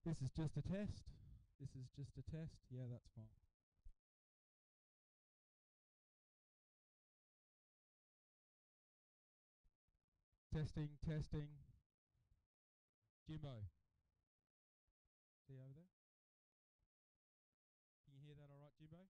This is just a test. This is just a test. Yeah, that's fine. Testing, testing. Jimbo. See over there? Can you hear that all right, Jimbo? One.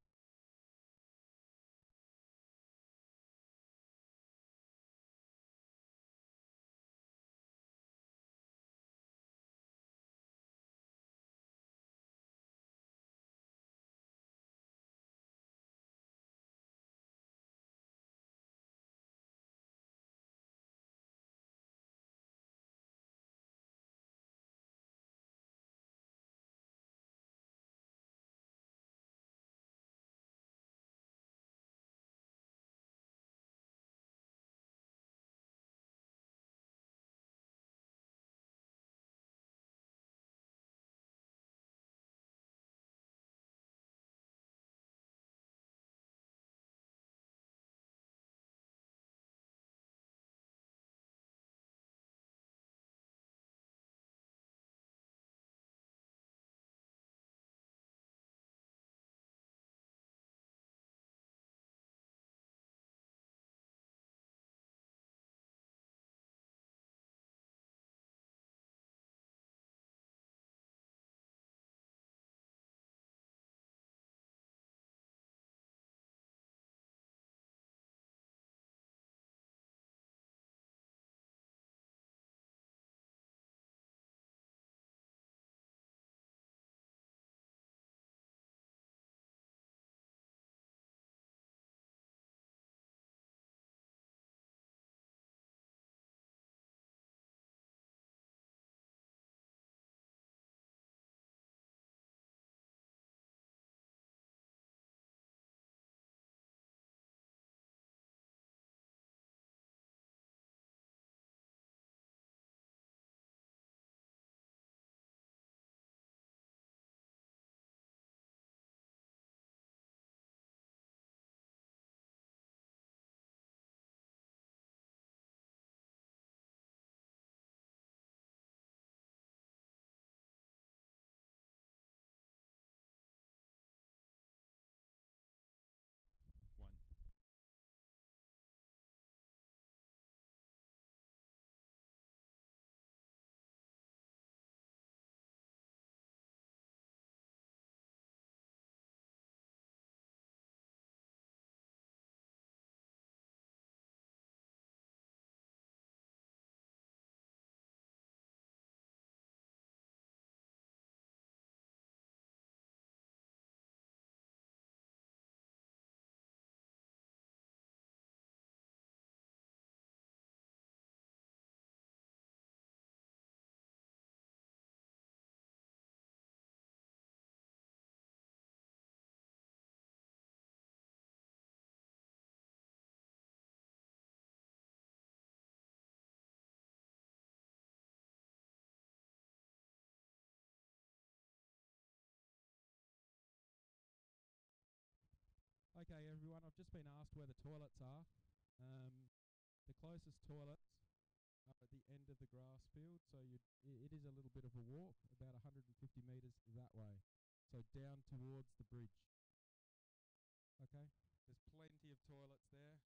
Okay, everyone, I've just been asked where the toilets are. The closest toilets are at the end of the grass field, so it is a little bit of a walk, about 150 metres that way. So down towards the bridge. Okay, there's plenty of toilets there.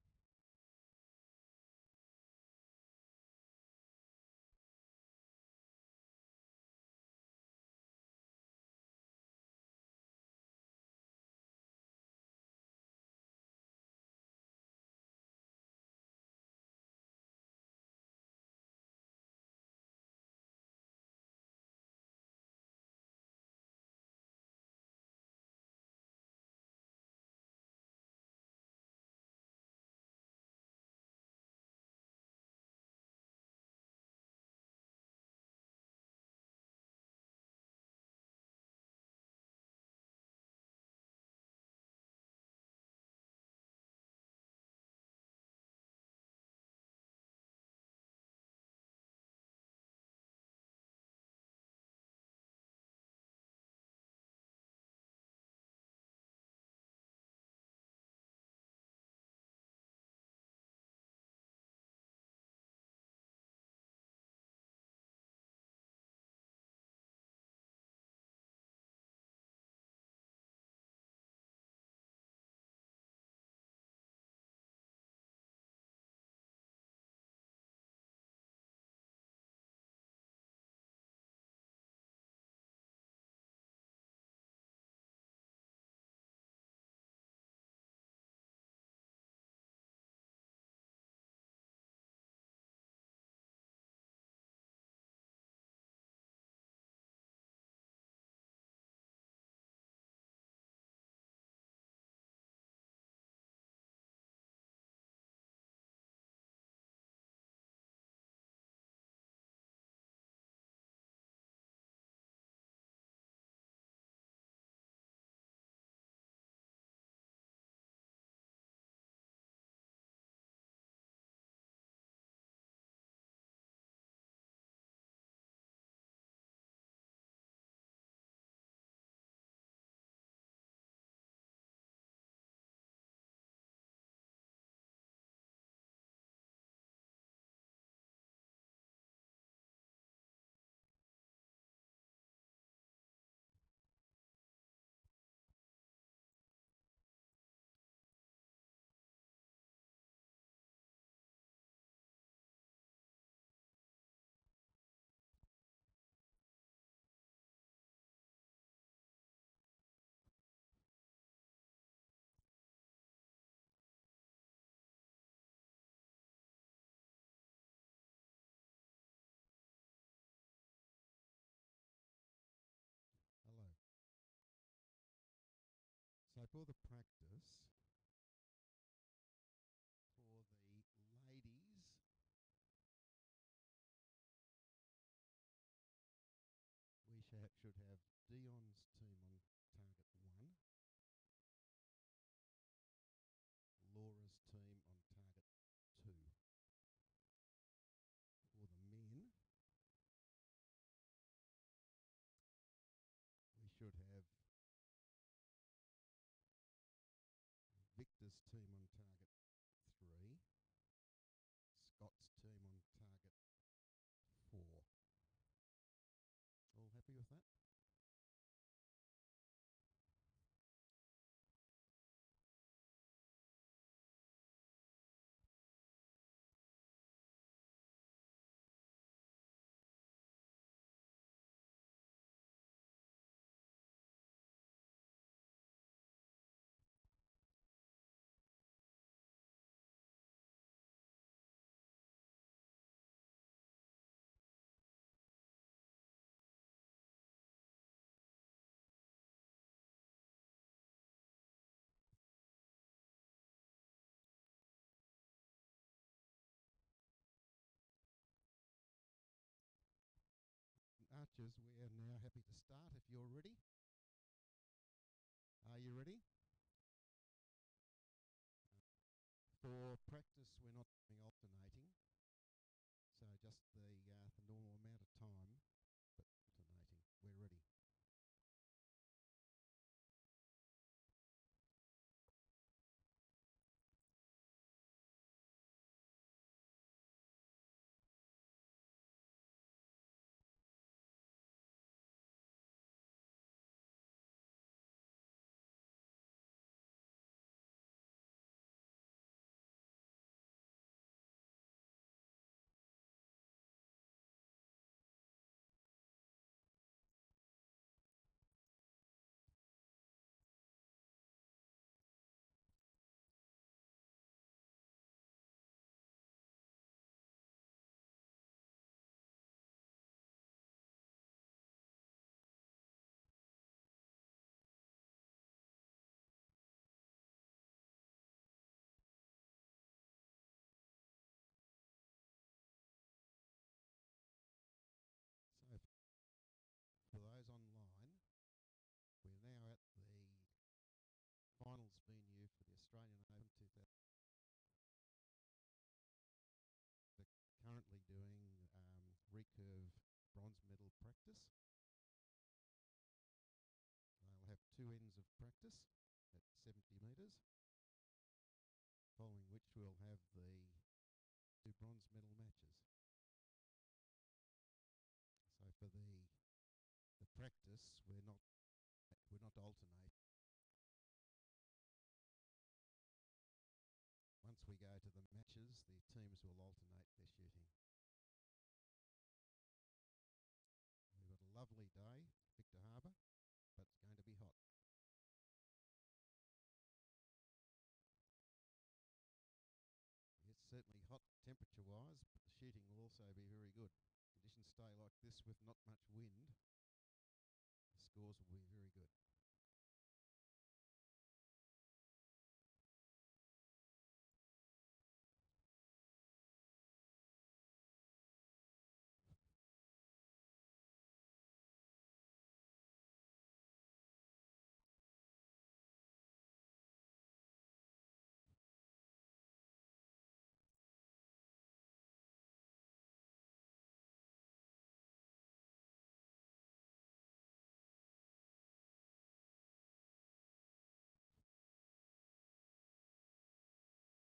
for the practice, for the ladies, we should have Dion's team on target 1, Laura's team on target 2. For the men, we should have Victor's team on target 3, Scott's team on target 4. All happy with that? Archers, we are now happy to start if you're ready. Are you ready? For practice, we're not doing alternating, so just the normal amount of time, but alternating. We're ready. So for those online, we're now at the finals venue for the Australian Open 2000. They're currently doing recurve bronze medal practice. They'll have 2 ends of practice at 70 metres, following which we'll have the 2 bronze medal matches. So for the practice, we're not alternating. Once we go to the matches, the teams will alternate their shooting. We've got a lovely day, Victor Harbour, but it's going to be hot. It's certainly hot temperature-wise, but the shooting will also be very good. Conditions stay like this with not much wind, the scores will be very good.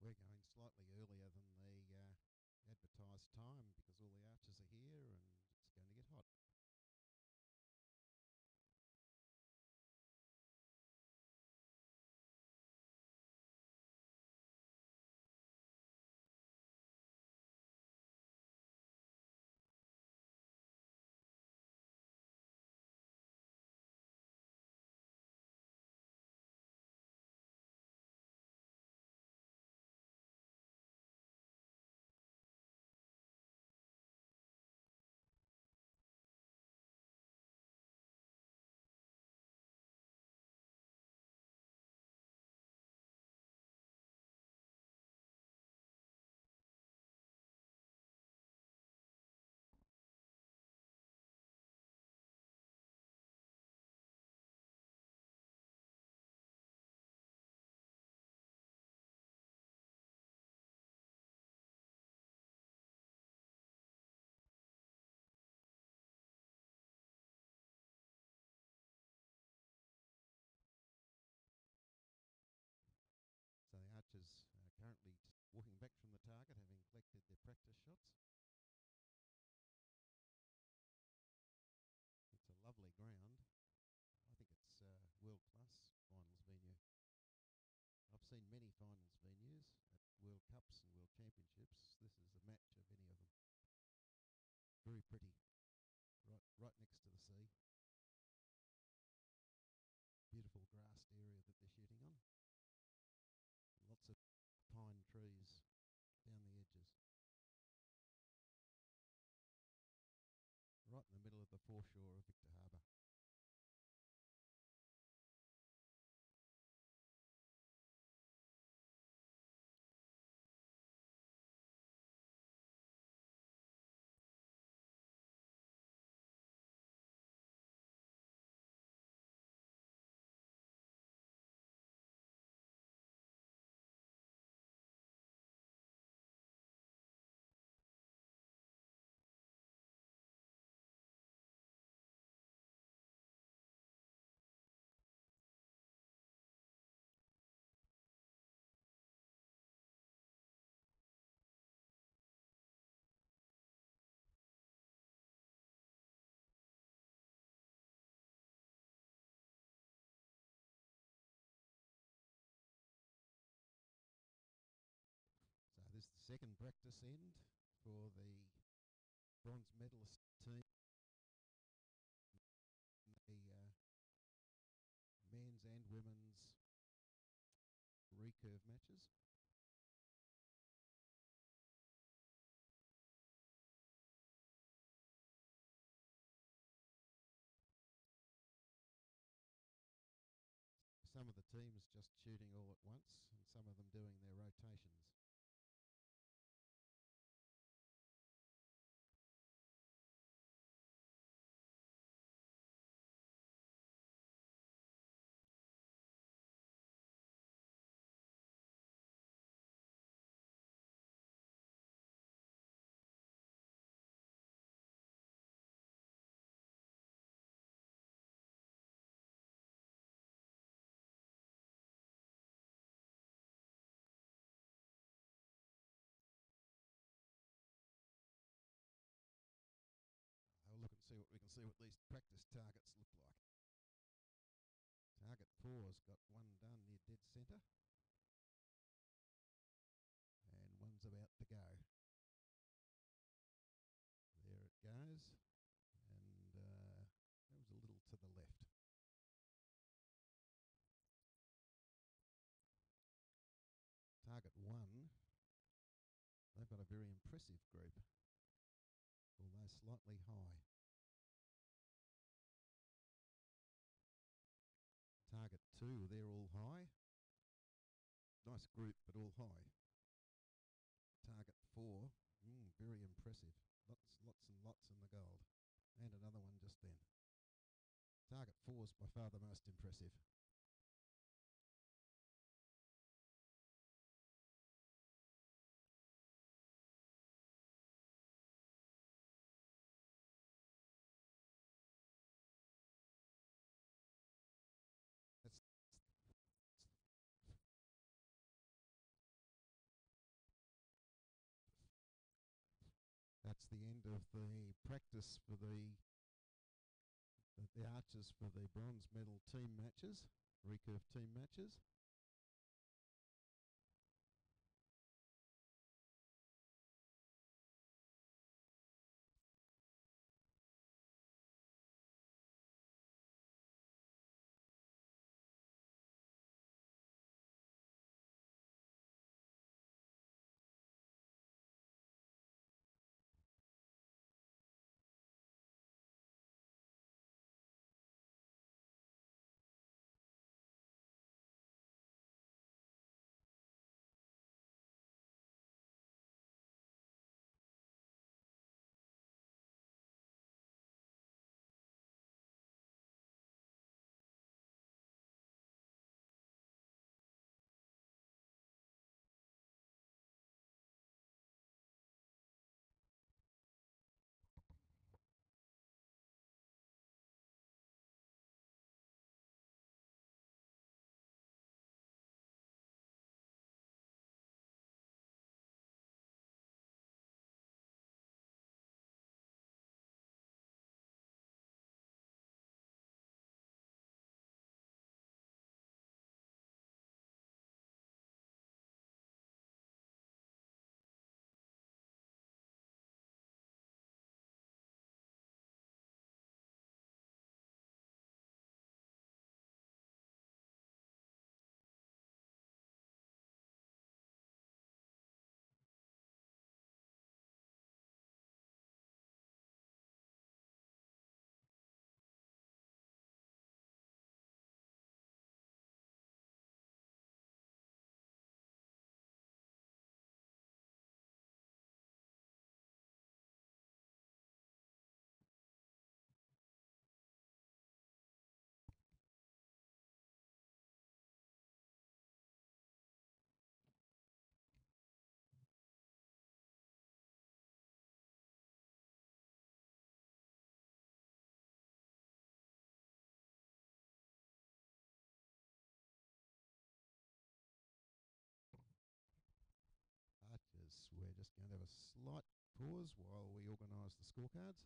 We're going slightly earlier than the advertised time because all the archers are here and it's going to get hot. currently walking back from the target, having collected their practice shots. It's a lovely ground. I think it's world-class finals venue. I've seen many finals venues at World Cups and World Championships. This is a match of any of them. Very pretty, right next to the sea. Beautiful grassed area that they're shooting on. Lots of pine trees down the edges. Right in the middle of the foreshore of Victor Harbour. So this is the second practice end for the bronze medalist team. The men's and women's recurve matches. Some of the teams just shooting all at once and some of them doing their rotations. Have a look and see what we can see what these practice targets look like. Target 4's got one done near dead centre. And one's about to go. There it goes. And that was a little to the left. Target 1, they've got a very impressive group, although slightly high. Target 2, they're all high. Nice group, but all high. Target 4, very impressive. Lots and lots in the gold. And another one just then. Target 4 is by far the most impressive. That's the end of the practice for the archers for the bronze medal team matches, recurve team matches. just going to have a slight pause while we organise the scorecards.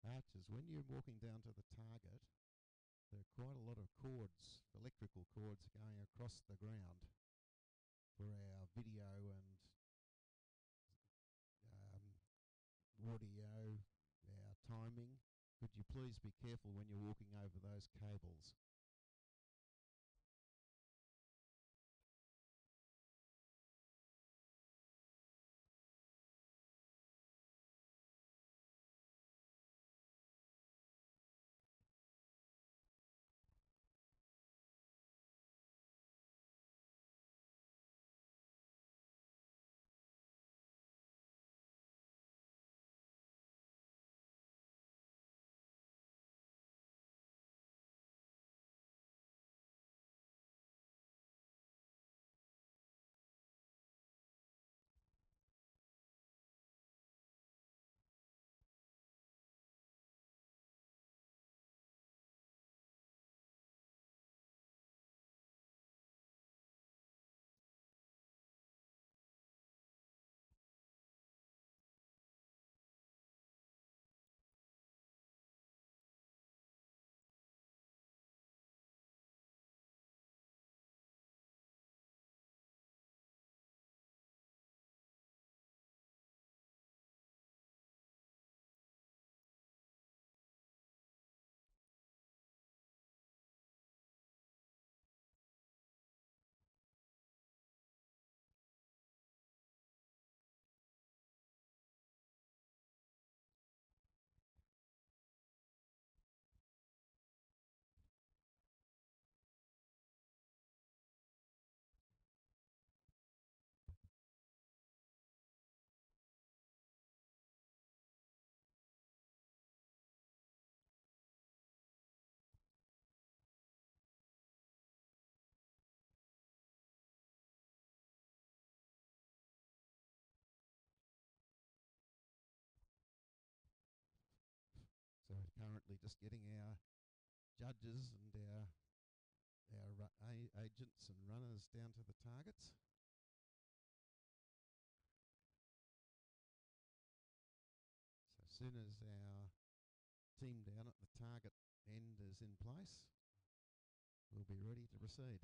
Archers, when you're walking down to the target, there are quite a lot of cords, electrical cords going across the ground for our video and audio, our timing. Could you please be careful when you're walking over those cables? So currently just getting our judges and our agents and runners down to the targets. So as soon as our team down at the target end is in place, we'll be ready to proceed.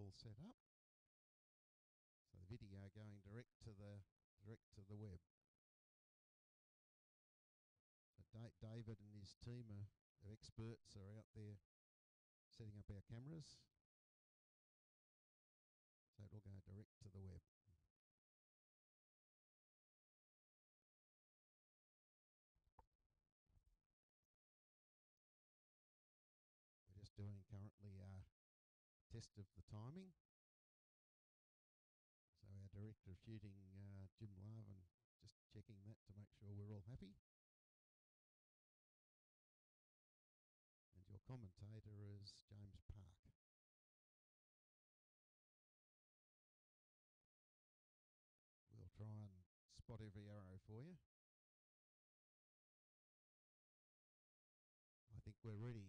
all set up. So the video going direct to the web. So David and his team of experts are out there setting up our cameras. So it'll go direct to the web. We're just doing currently a test of the timing. So our director of shooting, Jim Larvin, just checking that to make sure we're all happy. And your commentator is James Park. We'll try and spot every arrow for you. I think we're ready.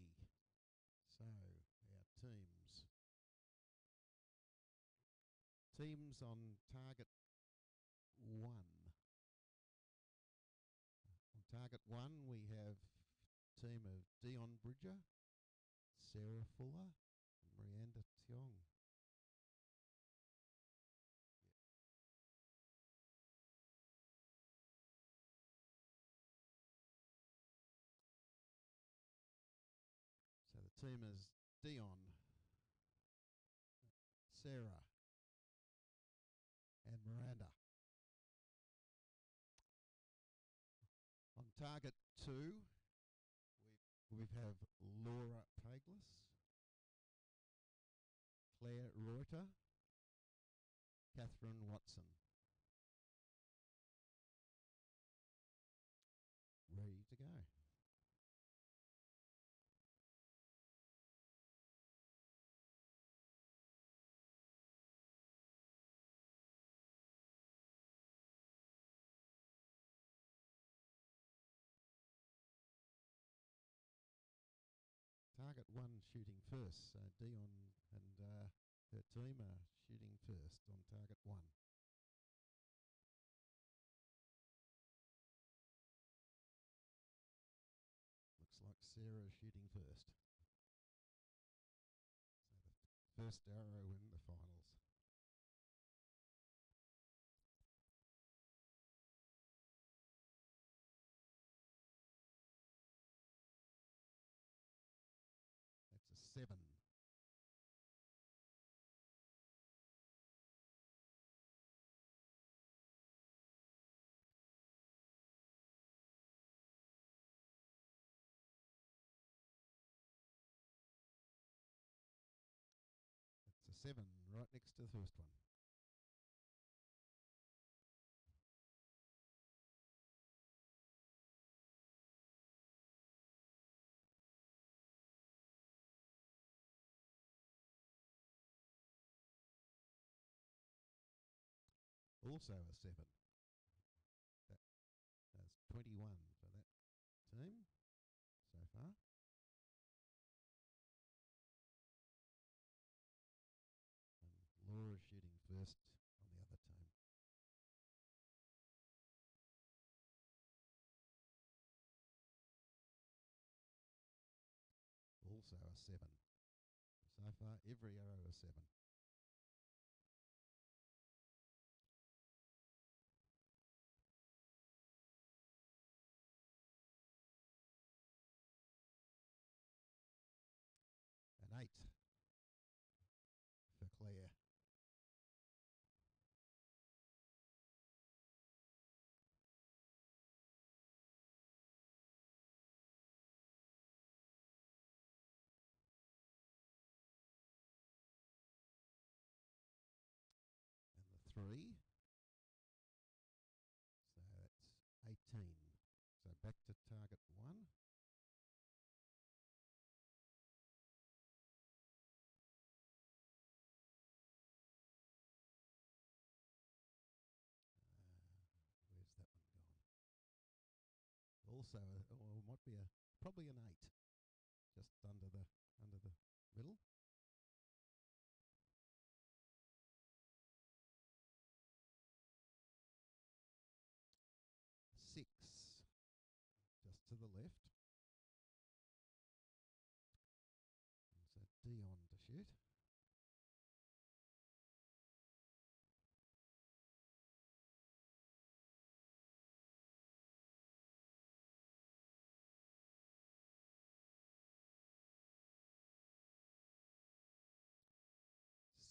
So our teams. Teams on target 1. On target 1 we have team of Dion Bridger, Sarah Fuller and Miranda Tiong. So the team is Dion, Sarah and Miranda. On target 2 we have Laura Paglis, Claire Reuter, Catherine Watson. Ready to go. Target 1 shooting first, so Dion and her team are shooting first on target 1. Looks like Sarah is shooting first. So the first arrow in the finals. That's a 7. That's a 7 right next to the first one. Also a 7. That's 21 for that team so far. And Laura's shooting first on the other team. Also a 7. So far every arrow a 7. An 8 for Claire. And the 3. So that's 18. So back to target 1. Where's that one gone? Also, or might be probably an 8, just under the middle. 6, just to the left. And so Dion to shoot.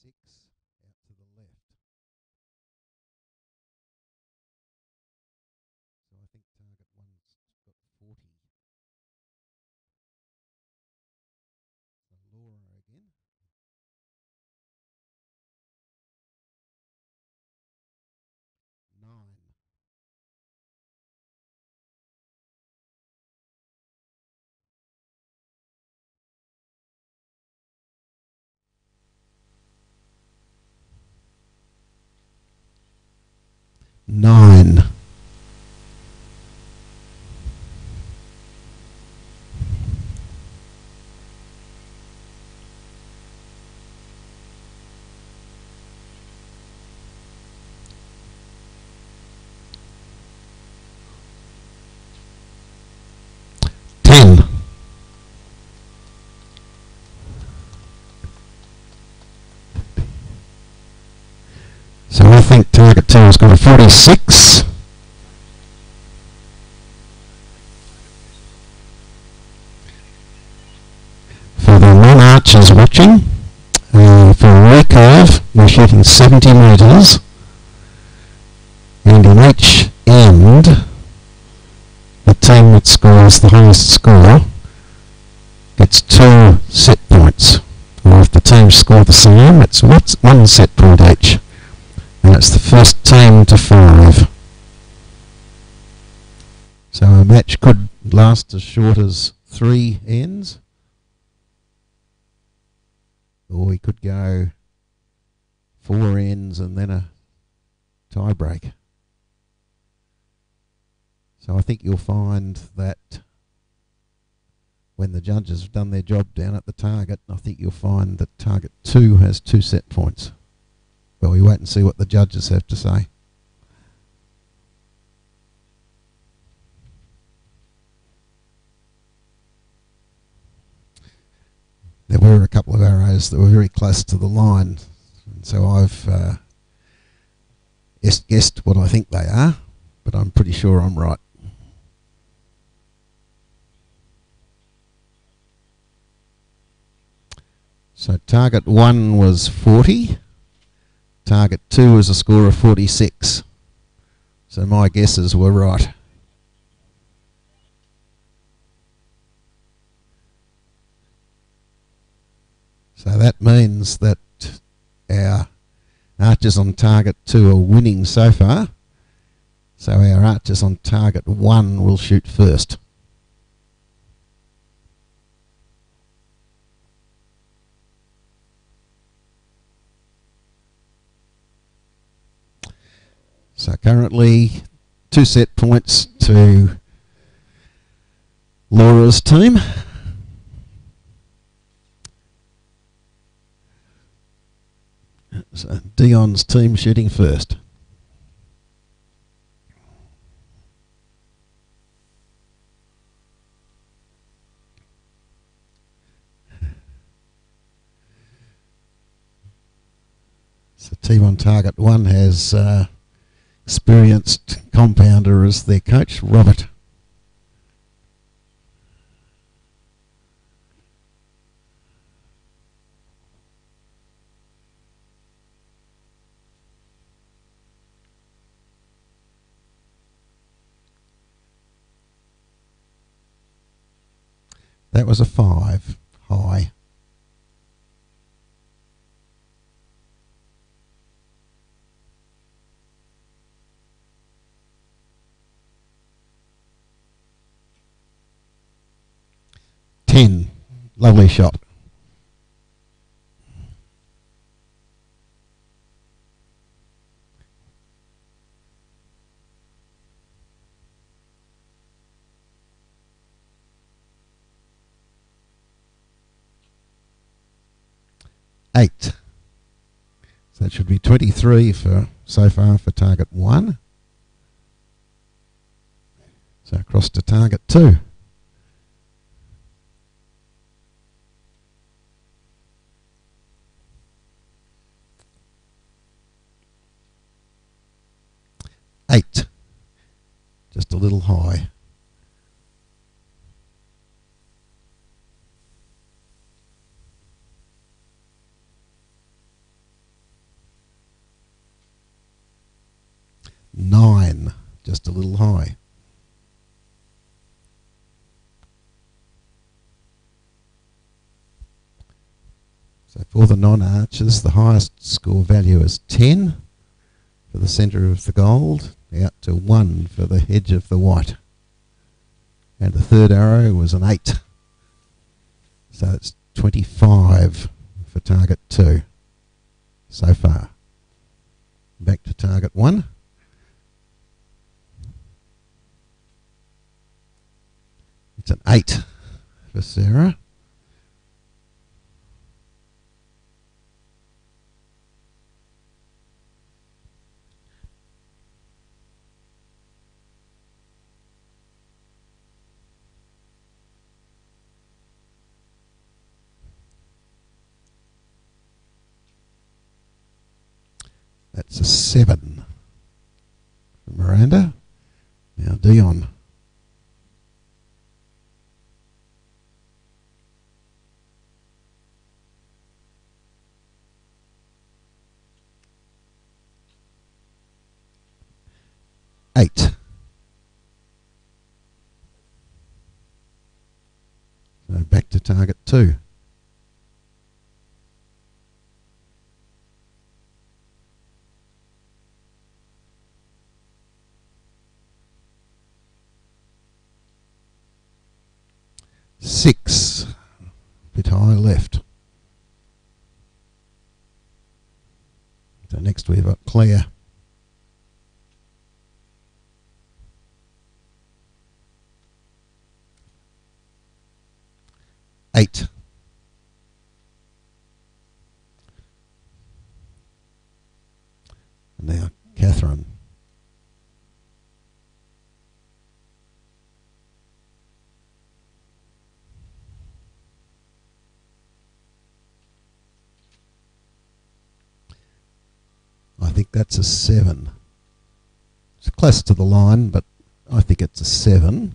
6 out to the left. So I think target 1's got 40. So Laura again. 9. Nine. So I think target 2 has got a 46. For the non-archers watching, for recurve, we're shooting 70 metres, and in each end, the team that scores the highest score gets 2 set points. Or if the teams score the same, it's 1 set point each. And it's the first team to 5. So a match could last as short as 3 ends, or we could go 4 ends and then a tie break. So I think you'll find that when the judges have done their job down at the target, I think you'll find that target 2 has 2 set points. But we wait and see what the judges have to say. There were a couple of arrows that were very close to the line, and so I've guessed what I think they are, but I'm pretty sure I'm right. So target 1 was 40. Target 2 was a score of 46. So my guesses were right. So that means that our archers on target 2 are winning so far. So our archers on target 1 will shoot first. So currently 2 set points to Laura's team. So Dion's team shooting first. So team on target 1 has experienced compounder as their coach, Robert. That was a 5 high. Lovely shot. Eight. So that should be 23 for so far for target 1. So across to target 2. Eight. Just a little high. just a little high. So for the non-archers, the highest score value is 10 for the centre of the gold, out to 1 for the edge of the white. And the third arrow was an 8. So it's 25 for target 2 so far. Back to target 1. It's an 8 for Sarah. That's a 7 for Miranda. Now Dion. Eight. So back to target 2. Six. Bit high left. So next we've got Claire. Eight. And now Catherine. I think that's a 7. It's close to the line, but I think it's a 7.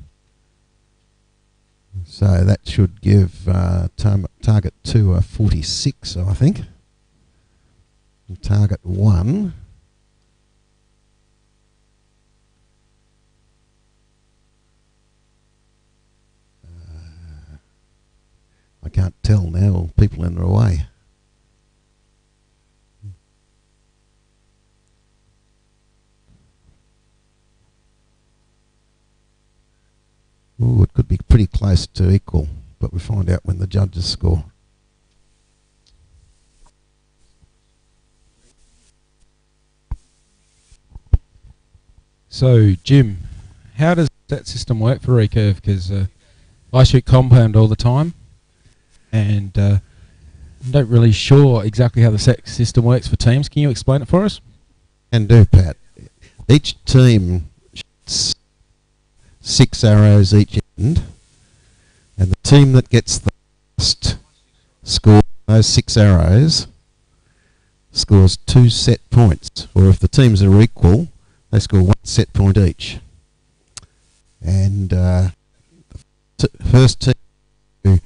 So that should give target 2 a 46, I think. And target 1. I can't tell now, people in their way. Ooh, it could be pretty close to equal, but we'll find out when the judges score. So, Jim, how does that system work for Recurve? Because I shoot compound all the time, and I'm not really sure exactly how the system works for teams. Can you explain it for us? Can do, Pat. Each team shoots 6 arrows each end, and the team that gets the most score those 6 arrows scores 2 set points. Or if the teams are equal, they score 1 set point each. And the first team to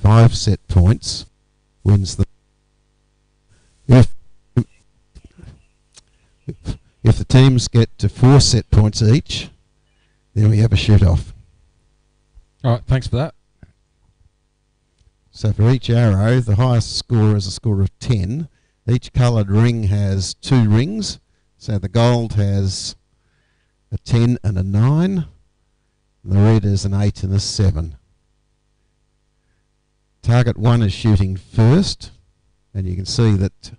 5 set points wins the. If the teams get to 4 set points each, then we have a shoot-off. All right, thanks for that. So for each arrow, the highest score is a score of 10. Each coloured ring has 2 rings. So the gold has a 10 and a 9. And the red is an 8 and a 7. Target 1 is shooting first. And you can see that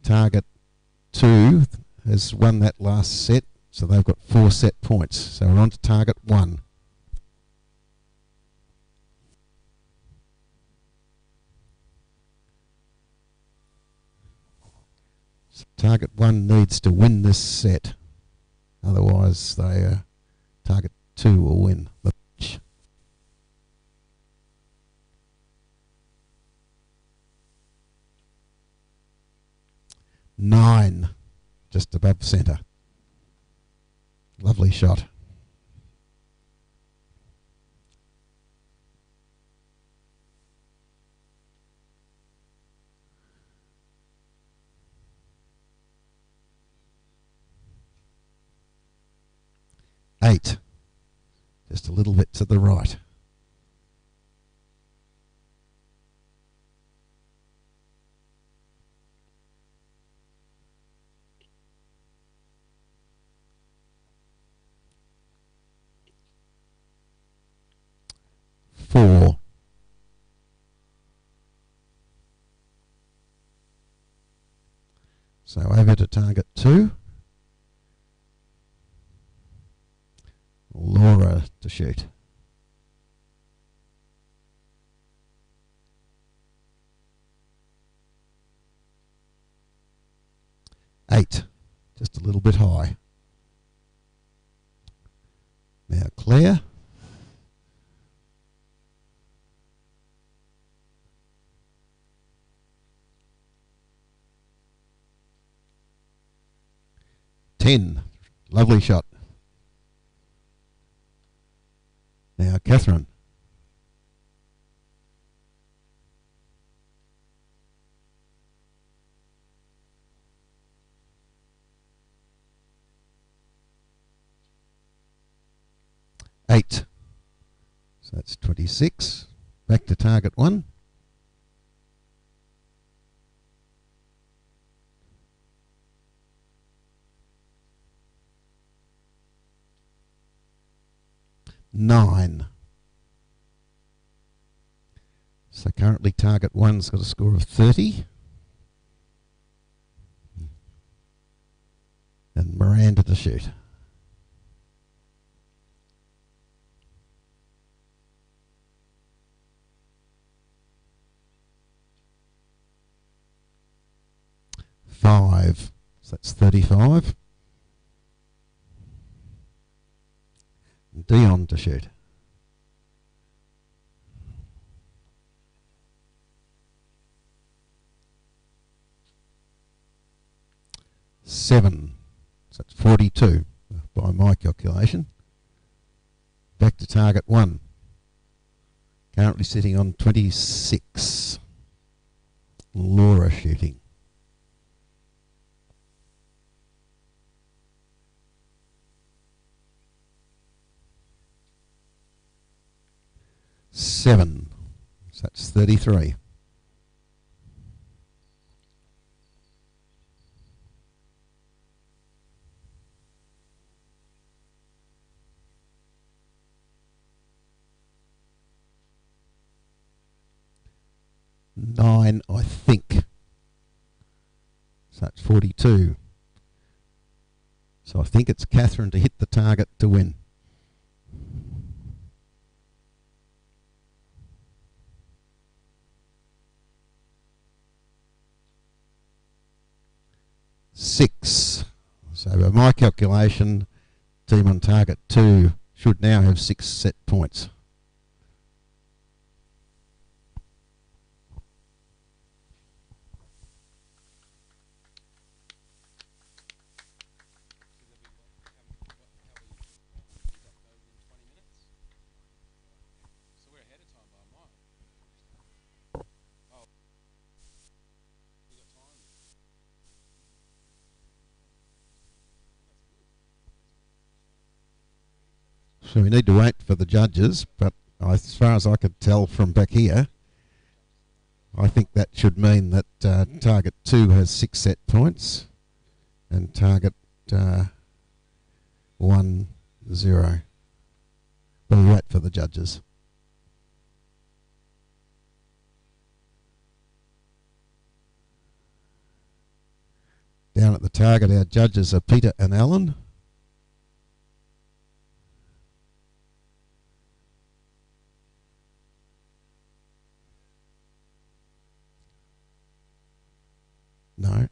target 2 has won that last set. So they've got 4 set points. So we're on to target 1. So target 1 needs to win this set. Otherwise, target 2 will win the match. Nine, just above centre. Lovely shot. 8. Just a little bit to the right. Four. So over to target 2. Laura to shoot. Eight. Just a little bit high. Now Claire. Lovely shot. Now Catherine. Eight. So that's 26. Back to target 1. Nine. So currently target 1's got a score of 30. And Miranda to shoot. Five. So that's 35. Dion to shoot. Seven. So that's 42 by my calculation. Back to target 1. Currently sitting on 26. Laura shooting. Seven. So that's 33. Nine, I think. So that's 42. So I think it's Catherine to hit the target to win. Six. So by my calculation, team on target 2 should now have 6 set points. So we need to wait for the judges, but as far as I could tell from back here, I think that should mean that target 2 has 6 set points and target 1, 0. But we'll wait for the judges. Down at the target, our judges are Peter and Alan. No.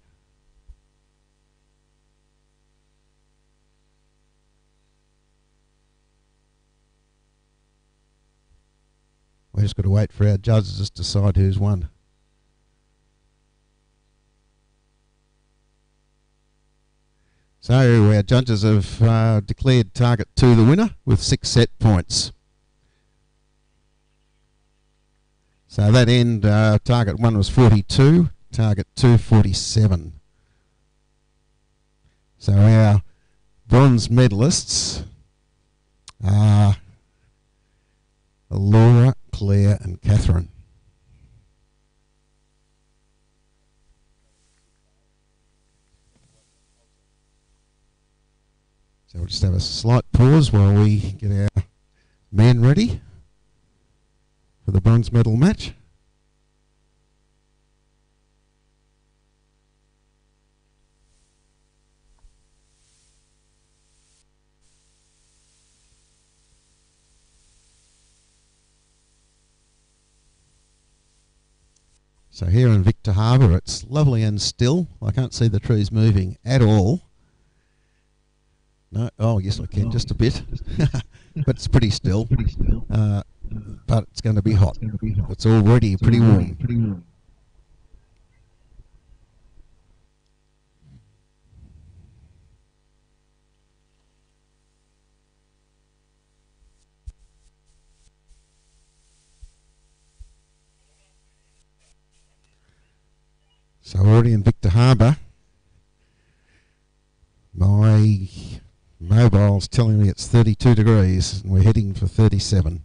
We've just got to wait for our judges to decide who's won. So our judges have declared target 2 the winner with 6 set points. So that end, target 1 was 42. Target 2, 47. So our bronze medalists are Laura, Claire and Catherine. So we'll just have a slight pause while we get our men ready for the bronze medal match. So here in Victor Harbour, it's lovely and still. I can't see the trees moving at all. No, oh yes I can, just a bit. But it's pretty still. But it's going to be hot. It's already pretty warm. So already in Victor Harbour, my mobile's telling me it's 32 degrees and we're heading for 37.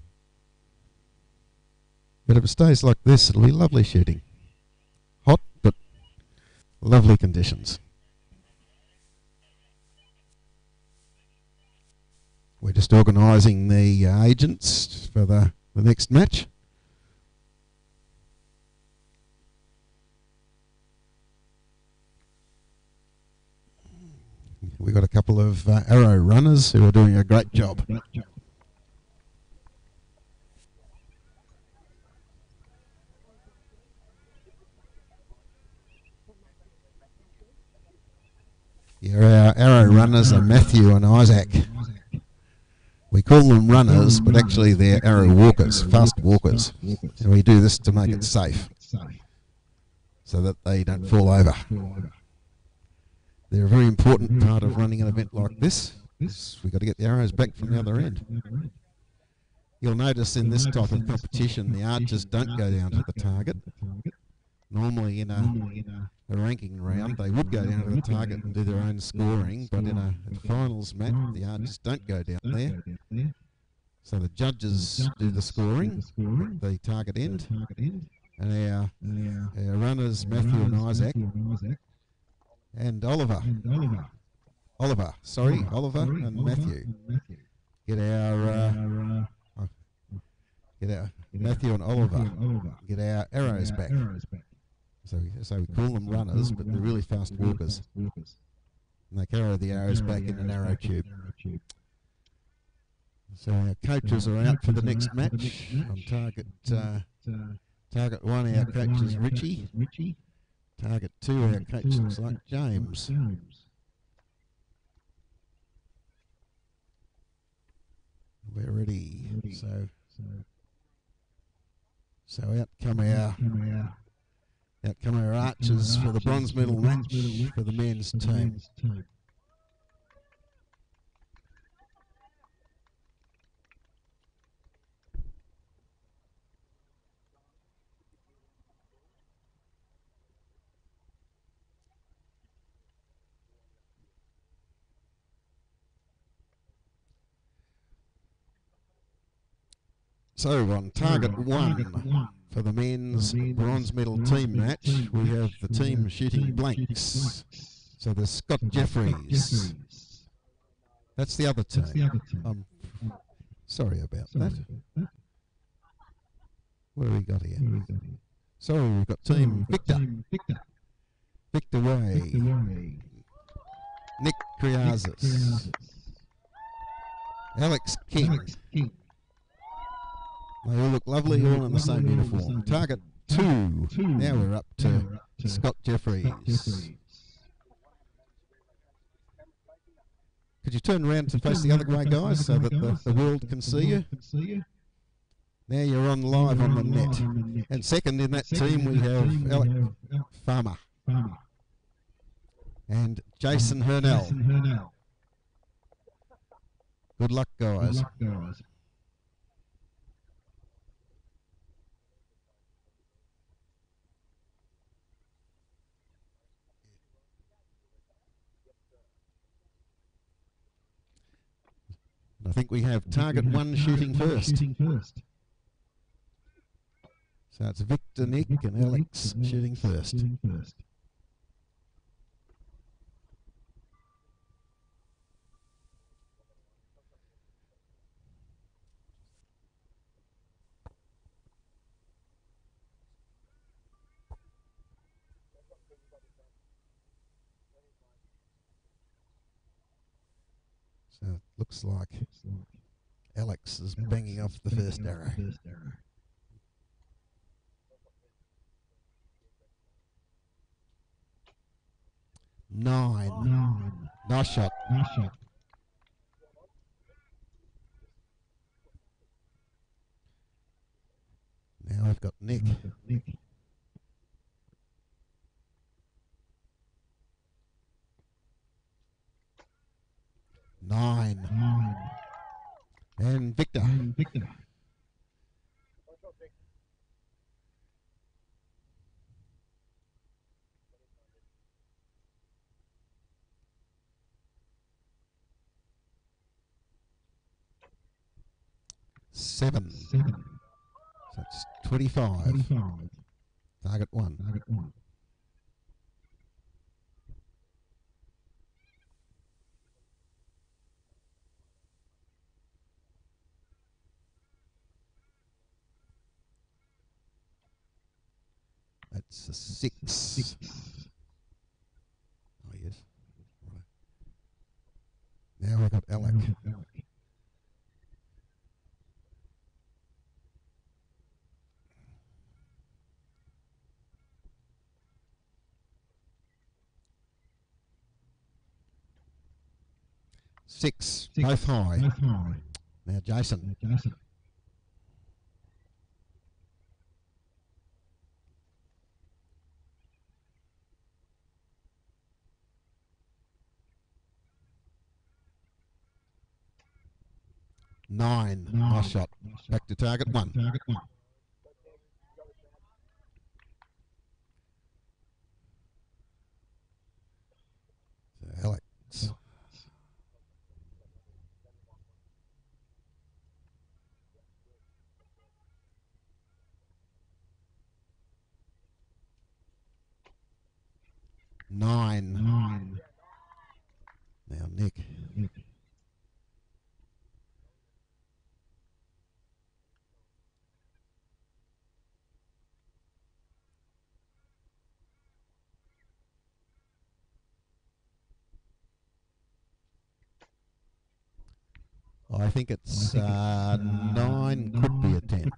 But if it stays like this, it'll be lovely shooting. Hot, but lovely conditions. We're just organising the agents for the next match. We've got a couple of arrow runners who are doing a great job. Yeah, our arrow runners are Matthew and Isaac. We call them runners, but actually they're arrow walkers, fast walkers. And we do this to make it safe, so that they don't fall over. They're a very important part of running an event like this. We've got to get the arrows back from the other end. You'll notice in this type of competition, the archers don't go down to the target. Normally in a ranking round, they would go down to the target and do their own scoring, but in a finals match, the archers don't go down there. So the judges do the scoring at the target end, and our runners, Matthew and Isaac, and Oliver and Matthew, get our Matthew and Oliver get our arrows back. So we call them runners, but they're really fast walkers. And they carry the arrows back in an arrow tube. So our coaches are out for the next match. On target 1, our coach is Richie. Target 2, our coach looks like James. We're ready. So out come our archers for the bronze medal match for the men's team. So on target 1 for the men's bronze medal team match, we have the team shooting blanks. So there's Scott Jeffries. That's the other team. I'm sorry about that. What have we got here? So we've got team Victor. Victor Way. Nick Kriazis. Alex King. They all look lovely, all in the same uniform. Target 2. Now we're up to Scott Jeffries. Could you turn around to face the other way, guys, so that the world can see you? Now you're on live on the net. And second in that team we have Alec Farmer and Jason Hurnell. Good luck, guys. I think we have target one shooting first. So it's Victor, Nick, and Alex shooting first. So it looks like Alex is banging off the first arrow. 9. Nice shot. Now I've got Nick. 9. And Victor. 7. So it's 25. Target 1. That's a 6. Oh, yes. Right. Now I've got Alec. 6. Both high. Now Jason. 9. Nice shot. Back to target 1. So Alex. 9. Now Nick. 'I think it's 9, could be a 10.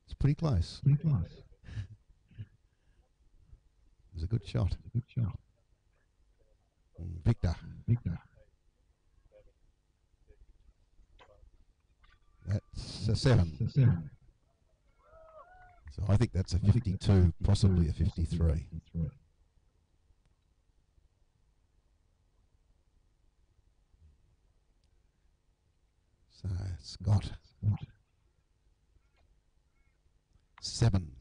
It's pretty close. It was a good shot. And Victor. That's a 7. So I think that's a 52, possibly a 53. So Scott. 7.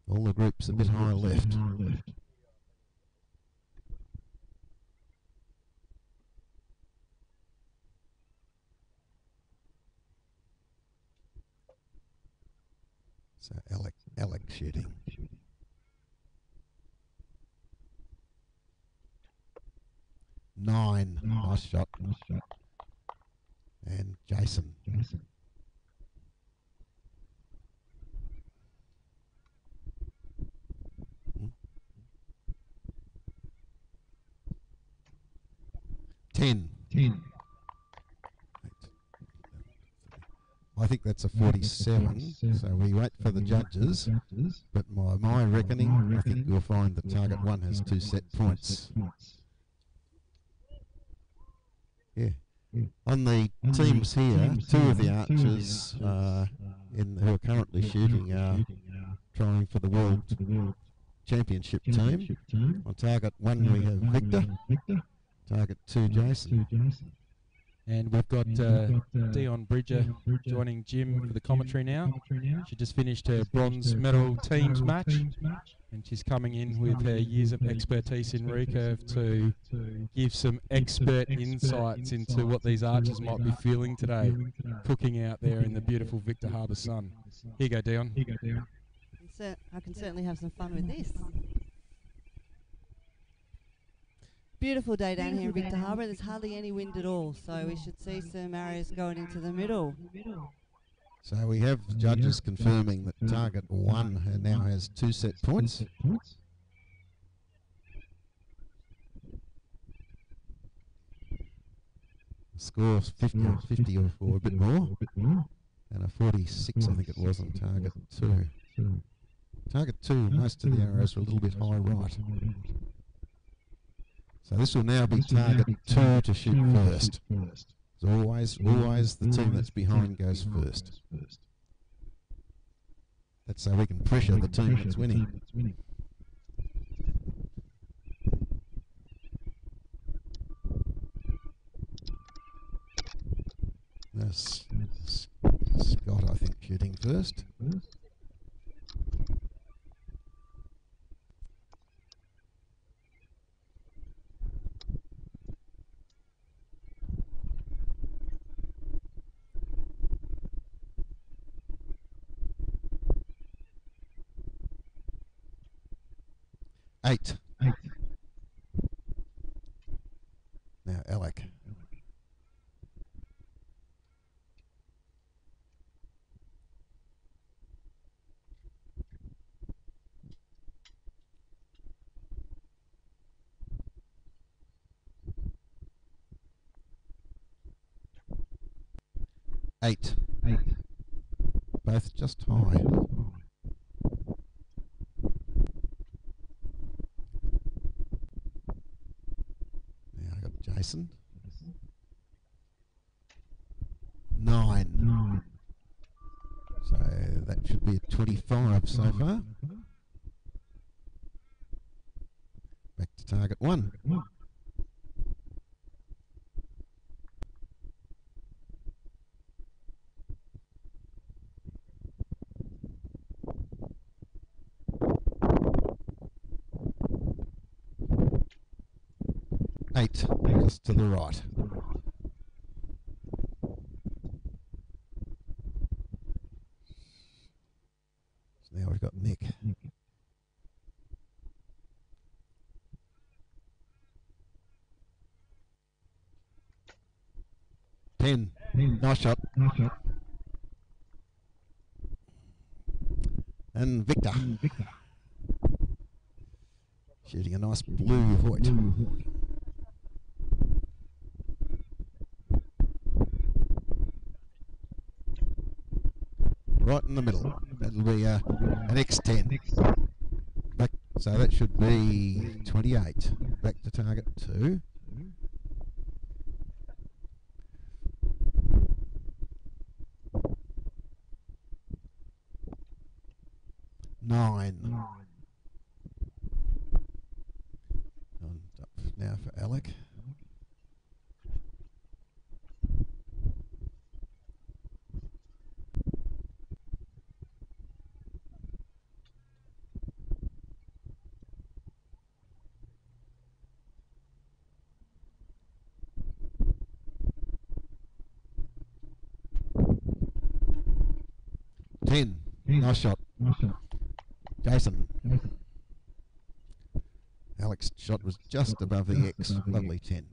All the groups a bit higher left. So Alec shooting. 9. Nice shot. And Jason. 10. I think that's a 47, so we wait for the judges, but my reckoning, I think you'll find that target 1 has 2 set points. Yeah. On the teams here, 2 of the archers who are currently shooting are trying for the World Championship team. On target 1 we have Victor, target 2 Jason. And we've got Dion Bridger joining Jim for the commentary now. She just finished her bronze medal teams match, and she's coming in with her years of expertise in recurve to give some expert insights into what these archers might be feeling today, cooking out there in the beautiful Victor Harbour sun. Here you go, Dion. I can certainly have some fun with this. Beautiful day down here in Victor Harbour. There's hardly any wind at all, so we should see some arrows going into the middle. So we have judges confirming that target 1 now has 2 set points. Score of 50 or a bit more. And a 46, I think it was, on target 2. Target 2, most of the arrows are a little bit high right. So this will now be target 2 to shoot first. It's always the team that's behind goes first. That's so we can pressure the team that's winning. That's Scott, I think, shooting first. Eight. Now Alec. Eight. Both just high. Jason. 9. So that should be a 25 so far. Back to target 1. Eight, just to the right. So now we've got Nick. Ten. Nice shot. And Victor. Shooting a nice blue white. Right in the middle. That'll be an X10. Back, so that should be 28. Back to target 2. Nine. And up now for Alec. Nice shot. Jason. Alex's shot was just above the X. Lovely 10.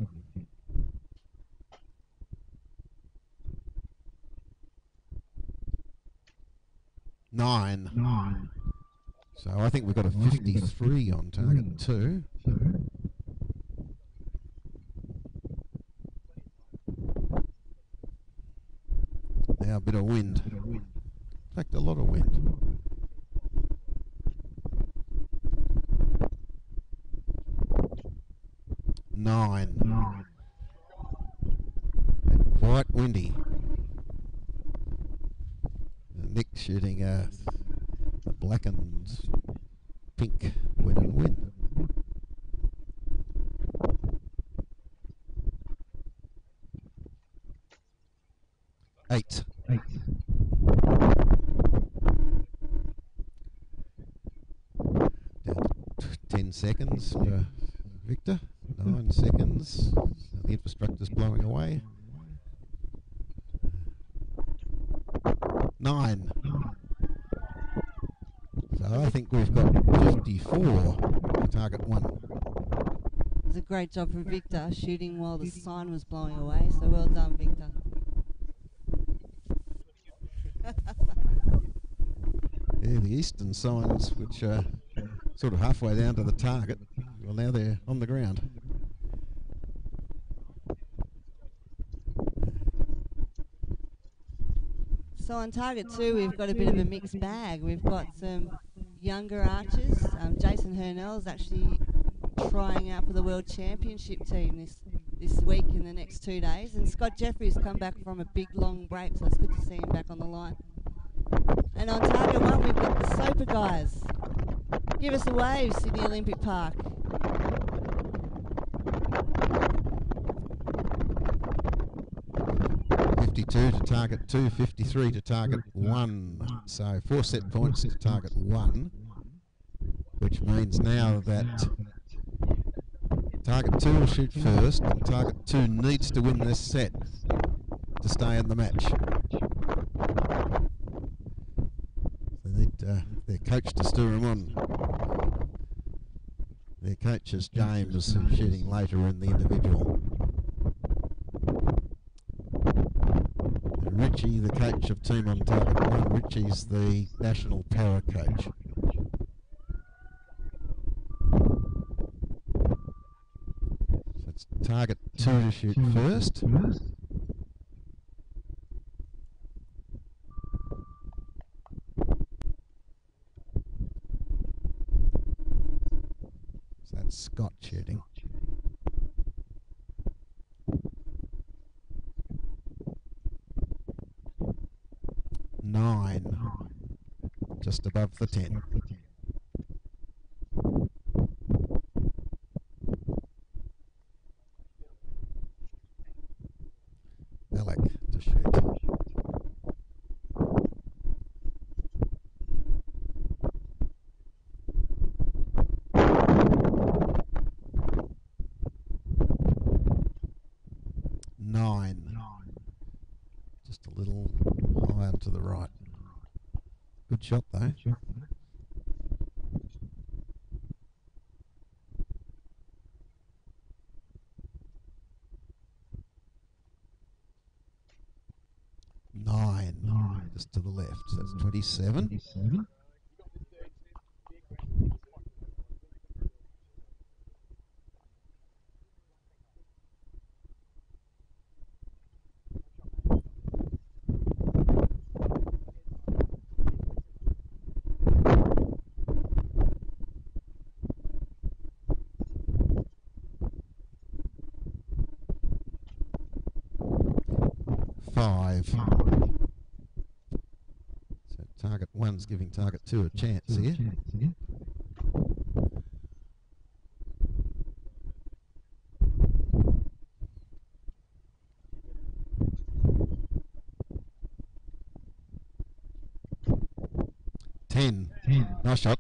Nine. So I think we've got a 53 on target 2. Now a bit of wind. In fact, a lot of wind. Nine. And quite windy. Nick shooting a black and pink win and win. 10 seconds for Victor. 9 seconds. The infrastructure's blowing away. 9. So I think we've got 54 for target 1. It was a great job from Victor shooting while the sign was blowing away, so well done, Victor. Yeah, the eastern signs, which are sort of halfway down to the target, well, now they're on the ground. So on target 2, we've got a bit of a mixed bag. We've got some younger archers. Jason Hurnell's actually trying out for the World Championship team this week in the next 2 days. And Scott Jeffrey's come back from a big long break, so it's good to see him back on the line. And on target 1, we've got the Soper guys. Give us a wave, Sydney Olympic Park. To target 2, 53 to target 1. So 4 set points to target 1, which means now that target 2 will shoot first, and target 2 needs to win this set to stay in the match. They need their coach to stir them on. Their coach is James, who's shooting later in the individual. Richie, the coach of team on target 1. Richie's the national para coach. So it's target 2 to shoot first. So that's Scott shooting. 9, just above the 10. Alec to shoot. Just a little higher to the right. Good shot though. Nine, just to the left. So that's 27. So target 1's giving target 2 a chance here. Ten. Nice shot.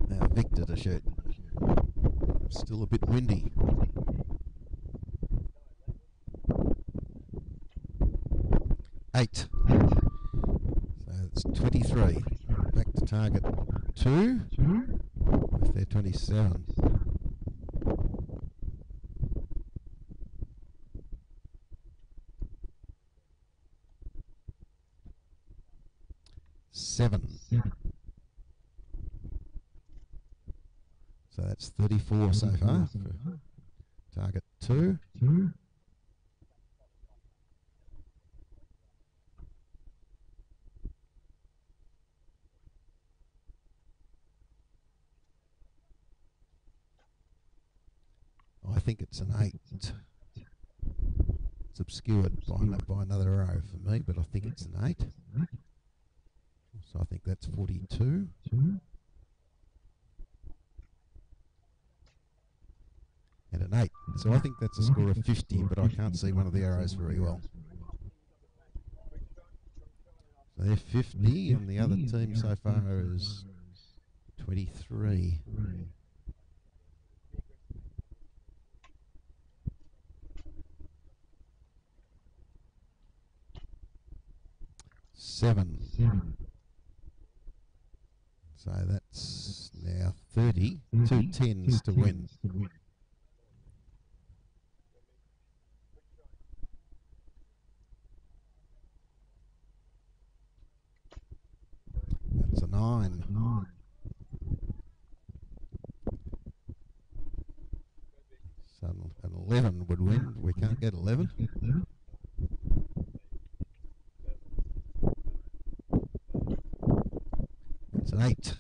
Now Victor to shoot. Still a bit windy. 8. So it's 23. Back to target 2 with their 27. Seven. So that's 34 so far for target 2. I think it's an 8. It's obscured by another arrow for me, but I think it's an 8. So I think that's 42. And an 8. So I think that's a score of 50, but I can't see one of the arrows very well. So they're 50, and the other team so far is 23. Seven. So that's now 30. 2 tens to win. That's a 9. So an 11 would win. We can't get 11. It's an 8.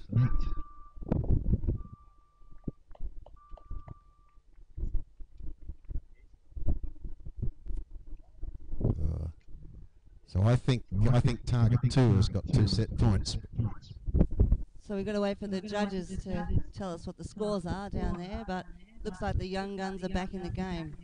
So I think target 2 has got 2 set points. So we've got to wait for the judges to tell us what the scores are down there, but looks like the young guns are back in the game.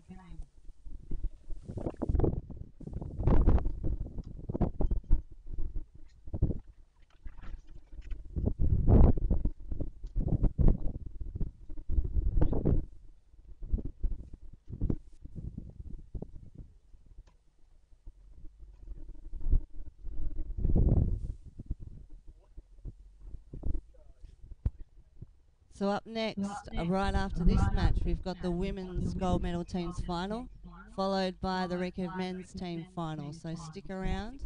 So up next, right after this match, we've got the women's gold medal team's final, followed by the Recurve men's team final. So stick around,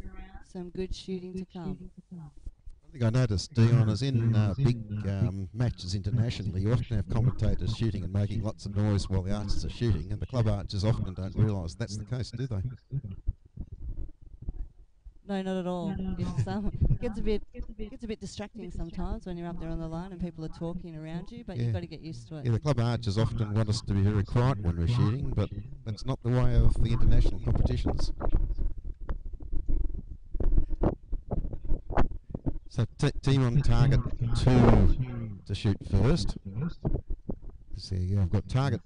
some good shooting to come. I think I noticed, Dion, is in big matches internationally, you often have commentators shooting and making lots of noise while the archers are shooting, and the club archers often don't realise that's the case, do they? No, not at all. Gets a bit distracting sometimes when you're up there on the line and people are talking around you, but you've got to get used to it. Yeah, the club archers often want us to be very quiet when we're shooting, but that's not the way of the international competitions. So team on target 2 to shoot first. So yeah, I've got target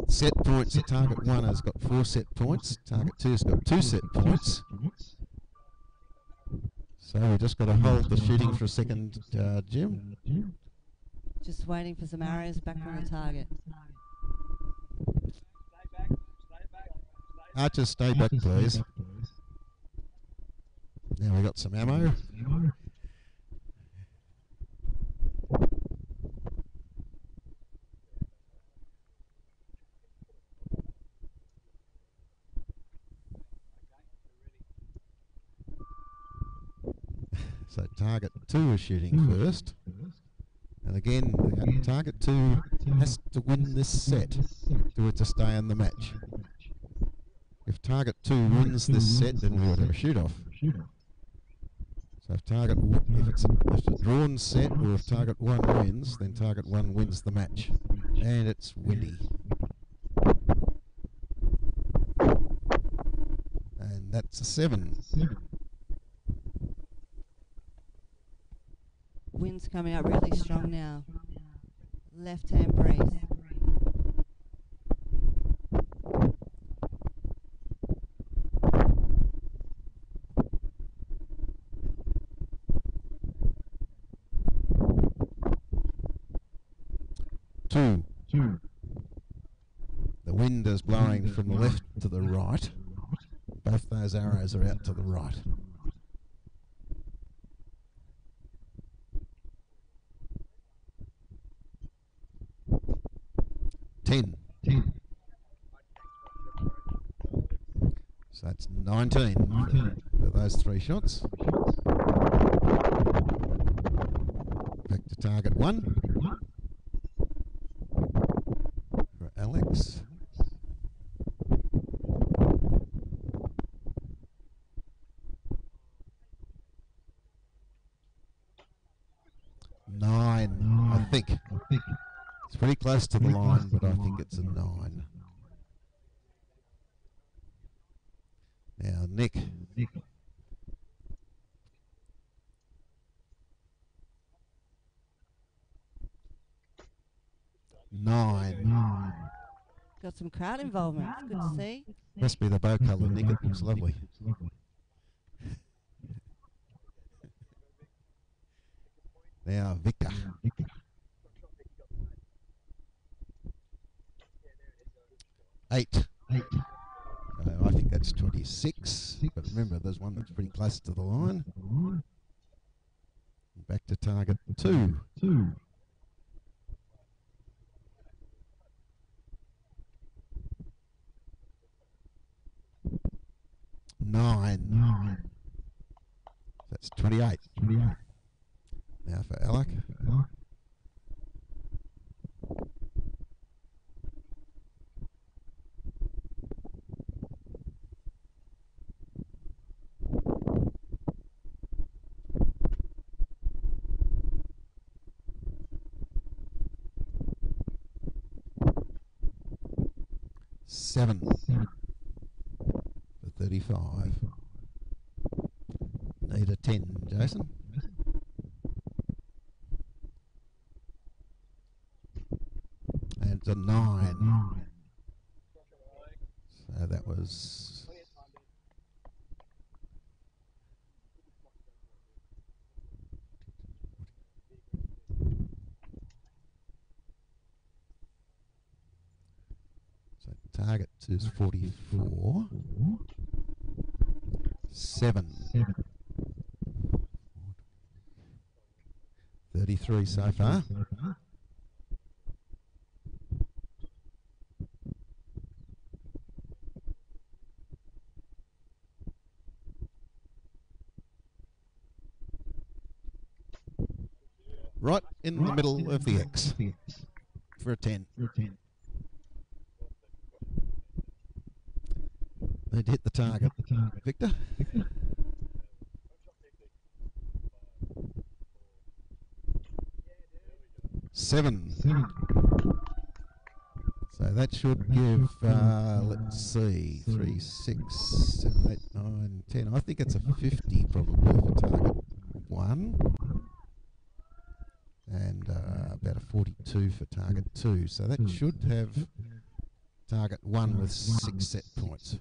set points. So target 1 has got 4 set points. Target 2 has got 2 set points. So we just got to hold the shooting for a second, Jim. Just waiting for some arrows back from the target. Archers, stay back, please. Now we got some ammo. So target 2 is shooting first. And again, target 2 has to win this set to stay in the match. If target 2 wins this set, then we would have a shoot-off. So if it's a drawn set, or if target 1 wins, then target 1 wins the match. And it's windy. And that's a 7. Wind's coming up really strong now. Left-hand breeze. Two. The wind is blowing from the left to the right. Both those arrows are out to the right. 10. So that's 19 for those 3 shots. Back to target 1 for Alex. I think. It's pretty close to the line, but I think it's a 9. Now, Nick. Nine. Got some crowd involvement. It's good to see. Must be the bow colour, Nick. It looks lovely. Now Victor. Eight. I think that's 26. But remember, there's one that's pretty close to the line. Back to target 2. 9. That's 28. Now for Alec. Seven for 35. Need a 10, Jason. And it's a 9. So that was... So target is 44. 7. 33 so far. Right in the middle of the X for a 10. They'd hit the target. Victor? 7. So that should give, let's see, 3, 6, 7, 8, 9, 10. I think it's a 50 probably for target 1. And about a 42 for target 2. So that should have target 1 with 6 set points.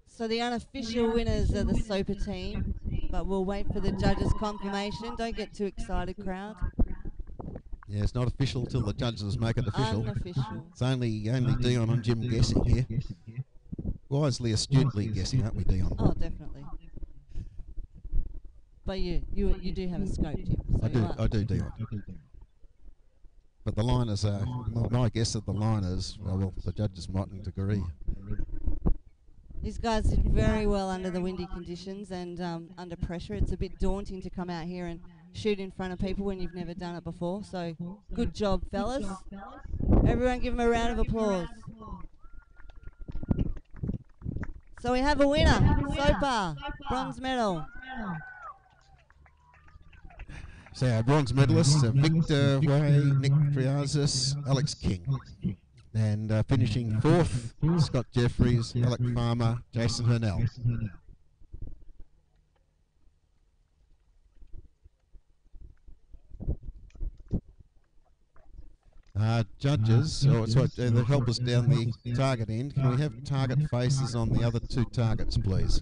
So the unofficial winners are the Soper team, but we'll wait for the judges' confirmation. Don't get too excited, crowd. Yeah, it's not official till the judges make it official. Unofficial. It's only Dion and Jim guessing here. Wisely, astutely guessing, aren't we, Dion? Oh, definitely. But you do have a scope, Jim. So I do, Dion. But the liners are, my guess of the liners, well, the judges mightn't agree. These guys did very well under the windy conditions and under pressure. It's a bit daunting to come out here and shoot in front of people when you've never done it before. So good job, fellas. Everyone give them a round of applause. So we have a winner, Soper, bronze medal. So our bronze medalists are Victor Way, Nick Triazis, Alex King. And finishing 4th, Scott Jeffries, Alec Farmer, Jason Hurnell. Judges, they help us down the target end. Can we have target faces on the other 2 targets, please?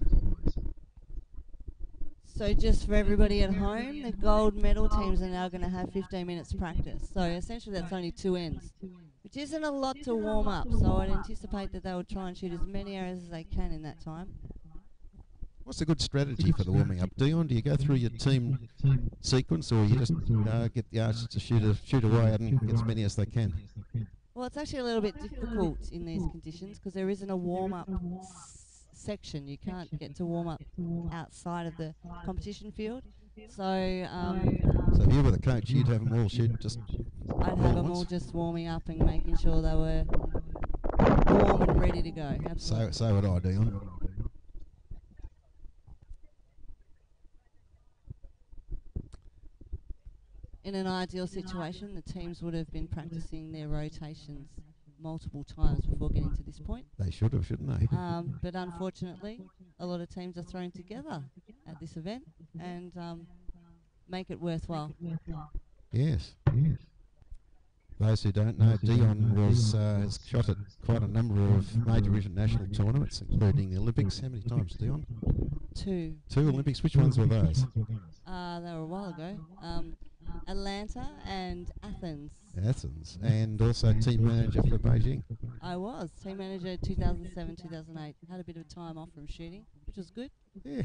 So just for everybody at home, the gold medal teams are now going to have 15 minutes practice. So essentially that's only 2 ends, which isn't a lot to warm up. So I'd anticipate that they will try and shoot as many arrows as they can in that time. What's a good strategy for the warming up, Dion? Do you go through your team sequence, or you just get the archers to shoot away and get as many as they can? Well, it's actually a little bit difficult in these conditions because there isn't a warm-up section. You can't get to warm up outside of the competition field. So if you were the coach, you'd have them all shoot just... I'd have them all just warming up and making sure they were warm and ready to go. Absolutely. So would I, Dion. In an ideal situation, the teams would have been practicing their rotations multiple times before getting to this point. They should have, shouldn't they? But unfortunately, a lot of teams are thrown together at this event and make it worthwhile. Yes. those who don't know, Dion has shot at quite a number of major international tournaments, including the Olympics. How many times, Dion? 2. 2 Olympics. Which ones were those? They were a while ago. Atlanta and Athens. Athens. And also team manager for Beijing. I was team manager 2007, 2008. Had a bit of time off from shooting, which was good. Yeah.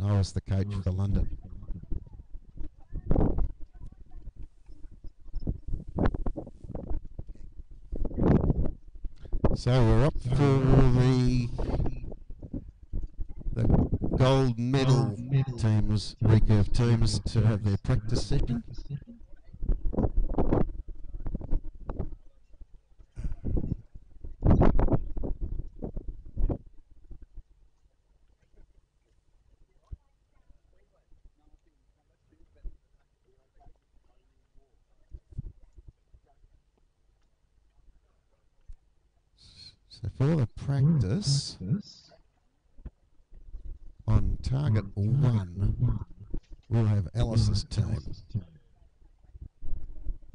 I was the coach for London. So we're up for the gold medal teams, recurve teams, to have their practice session. So for the practice, on target 1, we'll have Alice's team,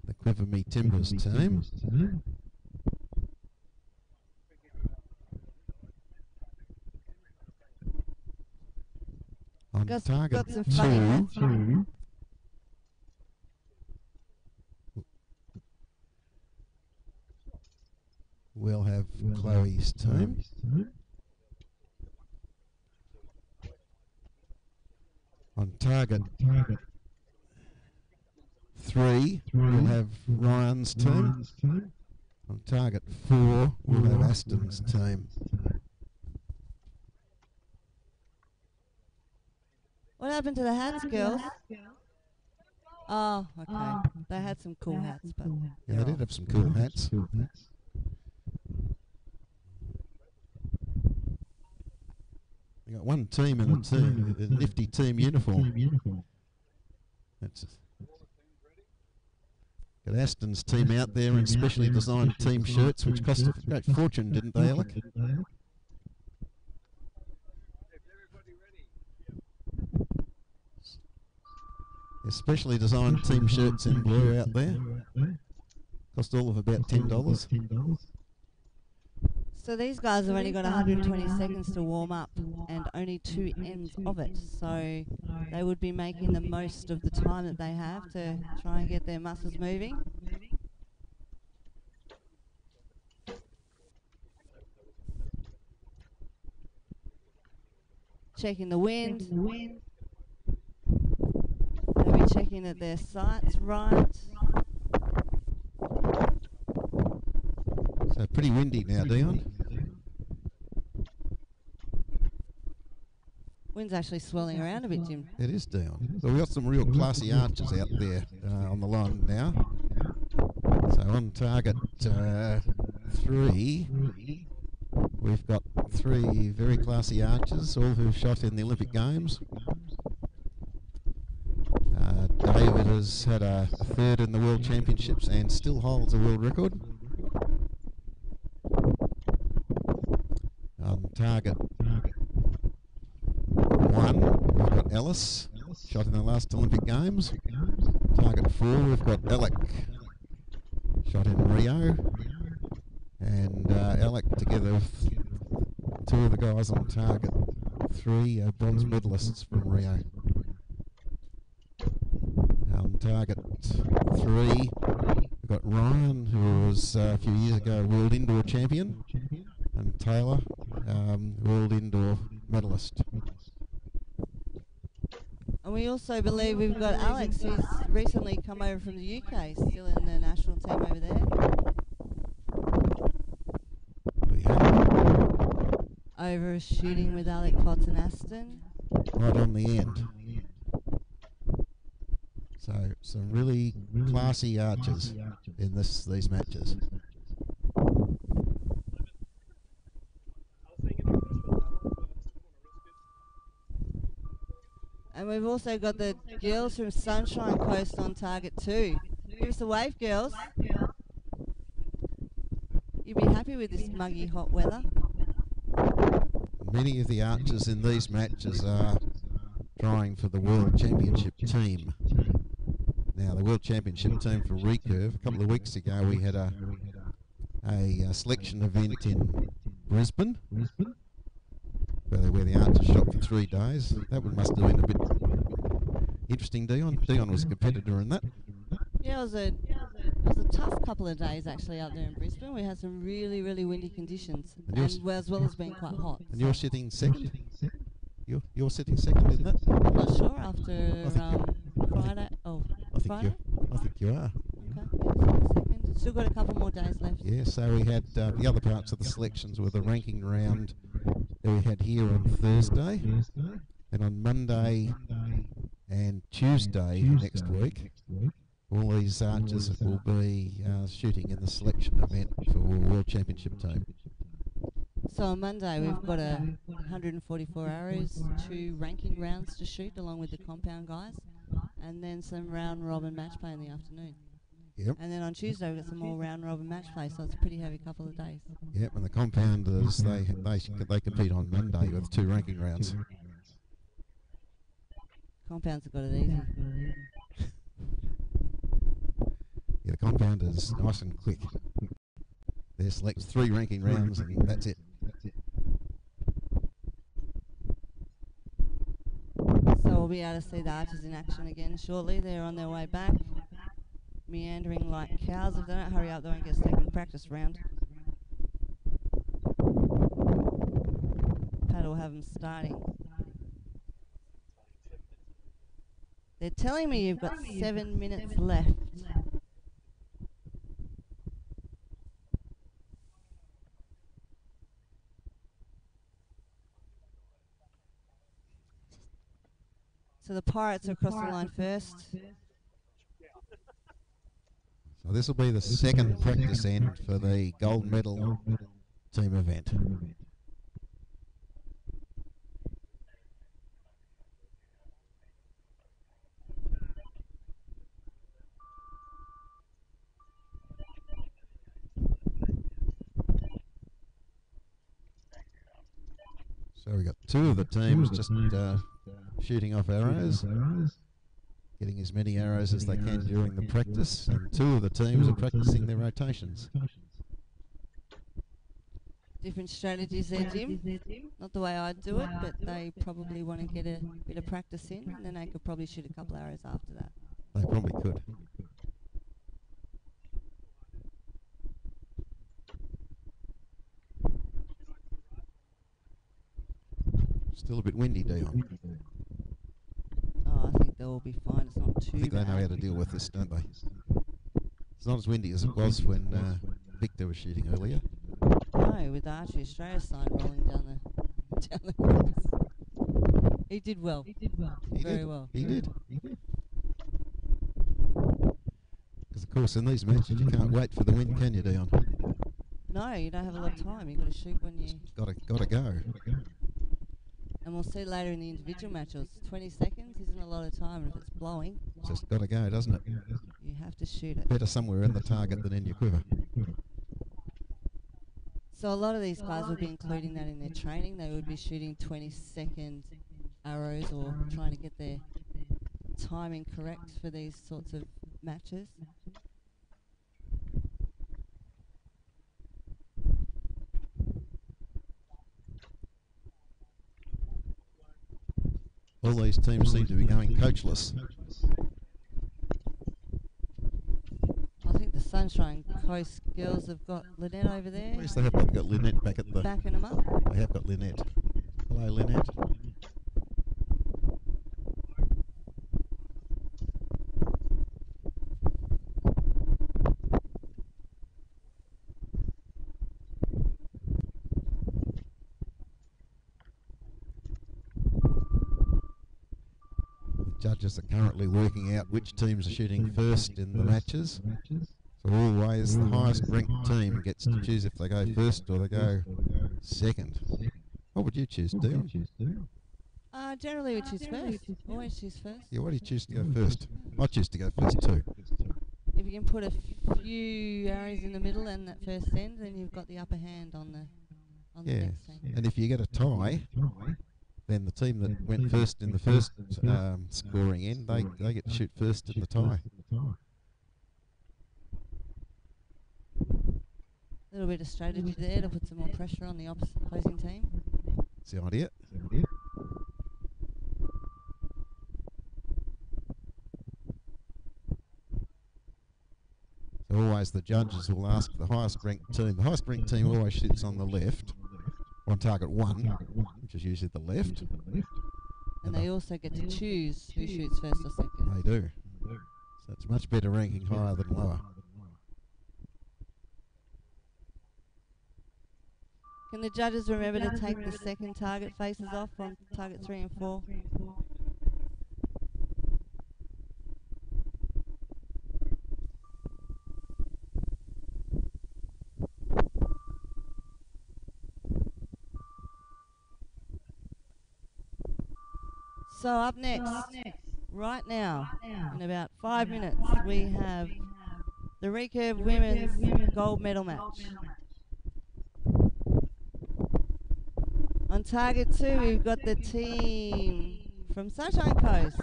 the Quiver Me Timbers team. On target 2, we'll have Chloe's team. On target 3, we'll have Ryan's team. On target 4, we'll have Aston's team. What happened to the hats, girls? Oh, okay. They had some cool hats, but Yeah, they did have some cool hats. We got one team in a nifty team uniform. That's got Aston's team out there in specially designed team shirts, which cost a great fortune, didn't they, Alec? Specially designed team shirts in blue out there. Cost all of about $10. so these guys have only got 120 seconds to warm up and only 2 ends of it. So they would be making the most of the time that they have to try and get their muscles moving. Checking the wind. They'll be checking that their sight's right. So pretty windy now, Dion. Wind's actually swirling around a bit, Jim. It is, Dion. So we've got some real classy archers out there on the line now. So on target 3, we've got 3 very classy archers, all who've shot in the Olympic Games. David has had a 3rd in the World Championships and still holds a world record. On target 1, we've got Alice, shot in the last Olympic Games. Target 4, we've got Alec, shot in Rio. And Alec, together with 2 of the guys on target 3, are bronze medalists from Rio. On target 3, we've got Ryan, who was a few years ago world indoor champion, and Taylor, world indoor medalist. And we also believe we've got Alex, who's recently come over from the UK, still in the national team over there. We have Over shooting with Alec Potts and Aston. right on the end. So some really classy archers in these matches. And we've also got the girls from Sunshine Coast on target 2. Give us a wave, girls. You'd be happy with this muggy hot weather. Many of the archers in these matches are trying for the World Championship team. Now, the World Championship team for Recurve, a couple of weeks ago, we had a selection event in Brisbane, where the archers shot for 3 days. That one must have been a bit interesting, Dion. Dion was a competitor in that. Yeah, it was a tough couple of days actually out there in Brisbane. We had some really, really windy conditions, and as well as being quite hot. And you're sitting second? You're sitting second in that? I'm not sure after Friday. Friday? I think you are. Okay, second. Still got a couple more days left. Yeah, so we had the other parts of the selections were the ranking round that we had here on Thursday, and on Monday and Tuesday next week, all these archers will be shooting in the selection event for World Championship team. So on Monday we've got 144 arrows, 2 ranking rounds to shoot along with the compound guys, and then some round robin match play in the afternoon. Yep. And then on Tuesday we've got some more round robin match play, so it's a pretty heavy couple of days. Yep, and the compounders, they compete on Monday with 2 ranking rounds. Compounds have got it easy. Yeah, the compounders nice and quick. They select 3 ranking rounds and that's it. So we'll be able to see the archers in action again shortly. They're on their way back, meandering like cows. If they don't hurry up, they won't get a second practice round. Pat will have them starting. They're telling me you've got 7 minutes left. So the Pirates are across the line first. So this will be the second practice end for the gold medal team event. So we got 2 of the teams just shooting off arrows, getting as many arrows as they can during the practice, and 2 of the teams are practicing their rotations. Different strategies there, Jim. Not the way I'd do it, but they probably want to get a bit of practice in, and then they could probably shoot a couple arrows after that. They probably could. Still a bit windy, Dion. Oh, I think they'll be fine. It's not too I think bad. they know how to deal with this, don't they? It's not as windy as it was when Victor was shooting earlier. No, with the Archery Australia sign rolling down the course. He did well. Very well. He did. Because of course in these matches you can't wait for the wind, can you, Dion? No, you don't have a lot of time. You've got to shoot when you... Gotta go. And we'll see later in the individual matches, 20 seconds isn't a lot of time, and if it's blowing... Just gotta go, doesn't it? You have to shoot it. Better somewhere in the target than in your quiver. So a lot of these guys would be including that in their training. They would be shooting 20-second arrows or trying to get their timing correct for these sorts of matches. All these teams seem to be going coachless. I think the Sunshine Coast girls have got Lynette over there. Yes, they have got Lynette back at the... Backing them up. They have got Lynette. Hello, Lynette. Judges are currently working out which teams are shooting first in the matches. So always the highest ranked team gets to choose if they go first or they go second. What would you choose, Dion? Generally we choose first. Always choose first. Yeah, why do you choose to go first? I choose to go first too. If you can put a few arrows in the middle and that first end, then you've got the upper hand on the next end. And if you get a tie, then the team that went first in the first scoring end, they get to shoot first in the tie. A little bit of strategy there to put some more pressure on the opposing team. That's the idea. So always the judges will ask the highest ranked team. The highest ranked team always shoots on the left, on target 1, which is usually the left. And they also get to choose who shoots first or second. They do. So it's much better ranking higher than lower. Can the judges remember to take the second target faces off on target 3 and 4? So up next, right now, in about 5 minutes, we have the Recurve Women's Gold Medal match. On target 2, we've got the team from Sunshine Coast.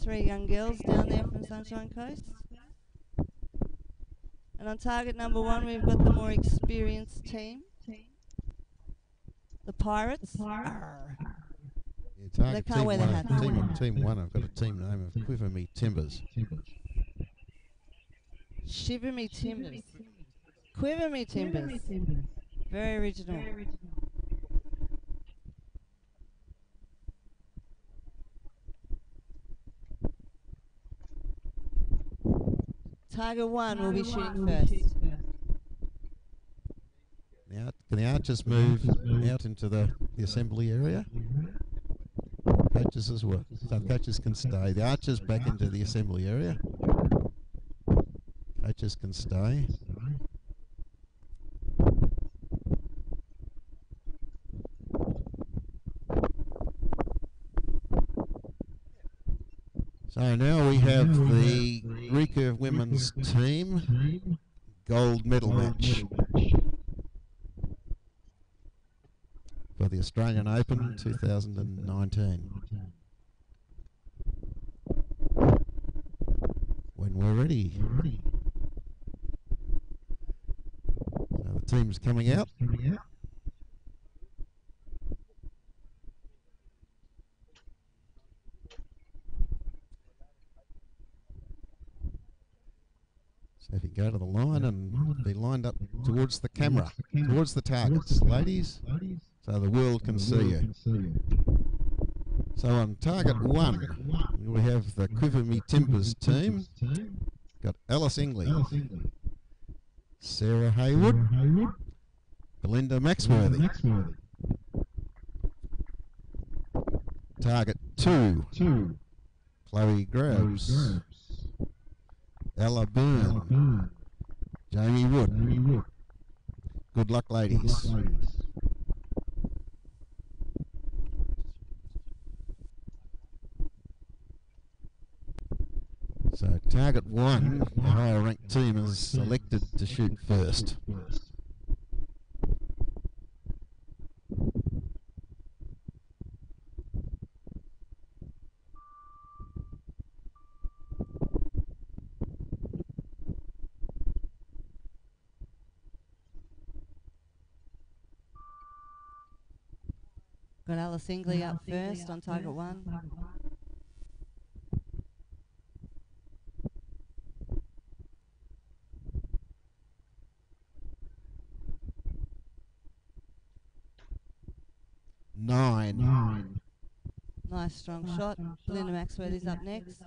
3 young girls down there from Sunshine Coast. And on target number 1, we've got the more experienced team. The Pirates. Yeah, They can't wear their hats. Team 1, I've got a team name of Quiver Me Timbers. Shiver Me Timbers. Quiver Me Timbers. Very original. Target 1 will be shooting first. Now, can the archers move out into the assembly area? Coaches as well. So coaches can stay. The archers back into the assembly area. Coaches can stay. So now we have the Recurve women's team gold medal match for the Australian Open 2019. When we're ready. So the team's coming out. So if you go to the line and be lined up towards the camera, towards the targets, ladies, so the world can see you. So on target 1, we have the Quiver Me Timbers team. Got Alice Ingley, Sarah Haywood, Belinda Maxworthy. Target 2, Chloe Groves, Ella Byrne, Jamie Wood. Good luck, ladies. So target 1, the higher ranked team is selected to shoot first. Got Alice Ingley up first on target 1. Nine. Nice strong shot. Belinda Maxworthy's up next.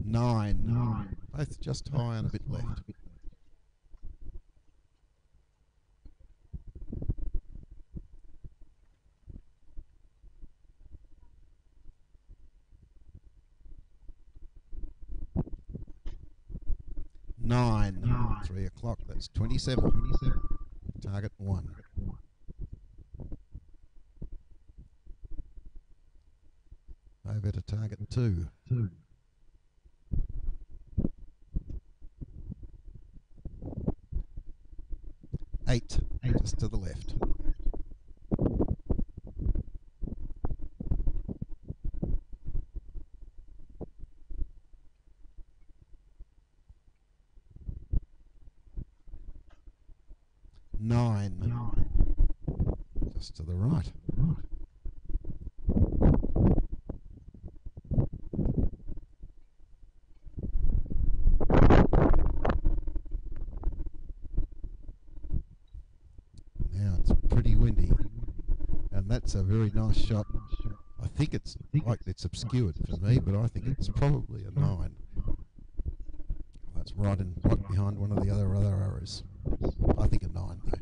Nine. Both just high and a bit left. Nine. 3 o'clock, that's 27. Target 1. Over to target 2. 8, just to the left. Nine, just to the right. Now it's pretty windy, and that's a very nice shot. I think it's like it's obscured for me, but I think it's probably a 9. That's right behind one of the other arrows. I think a 9 though.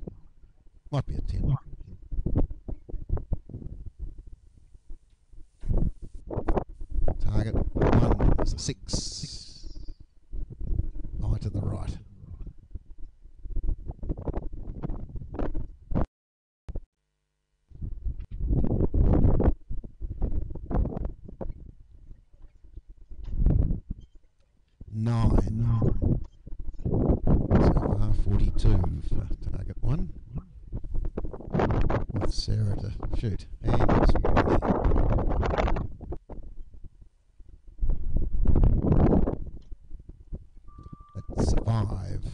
Might be a 10. Target 1 is a 6. Eye to the right. So far 42 for target 1. With Sarah to shoot. And it's windy. That's a 5.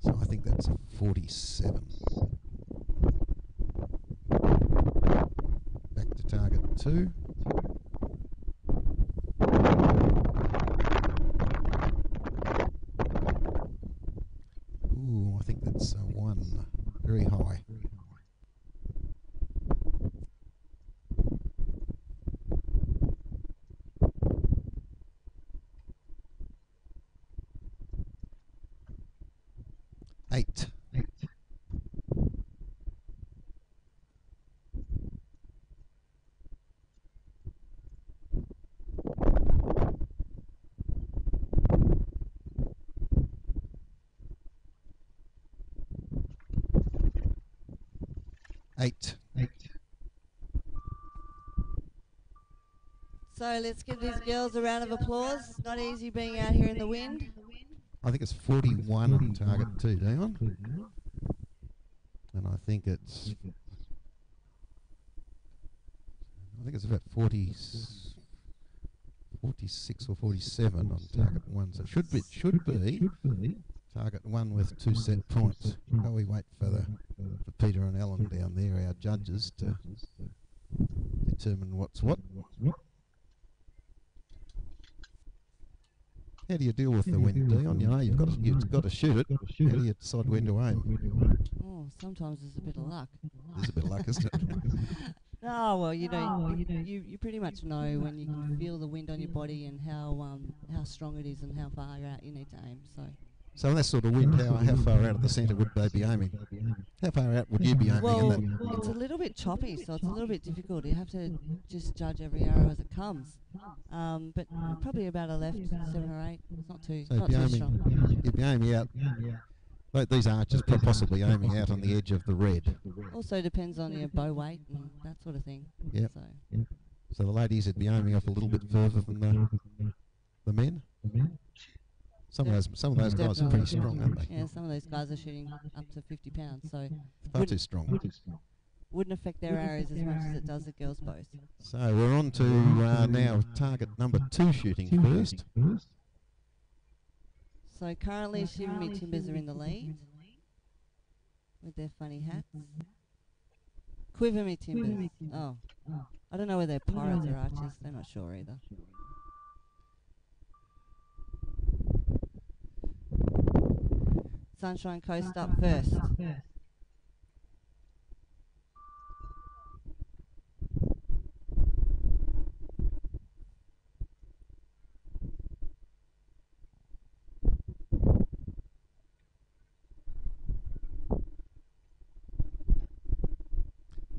So I think that's a 47. Back to target 2. Ooh, I think that's a 1. Very high. Eight. Eight. So let's give these girls a round of applause. Not easy being out here in the wind. I think it's 41 on target 2, Dion. And I think it's about 46 or 46 on target 1. So it should be target 1 with 2 set points. While we wait for Peter and Ellen down there, our judges, to determine what's what. How do you deal with the wind, Dion? You know, you've got to shoot it. How do you decide when to aim? Oh, sometimes there's a bit of luck. There's a bit of luck, isn't it? No, well, you pretty much know when you can feel the wind on your body and how strong it is and how far out you need to aim. So in that sort of wind, how far out of the centre would they be aiming? How far out would you be aiming? Well, it's a little bit choppy, so it's a little bit difficult. You have to just judge every arrow as it comes. But probably about a left, 7 or 8. It's not too strong. You'd be aiming out. Like these archers possibly aiming out on the edge of the red. Also depends on your bow weight and that sort of thing. Yep. So the ladies would be aiming off a little bit further than the men. Some of those guys are pretty strong, aren't they? Yeah, some of those guys are shooting up to 50 pounds, so far too strong. Wouldn't affect their arrows as much as it does the girls' bows. So we're on to now target number 2 shooting first. So currently Shiver Me Timbers are in the lead with their funny hats. Quiver Me Timbers. Oh, I don't know whether they're pirates or archers. They're not sure either. Sunshine Coast up first.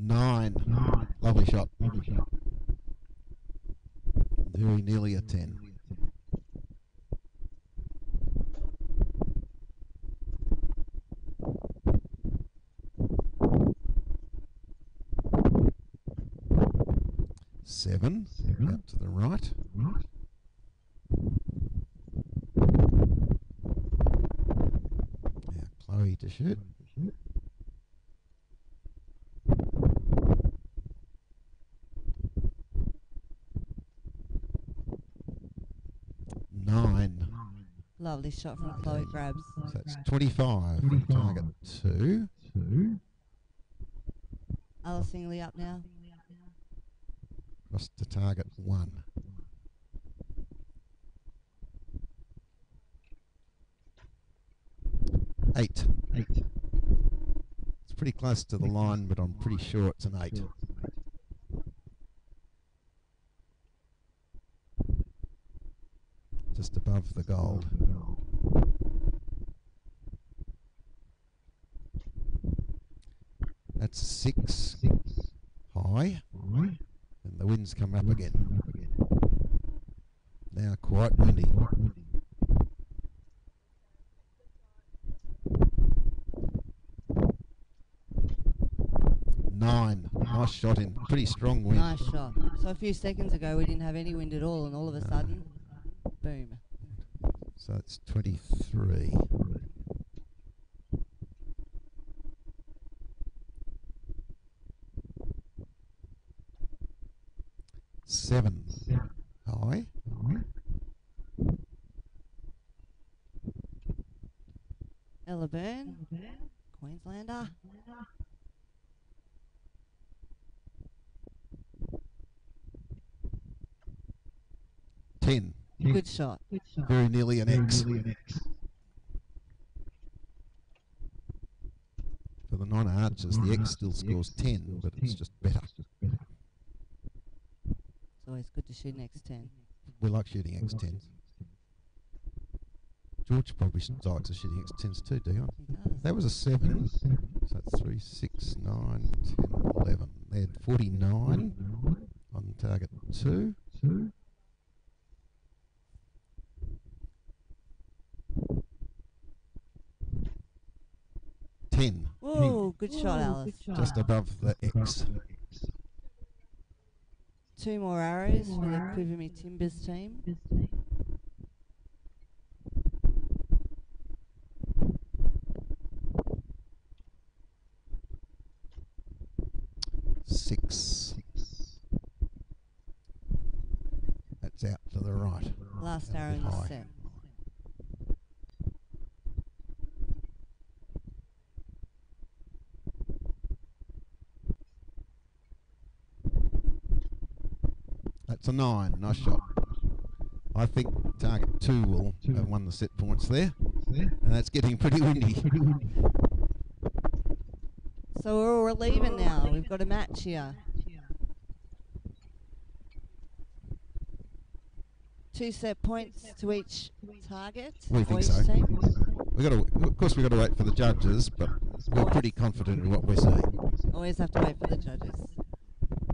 9. Lovely shot. Very nearly a 10. Seven. Out to the right. Now Chloe to shoot. Nine. Lovely shot from Chloe Grabs. So that's 25 from target 2. Alice Singley up now. Across to target 1. 8. It's pretty close to the line, but I'm pretty sure it's an 8. Just above the gold. That's 6 high, and the winds come up again. Now quite windy. Nine. Nice shot in. Pretty strong wind. Nice shot. So a few seconds ago we didn't have any wind at all, and all of a sudden, boom. So it's 23. Seven. High. Ella Byrne, Queenslander. Ten. Good shot. Very nearly an X. For the non-archers, the X still scores 10, but it's just better. It's always good to shoot an X10. We like shooting X10s. George probably likes shooting X10s too, Dion. He does. That was a 7. So that's 3, 6, 9, 10, 11. They had 49 on target 2. Whoa, good shot, Alice. Just above the X. 2 more arrows for the Quiver Me Timbers team. Six. That's out to the right. Last That'll arrow be in the high. set. That's a 9. Nice shot. I think target 2 will have won the set points there. And that's getting pretty windy. So we're all even now. We've got a match here. 2 set points to each target. We or think each so. team. Of course, we've got to wait for the judges, but we're pretty confident in what we're seeing. Always have to wait for the judges.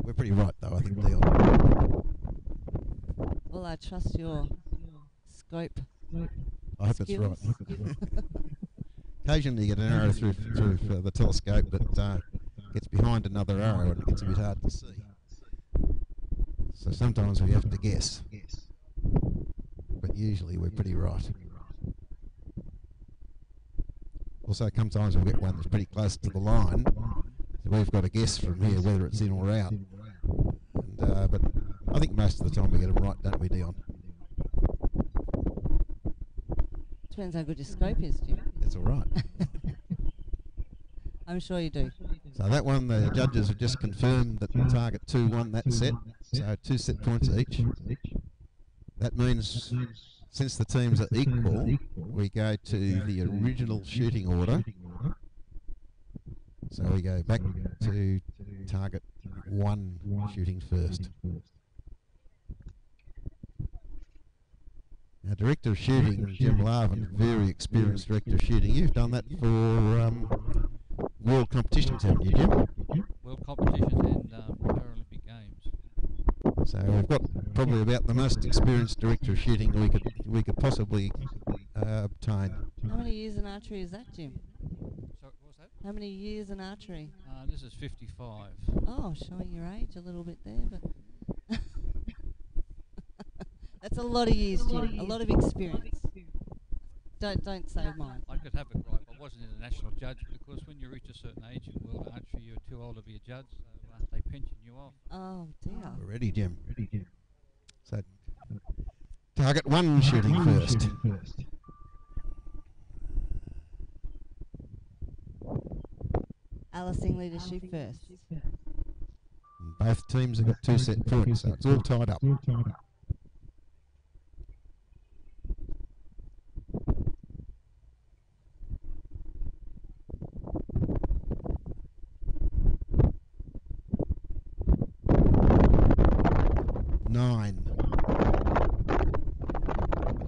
We're pretty right, though, I think, Dion. Well, I trust your scope. I hope it's skills. right. Occasionally you get an arrow through the telescope that gets behind another arrow and it gets a bit hard to see. So sometimes we have to guess. But usually we're pretty right. Also, sometimes we'll get one that's pretty close to the line. So we've got to guess from here whether it's in or out. And, but I think most of the time we get them right, don't we, Dion? Depends how good your scope is, Jim. That's all right. I'm sure you do. So that one, the judges have just confirmed that target 2 won that set. So 2 set points each. That means since the teams are equal, we go to the original shooting order. So we go back to target 1 shooting first. Now, director of shooting, Jim Larvin, very experienced director of shooting. You've done that for world competitions, haven't you, Jim? World competitions and Paralympic Games. So we've got probably about the most experienced director of shooting we could possibly obtain. How many years in archery is that, Jim? So what was that? How many years in archery? This is 55. Oh, showing your age a little bit there, but that's a lot of years, Jim. A lot of experience. Don't say mine. I could have it right, but wasn't in the national judge because when you reach a certain age in world archery, you're too old to be a judge, so they pension you off. Oh dear. We're ready, Jim. So, target 1 shooting first. Alice Ingley to shoot first. And both teams have got 2 set points, so it's all tied up.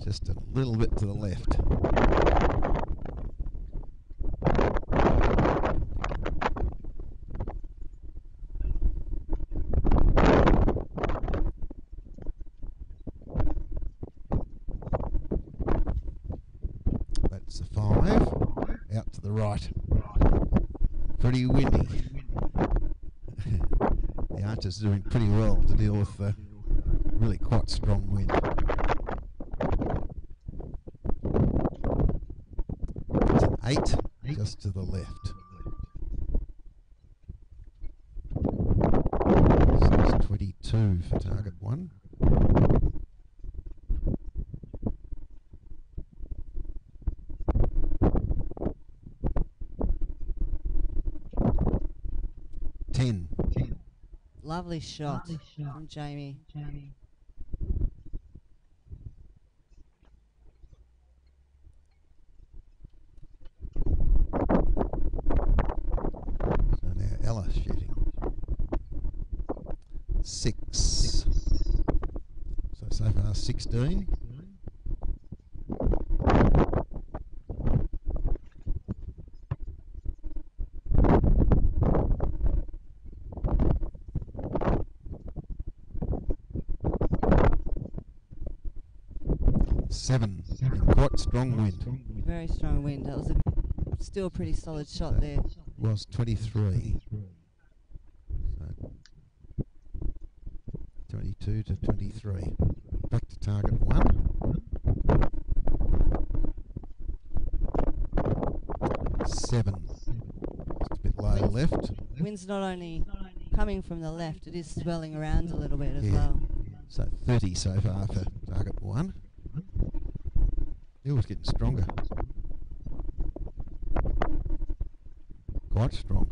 Just a little bit to the left. That's a 5. Out to the right. Pretty windy. The Archers are doing pretty well to deal with the really quite strong wind. It's an 8 just to the left. So it's 22 for target 1. Lovely shot from Jamie. So now Ella shooting. 6. So far 16. Seven. And quite strong wind. Very strong wind. That was still a pretty solid shot there. Was 23. So 22 to 23. Back to target 1. 7. Just a bit low left. Wind's not only coming from the left, it is swelling around a little bit as well. So 30 so far for target 1. It was getting stronger. Quite strong.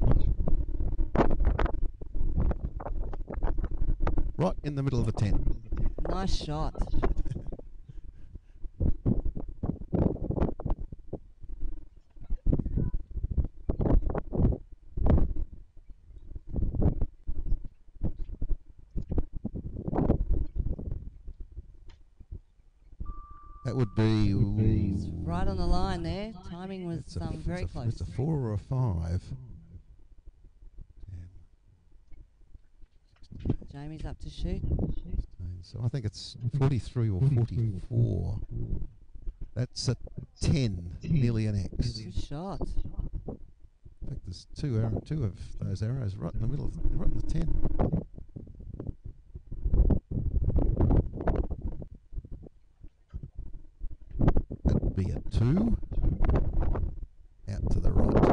Right in the middle of the tent. Nice shot. That would be right on the line there. Timing was very close. It's a 4 or a 5. Jamie's up to shoot. So I think it's 43 or 44. That's a 10, nearly an X. Good shot. I think there's two of those arrows right in the middle, right in the 10. That'd be a 2. Out to the right.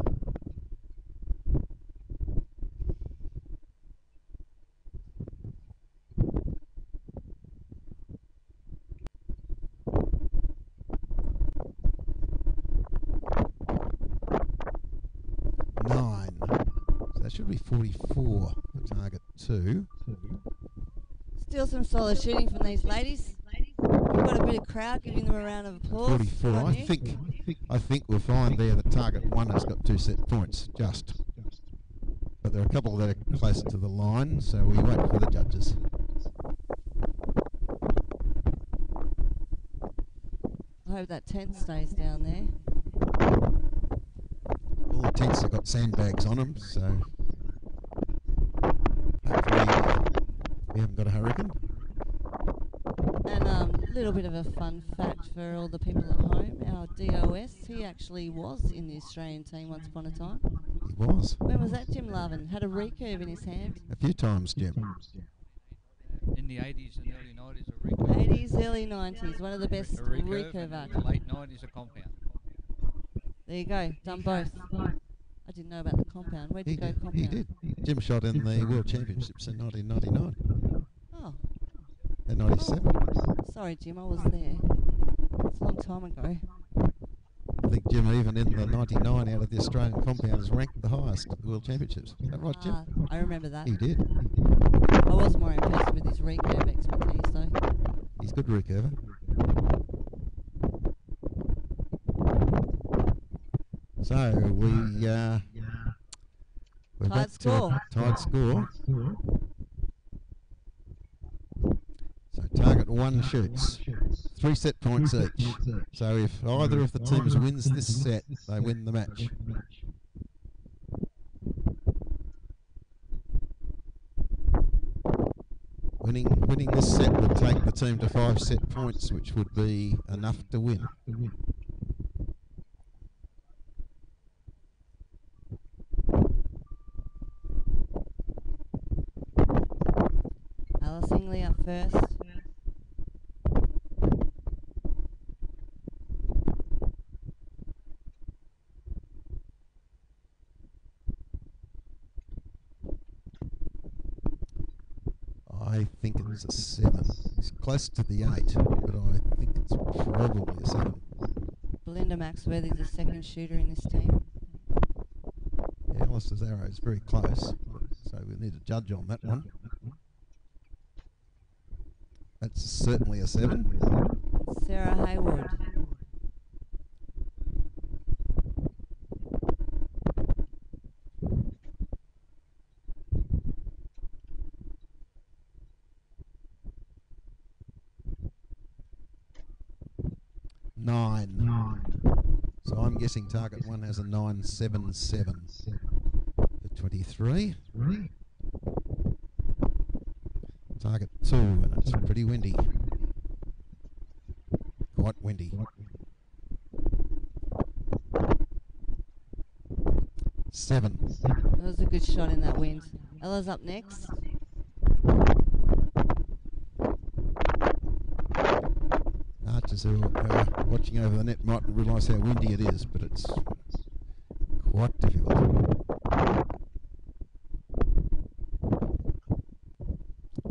Should be 44 for target 2. Still some solid shooting from these ladies. We've got a bit of crowd giving them a round of applause. 44. I think we'll find there that target 1 has got 2 set points, just. But there are a couple that are closer to the line, so we wait for the judges. I hope that tent stays down there. All the tents have got sandbags on them, so hopefully we haven't got a hurricane. And a little bit of a fun fact for all the people at home, our DOS, he actually was in the Australian team once upon a time. He was. When was that, Jim Lavin? Had a recurve in his hand. A few times, Jim. In the 80s and early 90s, a recurve. 80s, early 90s, one of the best recurve archers. Late 90s, a compound. There you go. Done both. I didn't know about the compound. Where'd you go compound? He did. Jim shot in the World Championships in 1999 Oh, and 97. sorry, Jim. I was there. It's a long time ago. I think Jim, even in the 99 out of the Australian compound, is ranked the highest at the World Championships. Is that right, Jim? I remember that. He did. I was more impressed with his recurve expertise, though. He's good recurver. So we're Tied back score. to a tied score. So target 1 shoots. 3 set points each. So if either of the teams wins this set, they win the match. Winning this set would take the team to 5 set points, which would be enough to win. Alice Ingley up first. I think it's a 7. It's close to the 8, but I think it's probably a 7. Belinda Maxworthy's the second shooter in this team. Yeah, Alice's arrow is very close, so we need a judge on that one. That's certainly a 7. Sarah Hayward. So I'm guessing target 1 has a 977 for 23. Target 2, and it's pretty windy. Quite windy. 7. That was a good shot in that wind. Ella's up next. Archers who are watching over the net mightn't realise how windy it is, but it's quite difficult.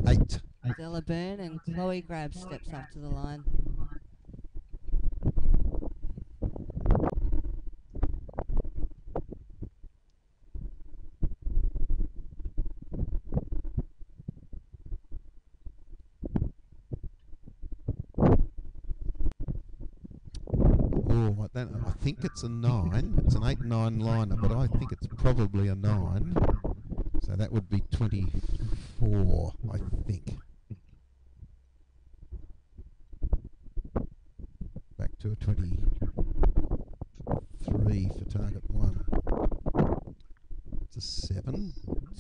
8. Della Byrne and Chloe Grab steps up to the line. I think it's a 9. It's an 8-9 liner, but I think it's probably a 9. So that would be 24, I think. Back to a 23 for target 1. It's a 7.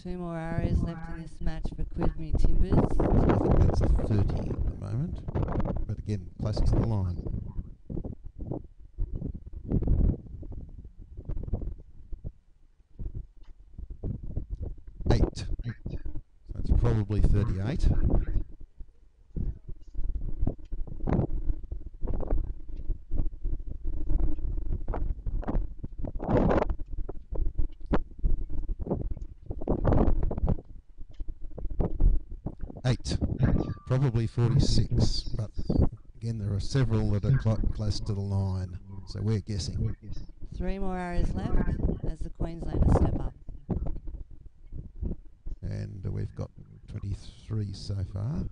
2 more areas left in this match for Quidmere Timbers. So I think that's a 30 at the moment. But again, close to the line. 8. So it's probably 38. Probably 46, but again there are several that are close to the line, so we're guessing. 3 more areas left as the Queenslanders step up. And we've got 23 so far,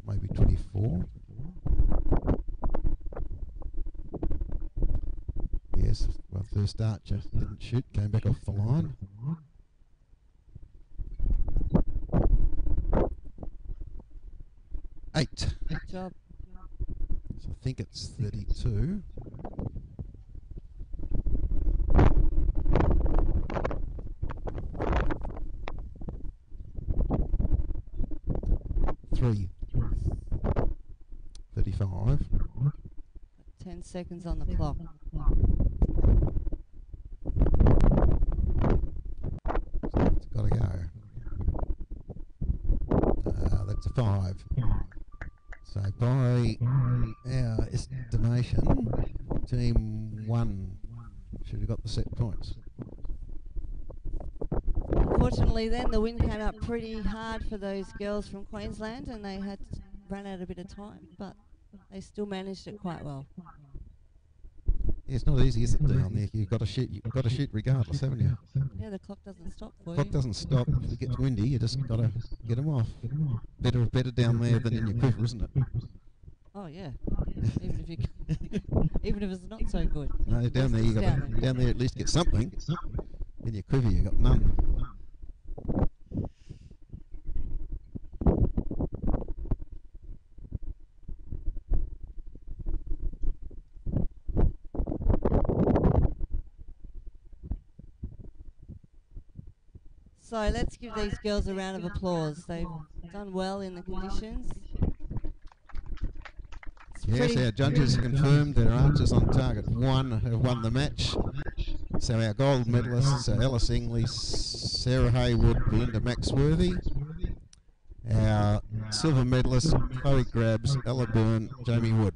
maybe 24. Yes, well, first Archer didn't shoot, came back off the line. 8. Good job. So I think it's 32. Three. 35. 10 seconds on the clock. So it's got to go. That's a 5. So by our estimation, Team 1 Should have got the set points. Unfortunately, then the wind came up pretty hard for those girls from Queensland, and they had run out a bit of time, but they still managed it quite well. Yeah, it's not easy, is it, down there? You've got to shoot. You've got to shoot regardless, haven't you? Yeah, the clock doesn't stop for Clock you. doesn't stop. If it gets windy, you just got to get them off. Better down there than in your quiver, isn't it? Oh yeah, even if you, even if it's not so good. No, down there you got Down down there at least get something. In your quiver, you got none. So let's give these girls a round of applause. They've done well in the conditions. It's Yes, pretty- our judges confirmed that our archers on target 1 have won the match. So our gold medalists are Alice Ingley, Sarah Haywood, Belinda Maxworthy. Our silver medalists, Chloe Grabs, Ella Byrne, Jamie Wood.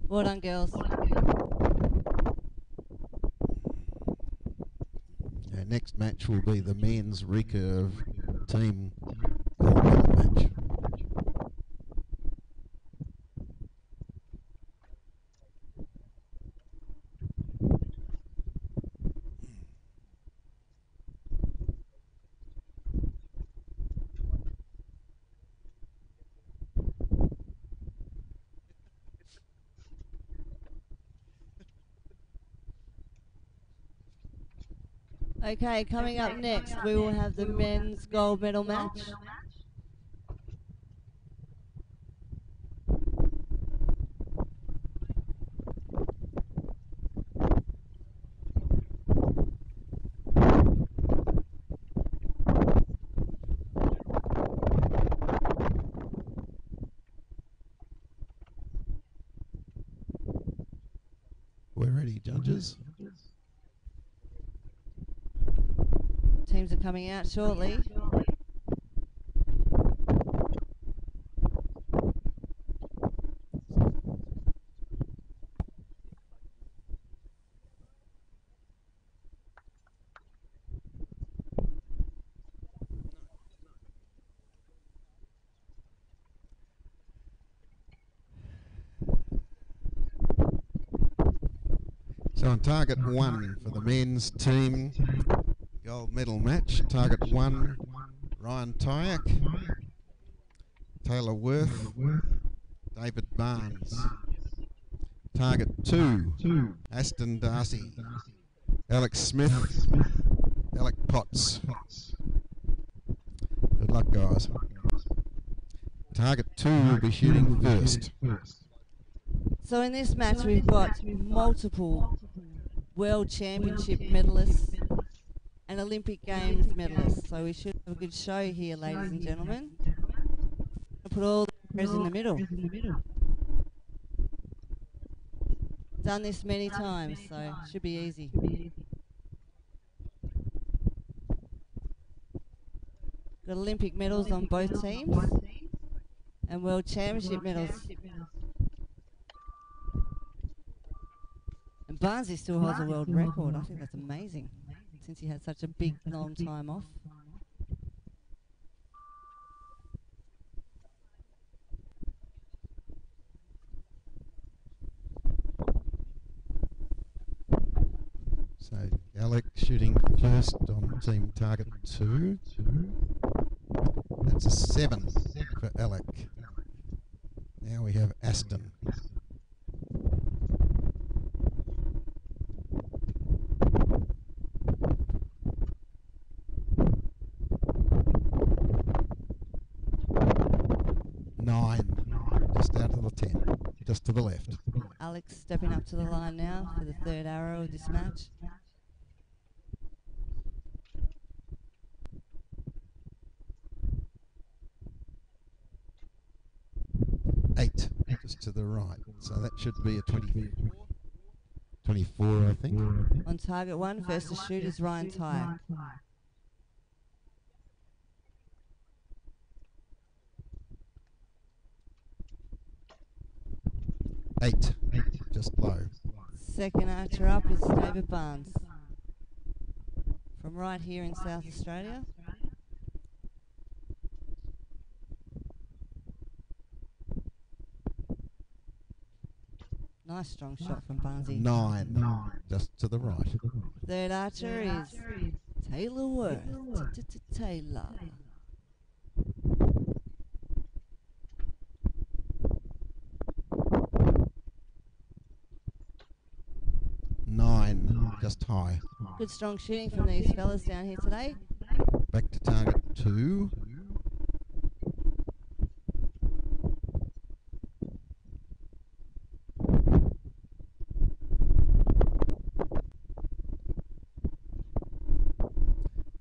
Well done, girls. Our next match will be the men's recurve team gold medal match. Okay, coming up next, we will have the men's gold medal match. We're ready, judges. Teams are coming out shortly. So on target 1 for the men's team gold medal match, target 1, Ryan Tyack, Taylor Worth, David Barnes. Target 2, Aston Darcy, Alex Smith, Alec Potts. Good luck, guys. Target 2 will be shooting first. So in this match, we've got multiple World Championship medalists and Olympic Games medalists. So we should have a good show here, ladies and gentlemen. I'll put all the cameras in the middle. Done this many times, so should be easy. Got Olympic medals on both teams and World Championship medals. And Barnsley still holds a world record. I think that's amazing, since he had such a big, long time off. So Alec shooting first on team target 2. That's a 7 for Alec. Now we have Aston. Just out of the 10, just to the left. Alex stepping up to the line now for the third arrow of this match. Eight, just to the right. So that should be a 24, I think. On target 1, first to shoot is Ryan Tyack. 8, just low. Second archer up is David Barnes from right here in South Australia. Nice strong shot from Barnesy. 9, just to the right. Third archer is Taylor Worth. Taylor. Just high. Good strong shooting from these fellas down here today. Back to target 2.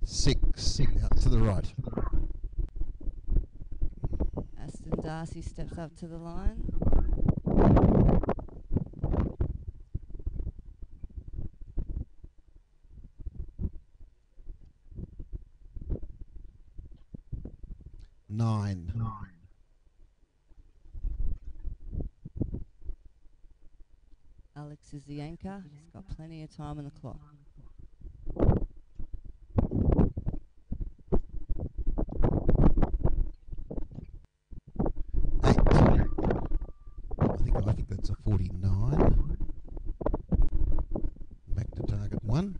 Six out to the right. Aston Darcy steps up to the line. Nine. Alex is the anchor. He's got plenty of time on the clock. 8. I think that's a 49. Back to target 1.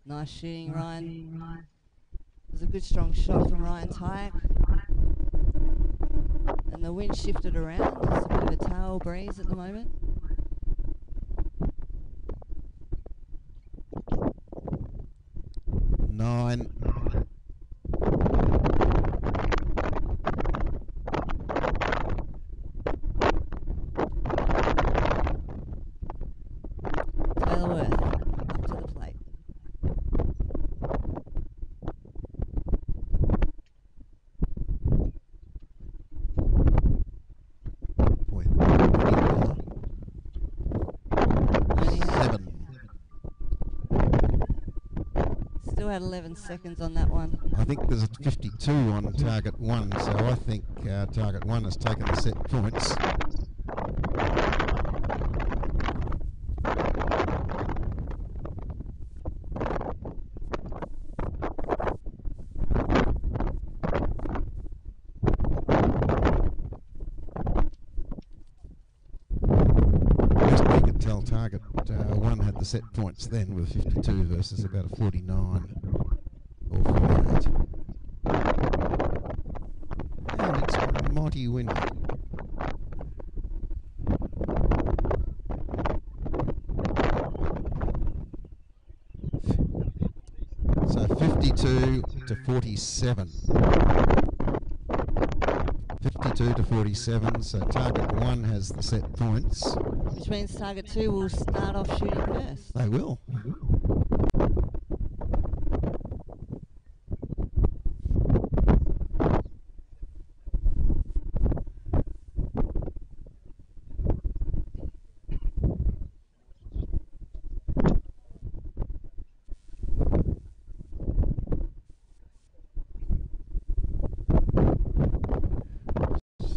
Nice shooting, Ryan. It was a good strong shot from Ryan Tyke. And the wind shifted around. There's a bit of a tail breeze at the moment. Nine. Taylor Worth up to the plate. Boy, Only had 7. Still had 11 seconds on that one. I think there's a 52 on target 1, so I think target 1 has taken the set points. Best we could tell, target 1 had the set points then with 52 versus about a 49 or 48. And it's mighty windy. So 52 to 47. 52 to 47, so target 1 has the set points. Which means target 2 will start off shooting first. They will.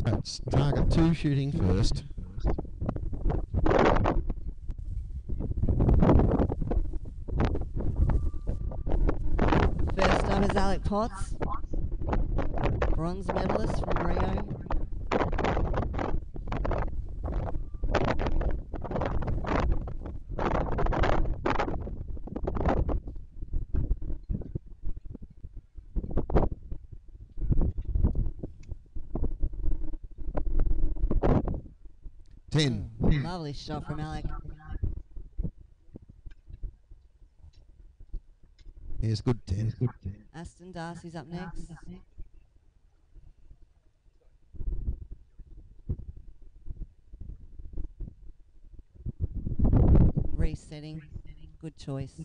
That's target 2 shooting first. First up is Alec Potts, bronze medalist from Rio. Lovely shot from Alec. Here's good 10. Aston Darcy's up next. Resetting. Good choice.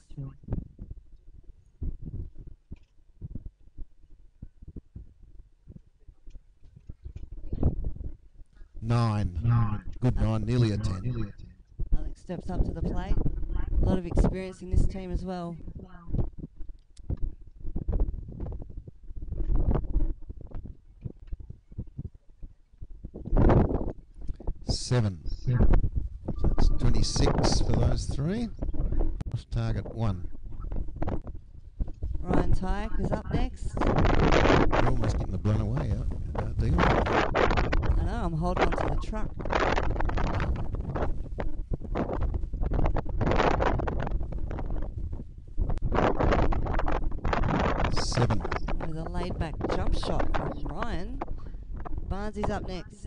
Nine. Good 9, nearly a 10. Alex steps up to the plate. A lot of experience in this team as well. 7. So that's 26 for those 3. Target 1. Ryan Tyke is up next. You're almost getting the blown away deal. I know, I'm holding on to the truck. Seven. With a laid-back jump shot from Ryan. Barnsley's up next.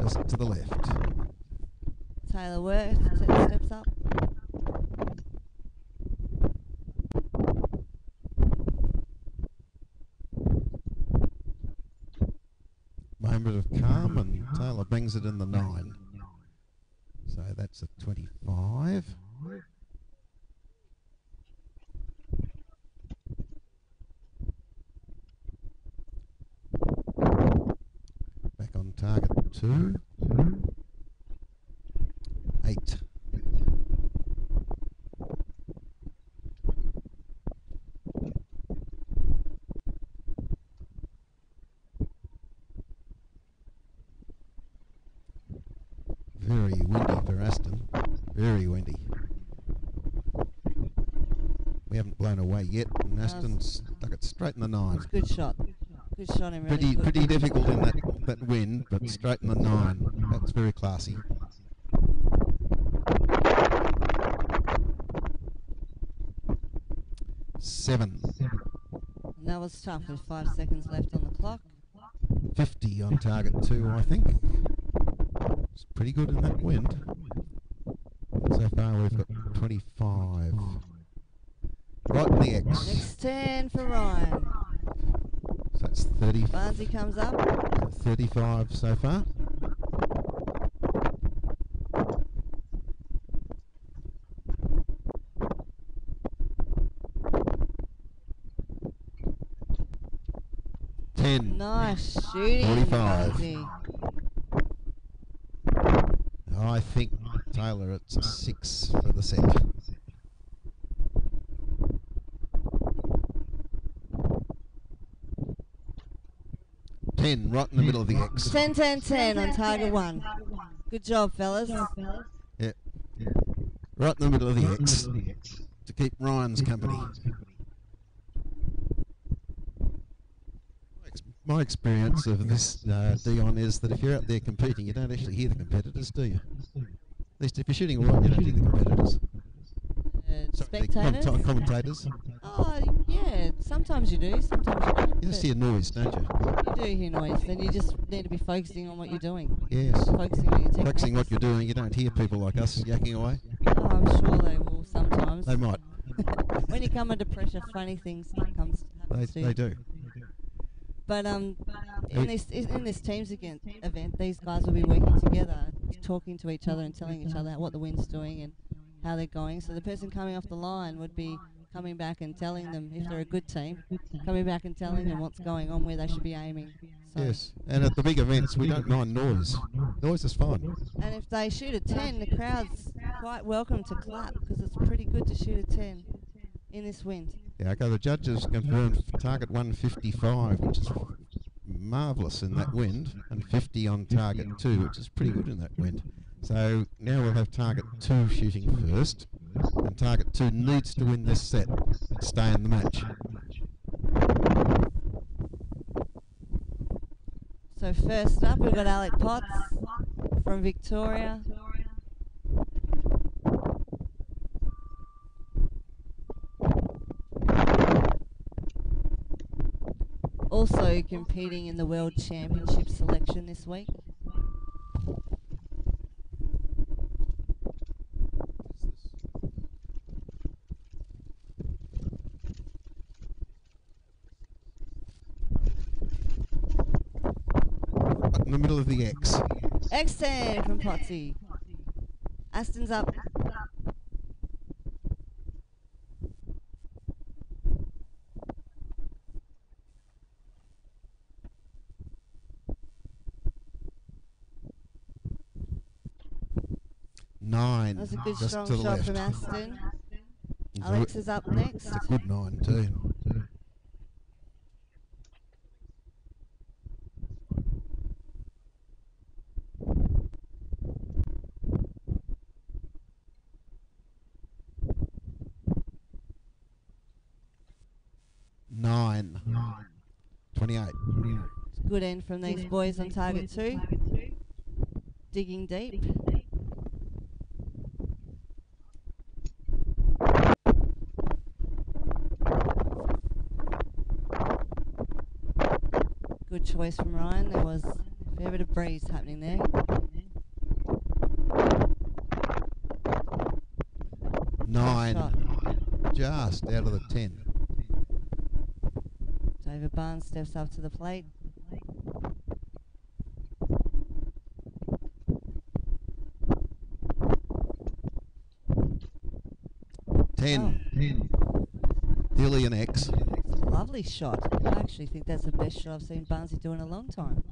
Just to the left. Taylor Worth steps up. Moment of calm, and Taylor bangs it in the 9. So that's a 25. Back on target 2. 8. Very windy for Aston. Very windy. We haven't blown away yet, and Aston's stuck it straight in the 9. It's a good shot. Good shot and really good. Pretty difficult in that wind, but straight in the 9. That's very classy. Seven. And that was tough with 5 seconds left on the clock. 50 on target 2, I think. It's pretty good in that wind. So far we've got 25. Right in the X. Next 10 for Ryan. So that's 30. Barnsley comes up. 35 so far. Nice shooting. 45. Barnsley. I think, Taylor, it's a 6 for the set. Ten, right in the middle of the X. 10, 10, 10 on target 1. Good job, fellas. Yeah. Right in the middle of the X to keep Ryan's company. My experience of this, Dion, is that if you're out there competing, you don't actually hear the competitors, do you? At least if you're shooting right, you don't hear the competitors. Spectators? Commentators. Oh, yeah. Sometimes you do, sometimes you don't. You just hear noise, don't you? You do hear noise. Then you just need to be focusing on what you're doing. Yes. Focusing on your technique. Focusing what you're doing. You don't hear people like us yakking away. Oh, I'm sure they will sometimes. They might. When you come under pressure, funny things happens to you. They do. But in this teams event, these guys will be working together, talking to each other and telling each other what the wind's doing and how they're going. So the person coming off the line would be coming back and telling them, if they're a good team, coming back and telling them what's going on, where they should be aiming. So Yes, and at the big events, we don't mind noise. Noise is fine. and if they shoot a 10, the crowd's quite welcome to clap because it's pretty good to shoot a 10 in this wind. Yeah, okay, the judges confirmed target 155, which is marvellous in that wind, and 50 on target 2, which is pretty good in that wind. So now we'll have target 2 shooting first, and target 2 needs to win this set to stay in the match. So first up, we've got Alec Potts from Victoria. Also competing in the World Championship selection this week. Right in the middle of the X. X10 from Potsy. Aston's up. 9. That was a good just strong to the shot left. from Aston. It's Alex is up next. It's a good 9 too. Nine. 28. It's a good end from these boys on target 2. Digging deep. Good choice from Ryan. There was a fair bit of breeze happening there. Nine. Shot. Just out of the 10. David Barnes steps up to the plate. Ten. Dillian X. It's a lovely shot. I actually think that's the best shot I've seen Barnesy do in a long time.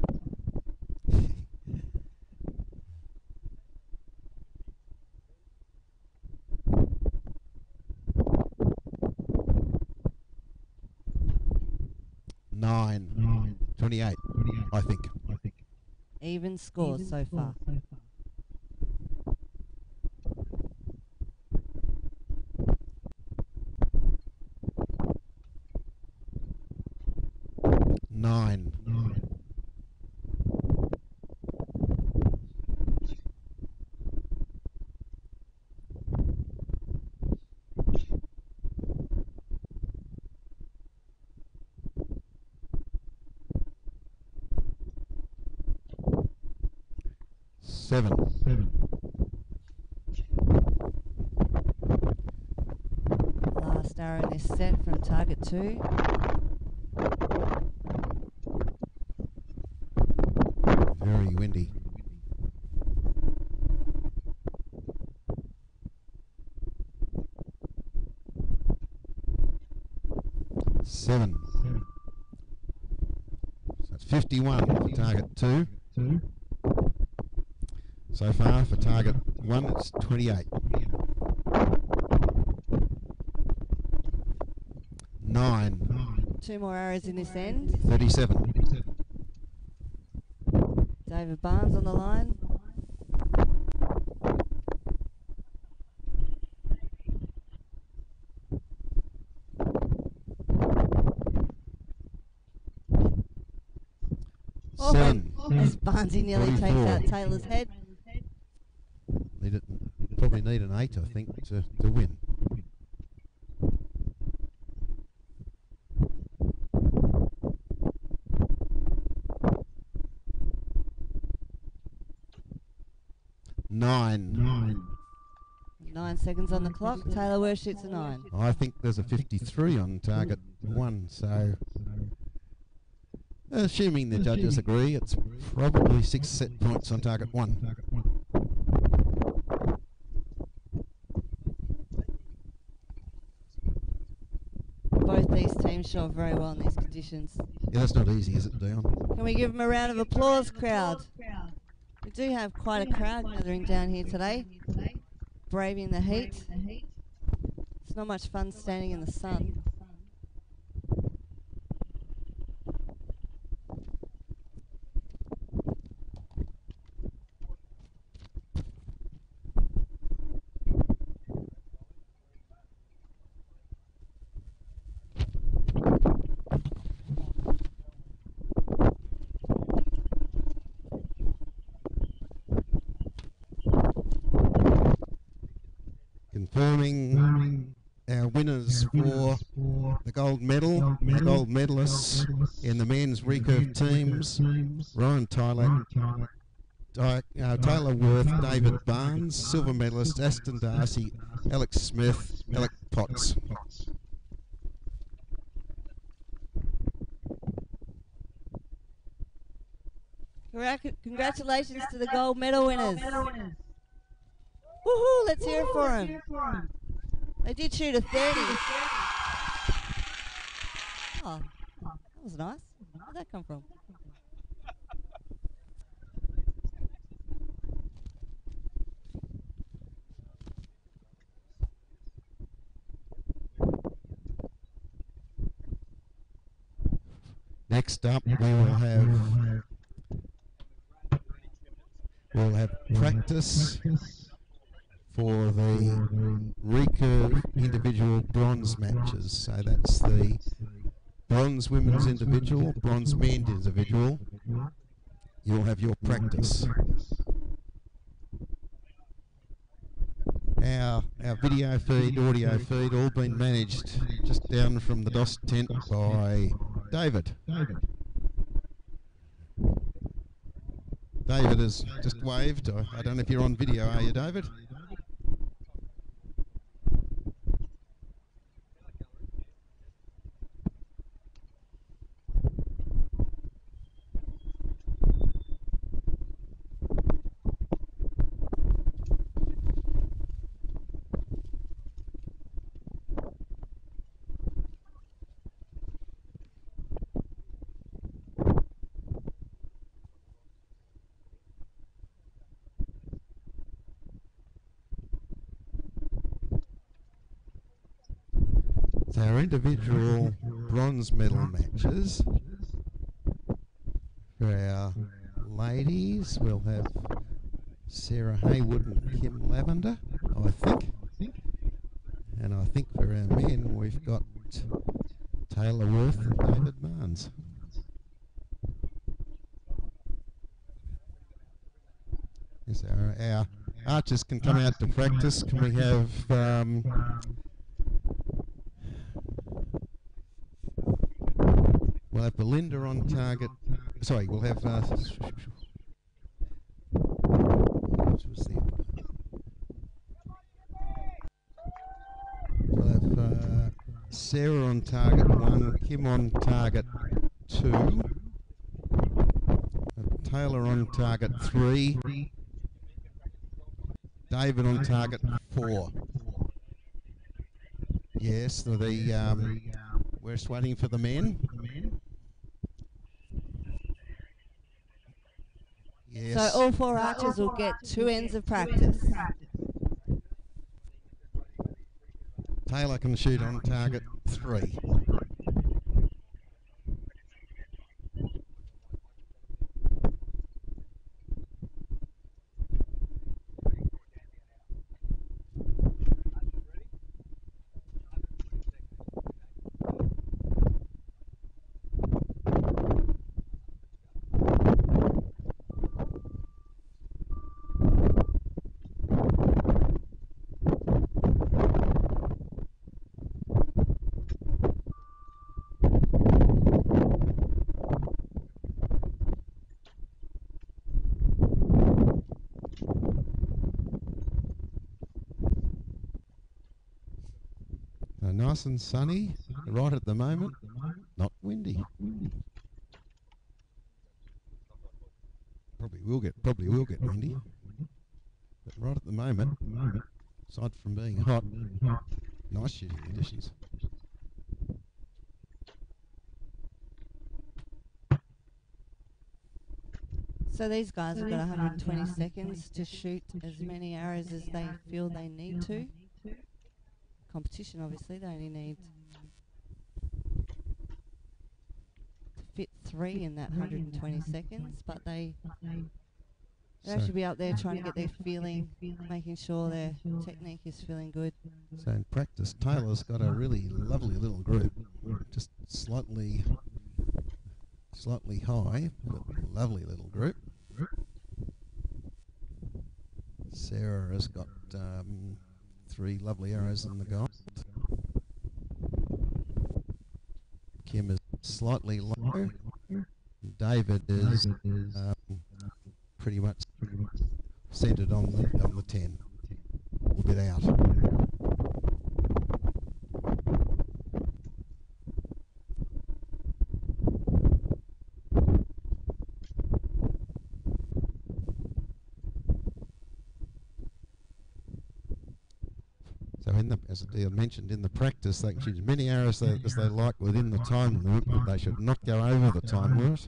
Nine. 28. I think. Even scores so far. 9. 7. Last arrow in this set from target 2. Very windy. Seven. So it's 51 for target 2. So far for target 1 it's 28. 9. 2 more arrows in this end. 37. David Barnes on the line. Seven. As Barnesy nearly 44. takes out Taylor's head. Probably need an 8, I think, to win. Nine. 9 seconds on the clock. Taylor Worth shoots a 9. I think there's a 53 on target 1, so assuming the judges agree, it's probably 6 set points on target 1. Both these teams shot very well in these conditions. Yeah, that's not easy, is it, Dion? Can we give them a round of applause, crowd? We do have quite a crowd gathering down here today, braving the heat. It's not much fun standing in the sun. Confirming our winners for the gold medal, the gold medalists in the men's recurve teams: Ryan Tyler, Taylor Worth, David Barnes; silver medalist Aston Darcy, Alex Smith, Alec Potts. Congratulations to the gold medal winners. Woohoo, let's hear it for them. They did shoot a 30. Oh, that was nice. Where'd that come from? Next up, we'll have practice for the Recurve individual bronze matches. So that's the bronze women's individual, bronze men's individual. You'll have your practice. Our video feed, audio feed, all been managed just down from the DOS tent by David. David has just waved. I don't know if you're on video, are you, David? So our individual bronze medal matches for our ladies, we'll have Sarah Haywood and Kim Lavender, I think. And I think for our men, we've got Taylor Worth and David Barnes. Yes, our archers can come out to practice. Can we have we'll have Belinda on target. Sorry, we'll have we'll have Sarah on target 1, Kim on target 2, Taylor on target 3, David on target 4. Yes, we're just waiting for the men. Yes. So all 4 archers will get 2 ends of practice. Taylor can shoot on target 3. Nice and sunny right at the moment, not windy. Probably will get windy, but right at the moment, aside from being hot, nice shooting conditions. So these guys have got 120 seconds to shoot as many arrows as they feel they need to. Competition, obviously, they only need to fit 3 in that 120 seconds, but they should be out there trying to get their feeling, making sure their technique is feeling good. So in practice, Taylor's got a really lovely little group, just slightly high, but lovely little group. Sarah has got 3 lovely arrows in the goal. Kim is slightly low. David is pretty much centred on the 10, a bit out. As I mentioned, in the practice, they can shoot as many arrows as they like within the time limit, but they should not go over the time limit.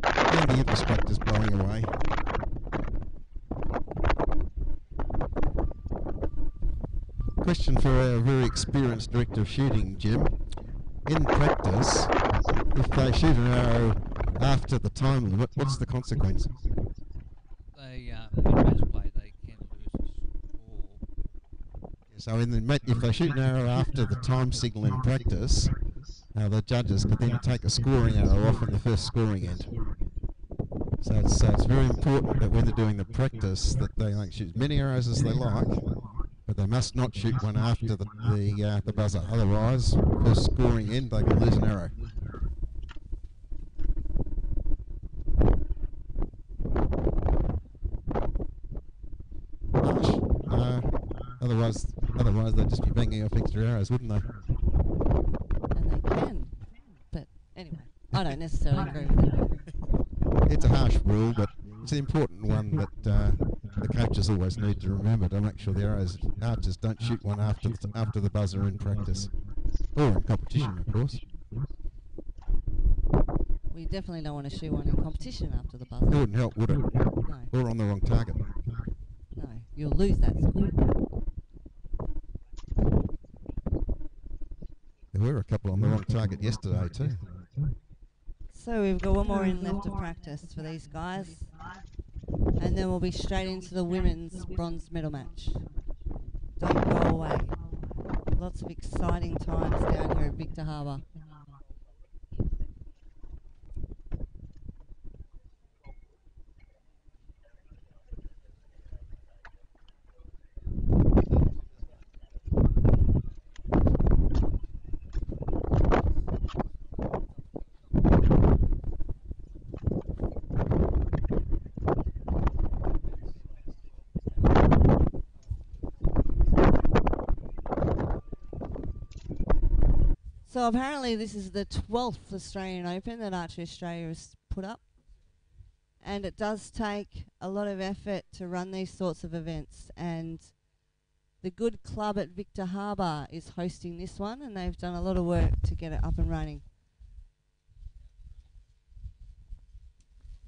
And the introspector's blowing away. Question for our very experienced director of shooting, Jim. In practice, if they shoot an arrow after the time limit, what's the consequence? They, in match play, they can lose a score. So if they shoot an arrow after the time signal in practice, the judges could then take a scoring arrow off in the first scoring end. So it's very important that when they're doing the practice that they shoot as many arrows as they like, but they must not shoot one after the buzzer. Otherwise, first scoring end, they can lose an arrow. Otherwise they'd just be banging off extra arrows, wouldn't they? And they can. But anyway, I don't necessarily agree with it. It's a harsh rule, but it's an important one that the coaches always need to remember to make sure the archers don't shoot one after the buzzer in practice. Or in competition, of course. We definitely don't want to shoot one in competition after the buzzer. It wouldn't help, would it? No. Or on the wrong target. No, you'll lose that score. There were a couple on the wrong target yesterday too. So we've got one more in left of practice for these guys. And then we'll be straight into the women's bronze medal match. Don't go away. Lots of exciting times down here at Victor Harbour. So apparently this is the 12th Australian Open that Archery Australia has put up. And it does take a lot of effort to run these sorts of events. And the good club at Victor Harbour is hosting this one, and they've done a lot of work to get it up and running.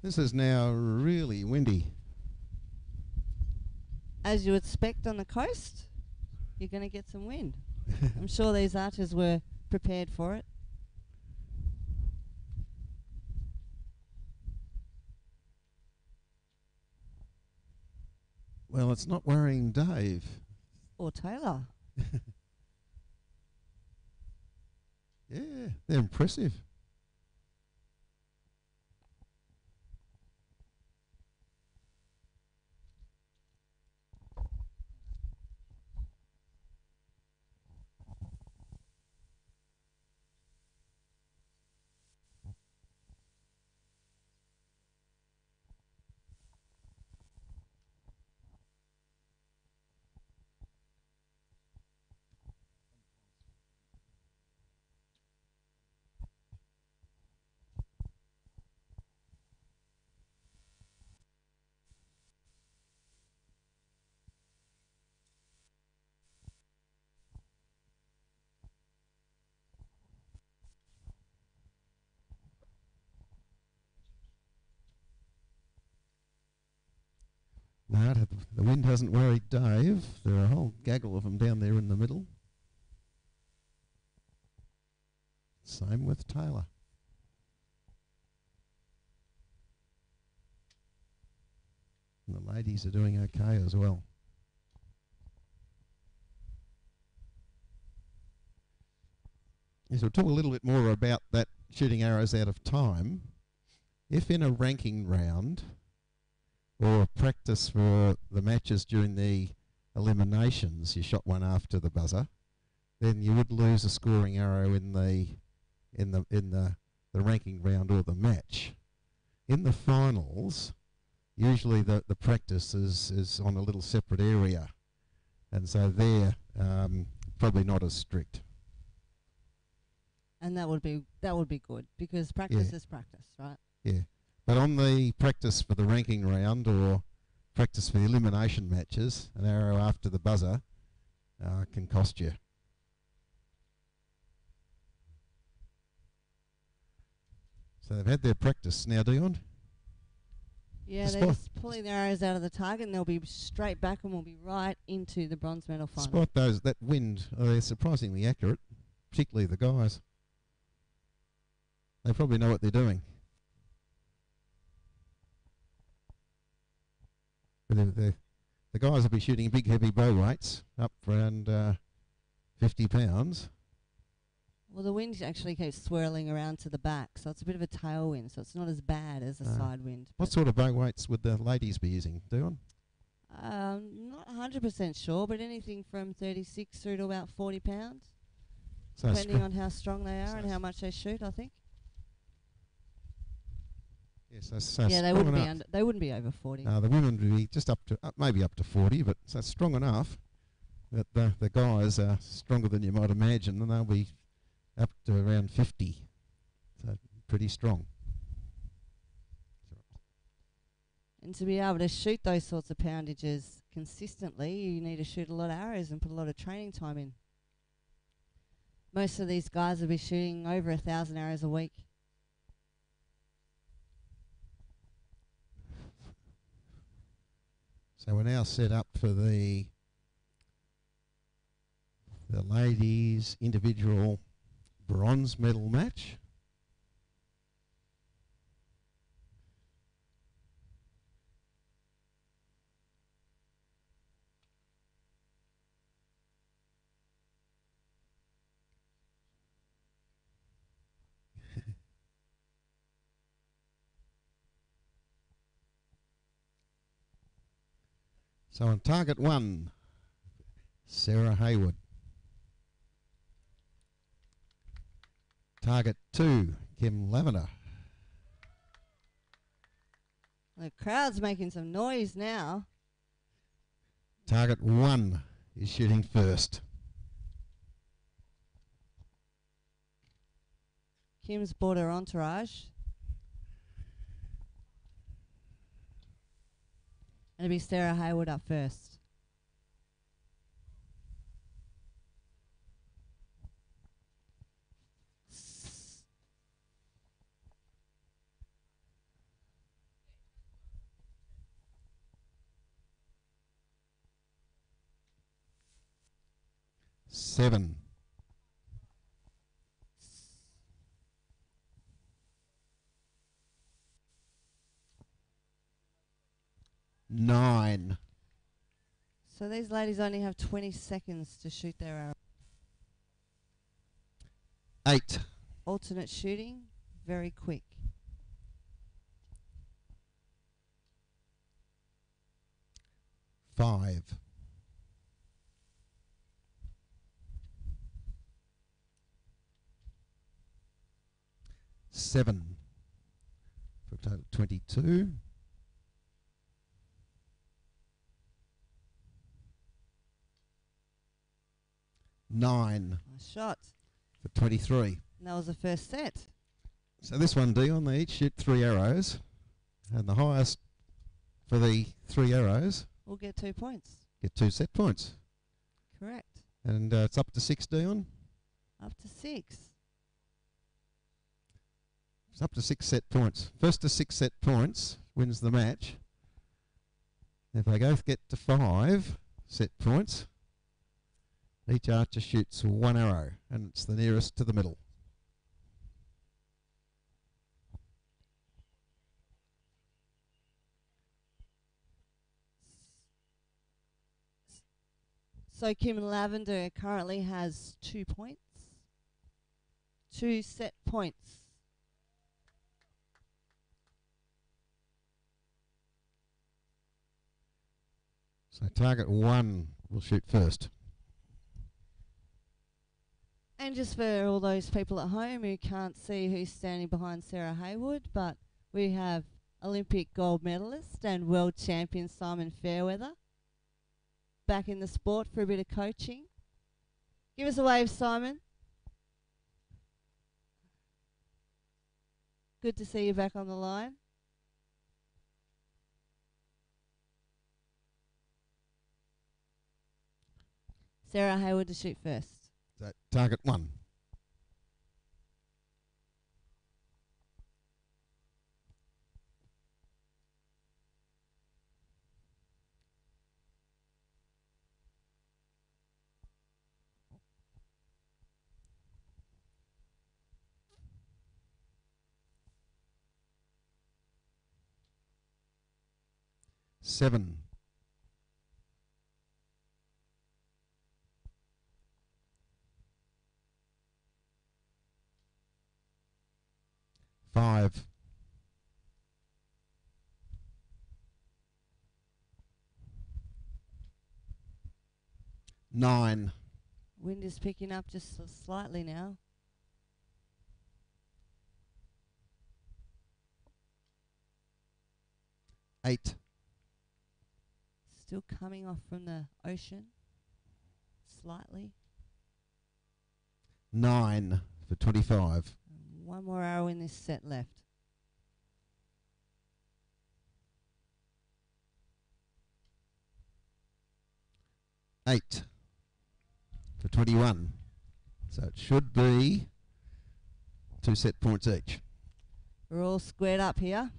This is now really windy. As you would expect on the coast, you're going to get some wind. I'm sure these archers were prepared for it. Well, it's not worrying Dave. Or Taylor. Yeah, they're impressive. No, the wind hasn't worried Dave. There are a whole gaggle of them down there in the middle. Same with Taylor. And the ladies are doing okay as well. Yes, we'll talk a little bit more about that shooting arrows out of time. If in a ranking round or practice for the matches during the eliminations, you shot one after the buzzer, then you would lose a scoring arrow in the ranking round or the match. In the finals, usually the practice is on a little separate area, and so they're probably not as strict. And that would be good, because practice is practice, right? Yeah. But on the practice for the ranking round or practice for the elimination matches, an arrow after the buzzer can cost you. So they've had their practice now, Dion? Yeah, The they're spot- just pulling their arrows out of the target and they'll be straight back and will be right into the bronze medal final. Spot those, that wind, they're surprisingly accurate, particularly the guys. They probably know what they're doing. But the guys will be shooting big, heavy bow weights up around 50 pounds. Well, the wind actually keeps swirling around to the back, so it's a bit of a tailwind, so it's not as bad as a side wind. What sort of bow weights would the ladies be using, Dion? Not 100% sure, but anything from 36 through to about 40 pounds, So depending on how strong they are so and how much they shoot, I think. Yes, so Yeah, they strong wouldn't be enough. under. They wouldn't be over 40. The women would be just up to maybe up to 40, but so strong enough that the guys are stronger than you might imagine, and they'll be up to around 50. So pretty strong. And to be able to shoot those sorts of poundages consistently, you need to shoot a lot of arrows and put a lot of training time in. Most of these guys will be shooting over 1,000 arrows a week. So we're now set up for the ladies' individual bronze medal match. So on target 1, Sarah Hayward. Target 2, Kim Lavender. The crowd's making some noise now. Target 1 is shooting first. Kim's bought her entourage. And it'll be Sarah Hayward up first. Seven. Nine. So these ladies only have 20 seconds to shoot their arrow. 8. Alternate shooting, very quick. 5. 7. For a total of 22. 9 Nice shot. for 23. And that was the first set. So this one, Dion, they each shoot 3 arrows, and the highest for the 3 arrows We'll get 2 points. get 2 set points. Correct. And it's up to 6, Dion. Up to 6. It's up to 6 set points. First to 6 set points wins the match. If they both get to 5 set points, each archer shoots 1 arrow, and it's the nearest to the middle. So Kim Lavender currently has 2 points. 2 set points. So target 1 will shoot first. And just for all those people at home who can't see who's standing behind Sarah Hayward, but we have Olympic gold medalist and world champion Simon Fairweather back in the sport for a bit of coaching. Give us a wave, Simon. Good to see you back on the line. Sarah Hayward to shoot first. So target 1. 7. 5. 9. Wind is picking up just slightly now. 8. Still coming off from the ocean, slightly. 9 for 25. One more arrow in this set left. 8 for 21. So it should be 2 set points each. We're all squared up here,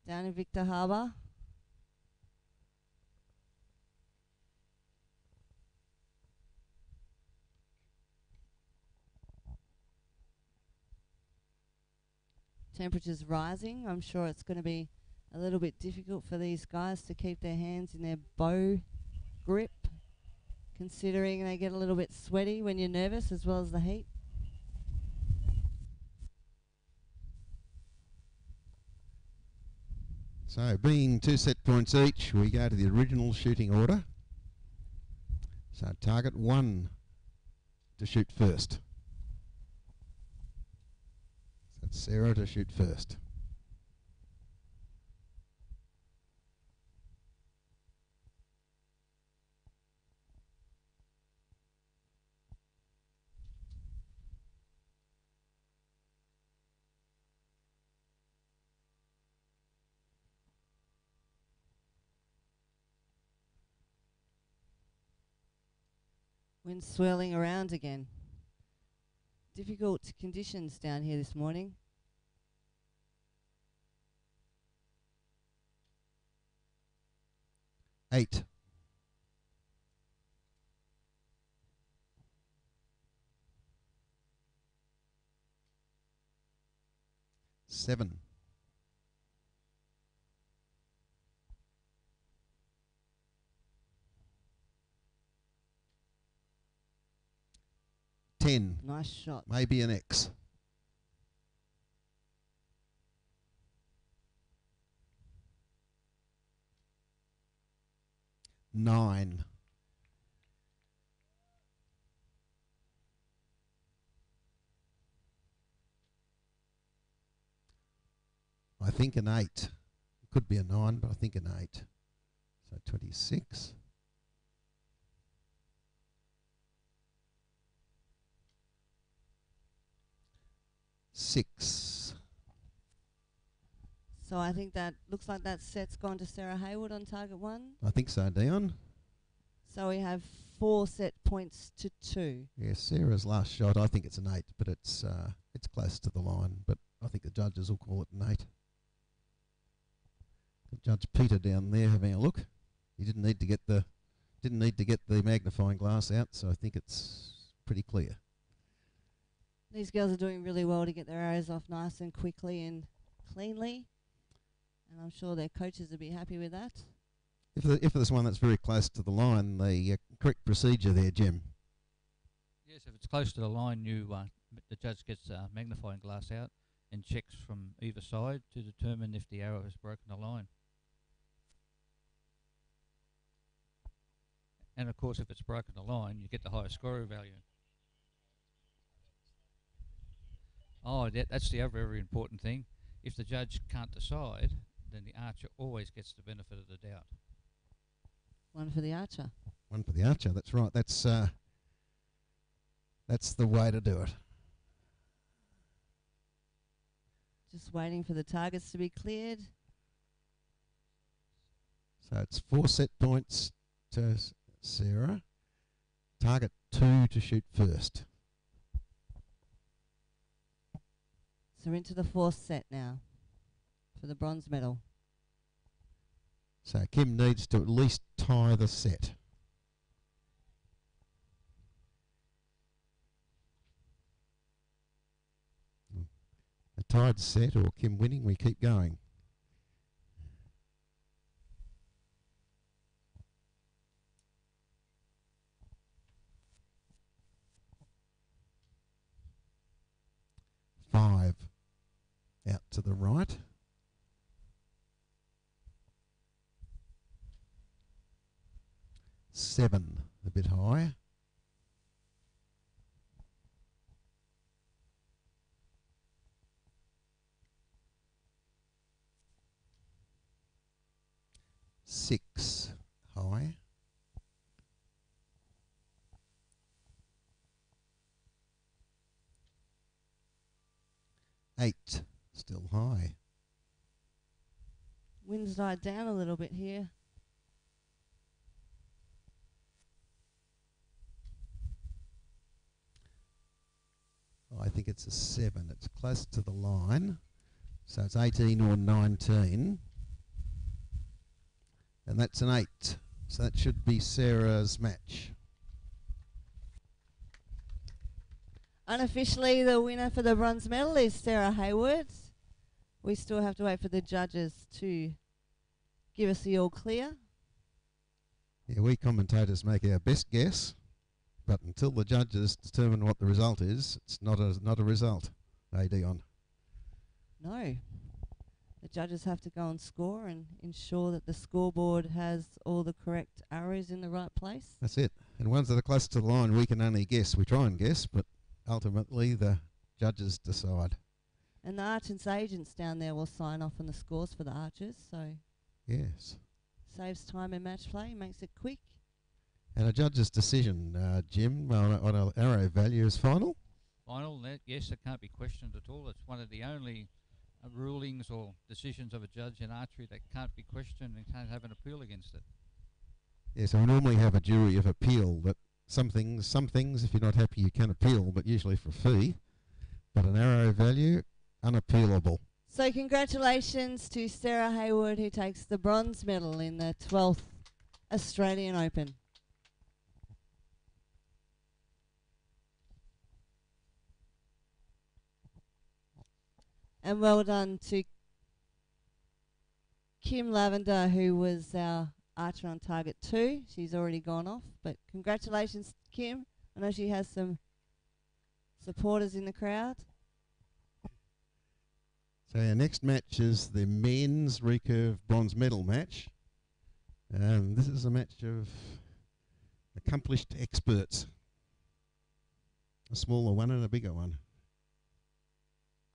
down in Victor Harbour. Temperature's rising. I'm sure it's going to be a little bit difficult for these guys to keep their hands in their bow grip, considering they get a little bit sweaty when you're nervous as well as the heat. So being 2 set points each, we go to the original shooting order. So target 1 to shoot first. So that's Sarah to shoot first. Wind swirling around again. Difficult conditions down here this morning. Eight. 7. 10. Nice shot. Maybe an X. 9. 'I think an 8. Could be a 9, but I think an 8. So 26. 6. So I think that looks like that set's gone to Sarah Haywood on target 1. I think so, Dion. So we have 4 set points to 2. Yes, Sarah's last shot, I think it's an 8, but it's close to the line. But I think the judges will call it an 8. Judge Peter down there having a look. He didn't need to get the magnifying glass out, so I think it's pretty clear. These girls are doing really well to get their arrows off nice and quickly and cleanly, and I'm sure their coaches will be happy with that. If there's one that's very close to the line, the correct procedure there, Jim. Yes, if it's close to the line, the judge gets a magnifying glass out and checks from either side to determine if the arrow has broken the line. And of course, if it's broken the line, you get the higher scoring value. Oh, that's the other very important thing. If the judge can't decide, then the archer always gets the benefit of the doubt. One for the archer. One for the archer, that's right. That's the way to do it. Just waiting for the targets to be cleared. So it's 4 set points to Sarah. Target 2 to shoot first. So we're into the 4th set now for the bronze medal. So Kim needs to at least tie the set. A tied set or Kim winning, we keep going. 5 out to the right. Seven, a bit high. Six, high. Eight, still high. Wind's died down a little bit here. I think it's a 7. It's close to the line. So it's 18 or 19. And that's an 8. So that should be Sarah's match. Unofficially, the winner for the bronze medal is Sarah Hayward. We still have to wait for the judges to give us the all clear. Yeah, we commentators make our best guess, but until the judges determine what the result is, it's not a result. Dion. No. The judges have to go and score and ensure that the scoreboard has all the correct arrows in the right place. That's it. And ones that are close to the line, we can only guess. We try and guess, but ultimately the judges decide. And the Archers agents down there will sign off on the scores for the Archers, so Yes. saves time in match play, makes it quick. And a judge's decision, Jim, on an arrow value is final? Final, yes, it can't be questioned at all. It's one of the only rulings or decisions of a judge in archery that can't be questioned and can't have an appeal against it. Yeah, so we normally have a jury of appeal that some things, if you're not happy, you can appeal, but usually for a fee. But an arrow value, unappealable. So congratulations to Sarah Hayward, who takes the bronze medal in the 12th Australian Open. And well done to Kim Lavender, who was our archer on target 2. She's already gone off, but congratulations, Kim. I know she has some supporters in the crowd. So our next match is the men's recurve bronze medal match. This is a match of accomplished experts. A smaller one and a bigger one.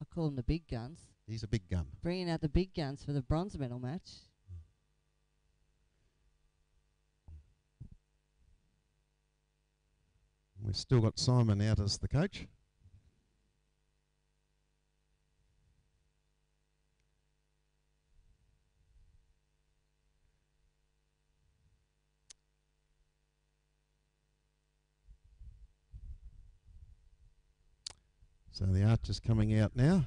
I call them the big guns. He's a big gun. Bringing out the big guns for the bronze medal match. We've still got Simon out as the coach. So the archer's coming out now.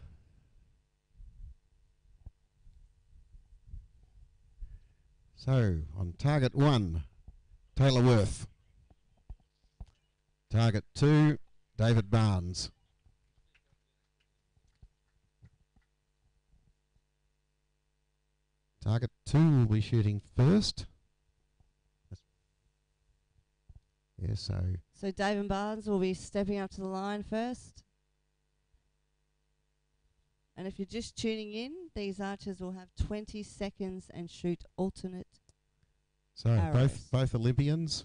So on target 1, Taylor Worth. Target 2, David Barnes. Target 2 will be shooting first. Yeah, So David Barnes will be stepping up to the line first. And if you're just tuning in, these archers will have 20 seconds and shoot alternate arrows. both Olympians,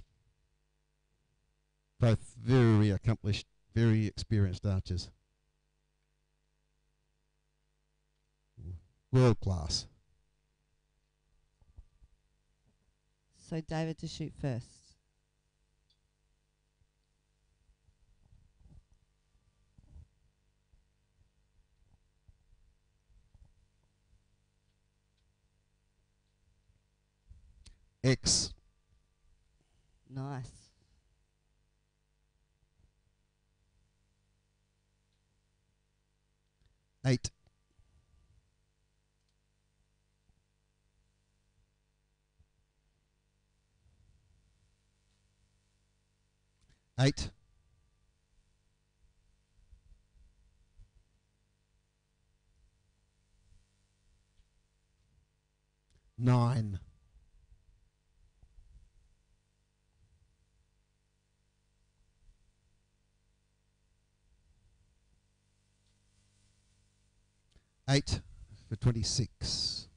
both very accomplished, very experienced archers. World class. So David to shoot first. X. Nice. Eight. Eight. Nine. 8 for 26.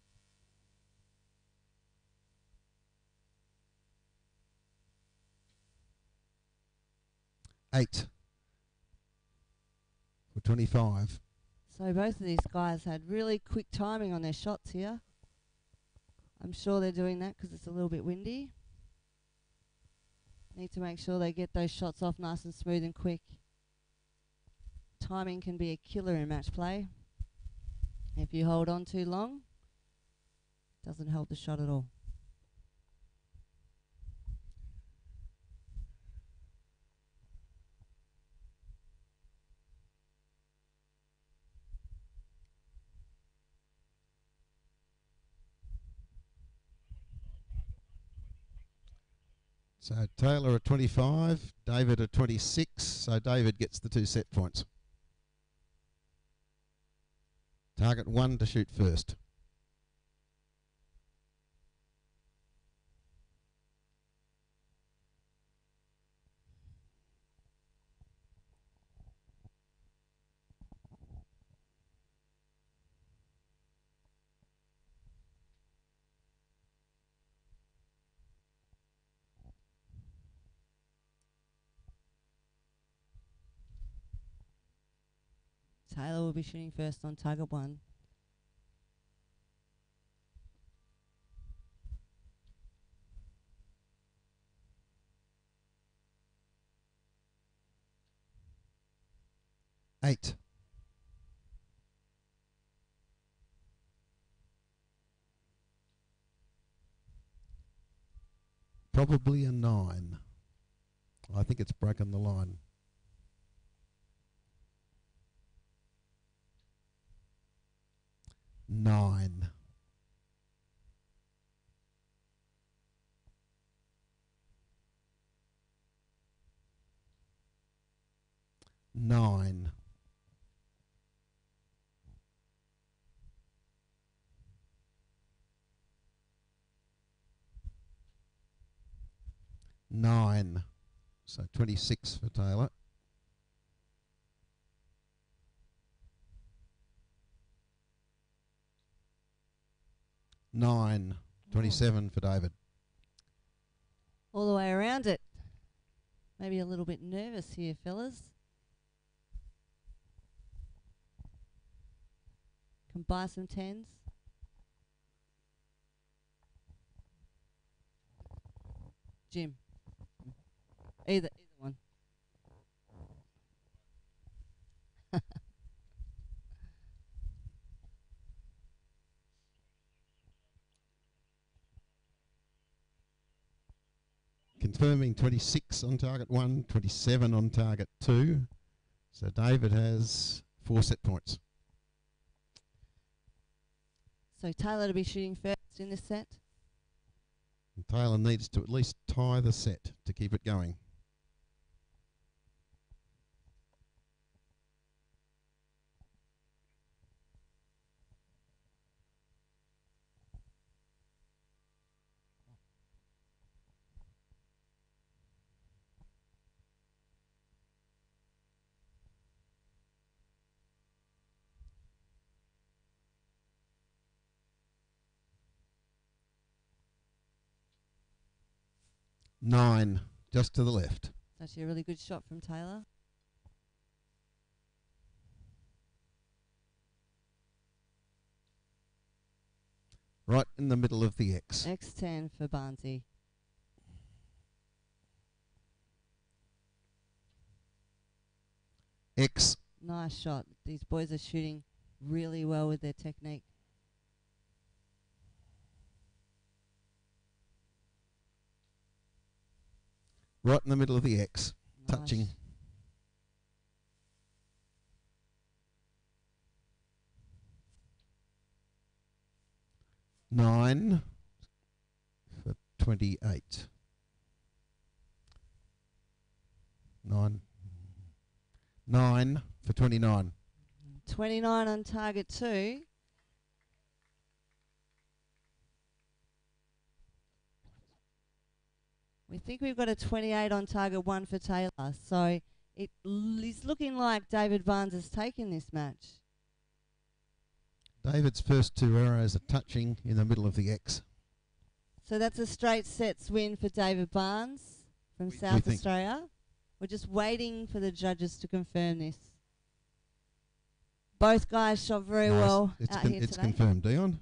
Eight for 25. So both of these guys had really quick timing on their shots here. I'm sure they're doing that because it's a little bit windy. Need to make sure they get those shots off nice and smooth and quick. Timing can be a killer in match play. If you hold on too long, it doesn't help the shot at all. So Taylor at 25, David at 26. So David gets the 2 set points. Target 1 to shoot first. Taylor will be shooting first on target 1. Eight. Probably a 9. I think it's broken the line. Nine. Nine. Nine. So 26 for Taylor. Nine. 27 for David. All the way around it. Maybe a little bit nervous here, fellas. Can buy some 10s. Jim. Either one. Confirming 26 on target 1, 27 on target 2. So David has 4 set points. So Taylor to be shooting first in this set. And Taylor needs to at least tie the set to keep it going. Nine, just to the left. It's actually a really good shot from Taylor. Right in the middle of the X. X10 for Barnsey. X. Nice shot. These boys are shooting really well with their technique. Right in the middle of the X. Nice. Touching. Nine for 28. Nine for 29. 29 on target 2. We think we've got a 28 on target 1 for Taylor. So it is looking like David Barnes has taken this match. David's first 2 arrows are touching in the middle of the X. So that's a straight sets win for David Barnes from We South think. Australia. We're just waiting for the judges to confirm this. Both guys shot very No, well it's out here it's today. confirmed, Dion.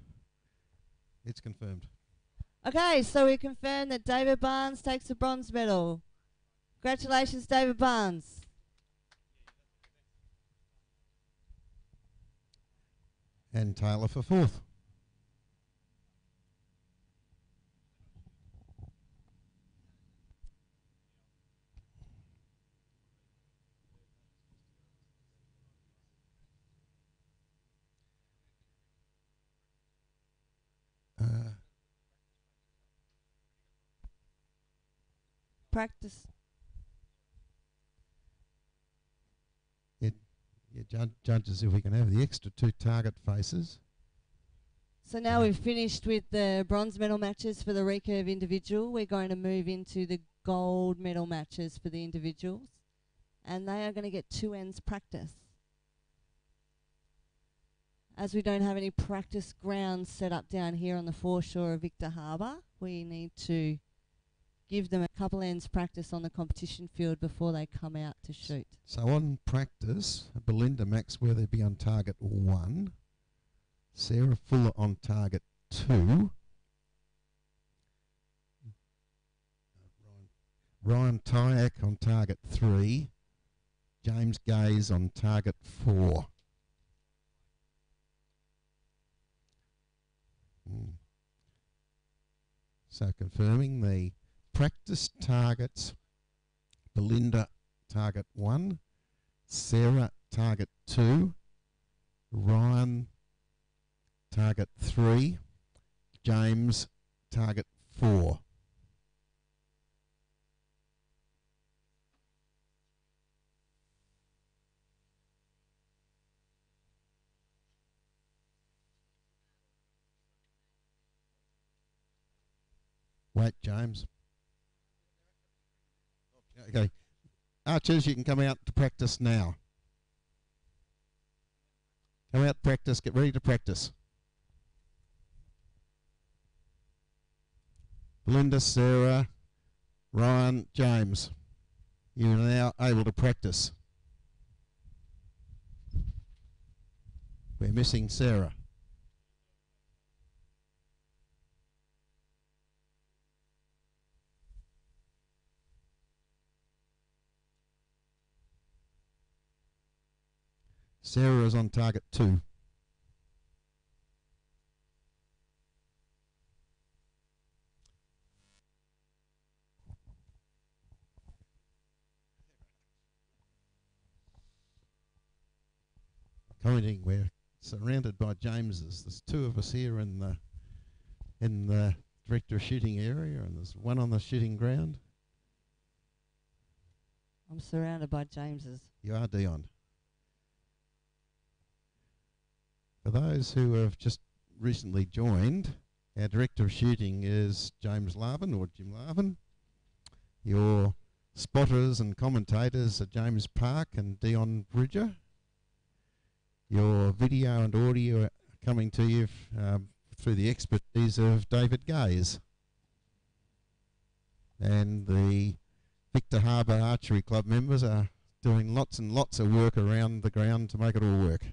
It's confirmed. Okay, so we confirm that David Barnes takes the bronze medal. Congratulations, David Barnes. And Taylor for 4th. Practice. Judges, if we can have the extra 2 target faces. So now we've finished with the bronze medal matches for the recurve individual. We're going to move into the gold medal matches for the individuals. And they are going to get 2 ends practice. As we don't have any practice grounds set up down here on the foreshore of Victor Harbour, we need to give them a couple ends practice on the competition field before they come out to shoot. So on practice, Belinda Maxwell, they'd be on target 1. Sarah Fuller on target 2. Ryan Tyack on target 3. James Gaze on target 4. So confirming the practice targets: Belinda target 1, Sarah target 2, Ryan target 3, James target 4. Wait, James. Okay. Archers, you can come out to practice now. Come out, practice, get ready to practice. Belinda, Sarah, Ryan, James, you're now able to practice. We're missing Sarah. Sarah is on target 2. Commenting, we're surrounded by Jameses. There's 2 of us here in the director of shooting area, and there's 1 on the shooting ground. I'm surrounded by Jameses. You are, Dion. For those who have just recently joined, our director of shooting is James Larvin, or Jim Larvin. Your spotters and commentators are James Park and Dion Bridger. Your video and audio are coming to you through the expertise of David Gaze. And the Victor Harbour Archery Club members are doing lots and lots of work around the ground to make it all work.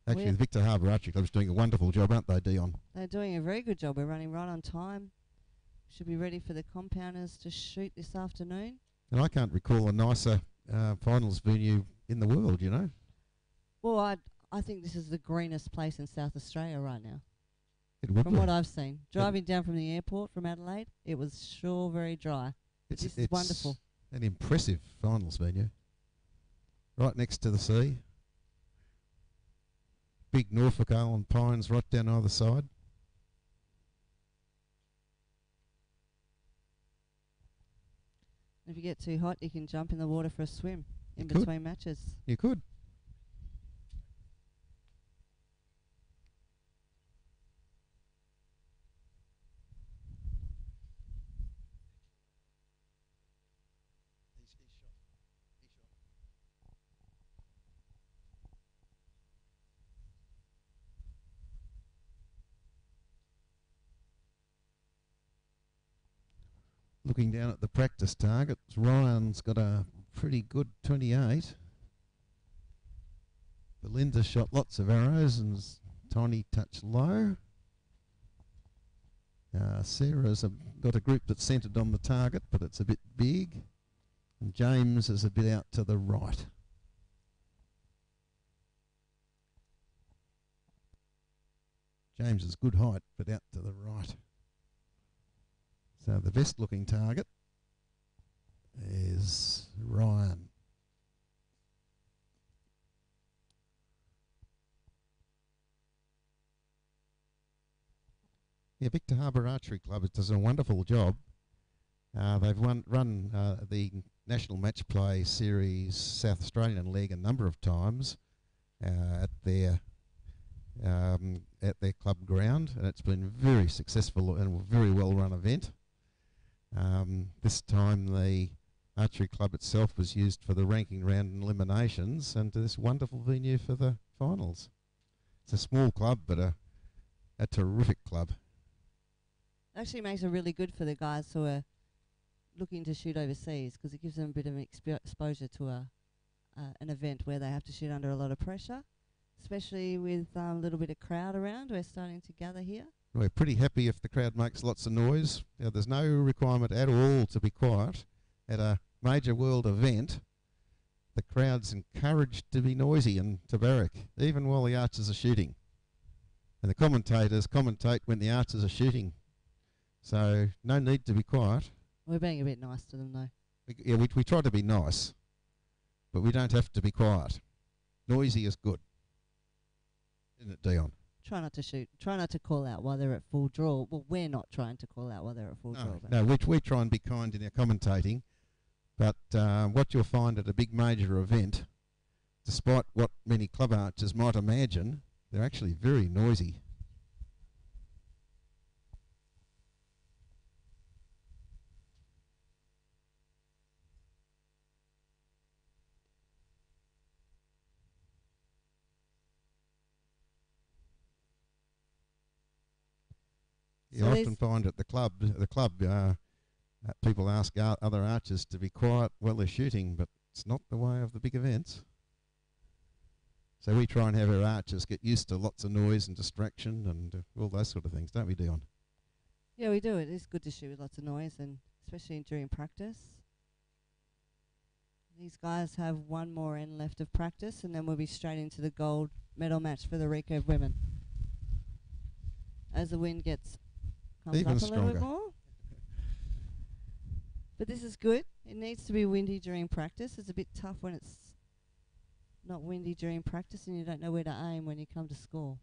Actually, the Victor Harbour Archery Club is doing a wonderful job, aren't they, Dion? They're doing a very good job. We're running right on time. Should be ready for the compounders to shoot this afternoon. And I can't recall a nicer finals venue in the world, you know. Well, I think this is the greenest place in South Australia right now. It would From be. what I've seen. Driving down from the airport from Adelaide, it was sure very dry. This is wonderful. An impressive finals venue. Right next to the sea. Big Norfolk Island pines right down either side. If you get too hot, you can jump in the water for a swim in between matches. You could. Looking down at the practice targets, Ryan's got a pretty good 28. Belinda shot lots of arrows and is tiny touch low. Sarah's got a group that's centred on the target, but it's a bit big. And James is a bit out to the right. James is good height, but out to the right. So the best looking target is Ryan. Yeah, Victor Harbour Archery Club does a wonderful job. They've run the National Match Play Series South Australian leg a number of times at their club ground, and it's been very successful and a very well run event. This time the archery club itself was used for the ranking round and eliminations, and this wonderful venue for the finals. It's a small club, but a terrific club. Actually makes it really good for the guys who are looking to shoot overseas, because it gives them a bit of exposure to an event where they have to shoot under a lot of pressure, especially with a little bit of crowd around. We're starting to gather here. We're pretty happy if the crowd makes lots of noise. There's no requirement at all to be quiet. At a major world event, the crowd's encouraged to be noisy and to barrack, even while the archers are shooting. And the commentators commentate when the archers are shooting. So no need to be quiet. We're being a bit nice to them, though. We try to be nice, but we don't have to be quiet. Noisy is good. Isn't it, Dion? Try not to shoot. Try not to call out while they're at full draw. Well, we're not trying to call out while they're at full draw. No, we try and be kind in our commentating. But what you'll find at a big major event, despite what many club archers might imagine, they're actually very noisy. You often find at the club, people ask other archers to be quiet while they're shooting, but it's not the way of the big events. So we try and have our archers get used to lots of noise and distraction and all those sort of things, don't we, Dion? Yeah, we do. It is good to shoot with lots of noise, and especially during practice. These guys have one more end left of practice, and then we'll be straight into the gold medal match for the Recurve women. As the wind comes even up stronger. A little bit more. But this is good. It needs to be windy during practice. It's a bit tough when it's not windy during practice and you don't know where to aim when you come to score.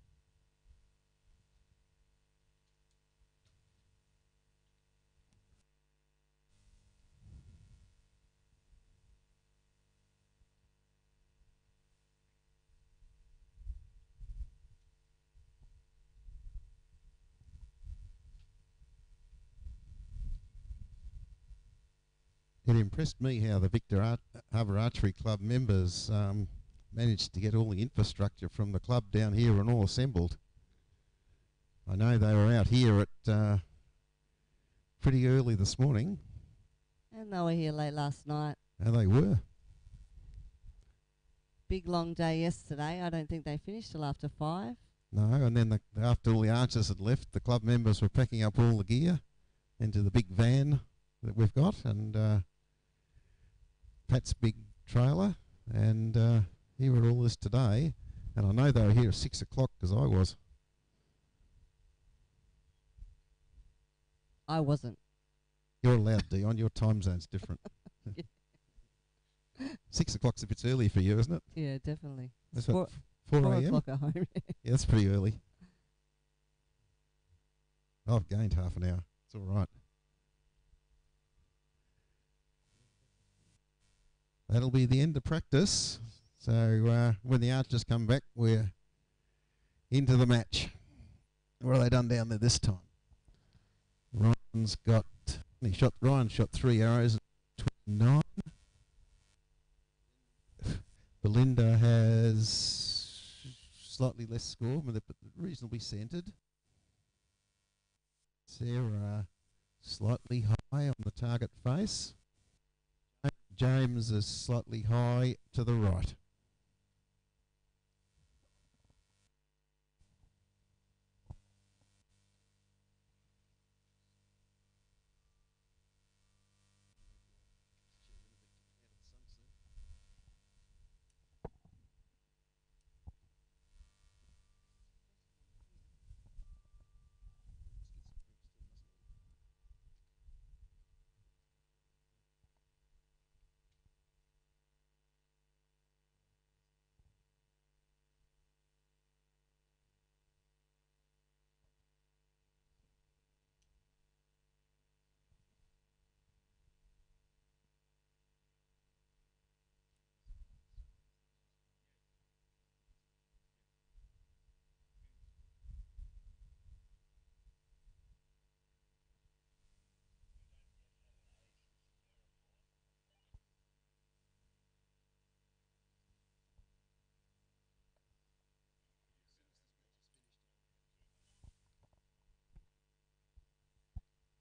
It impressed me how the Victor Harbour Archery Club members managed to get all the infrastructure from the club down here and all assembled. I know they were out here at pretty early this morning. And they were here late last night. And they were. Big long day yesterday. I don't think they finished till after 5. No, and then after all the archers had left, the club members were packing up all the gear into the big van that we've got, and Pat's big trailer, and here at all this today. And I know they were here at 6 o'clock because I was. I wasn't. You're allowed, Dion. Your time zone's different. 6 o'clock's a bit early for you, isn't it? Yeah, definitely. That's 4 4 a.m. o'clock at home. Yeah, that's pretty early. I've gained half an hour. It's all right. That'll be the end of practice. So when the archers come back, we're into the match. What have they done down there this time? Ryan shot 3 arrows and 29. Belinda has slightly less score, but reasonably centred. Sarah slightly higher. high on the target face. James is slightly high to the right.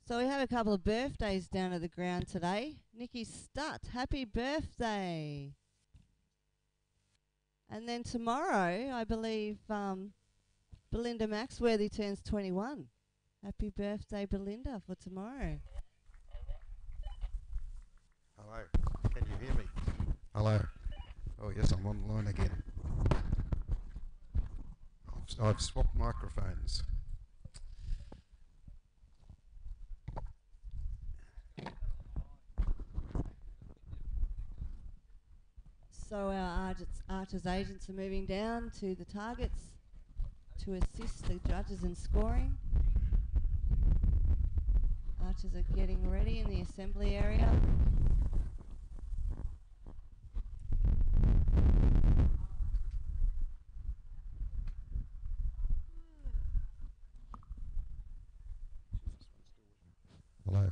So we have a couple of birthdays down at the ground today. Nikki Stutt, happy birthday. And then tomorrow, I believe Belinda Maxworthy turns 21. Happy birthday, Belinda, for tomorrow. Hello, can you hear me? Hello. Oh yes, I'm online again. I've swapped microphones. So our Archers agents are moving down to the targets to assist the judges in scoring. Archers are getting ready in the assembly area. Hello.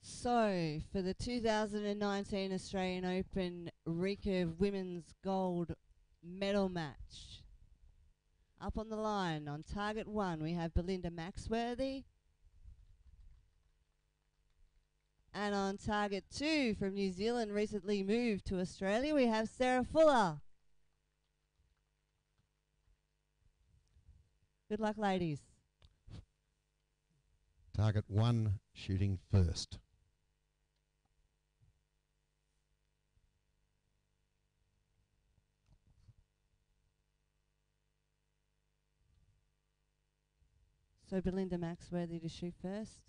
So, for the 2019 Australian Open Recurve Women's Gold Medal Match, up on the line on target 1 we have Belinda Maxworthy, and on target 2 from New Zealand, recently moved to Australia, we have Sarah Fuller. Good luck, ladies. Target 1 shooting first. So Belinda Maxworthy to shoot first.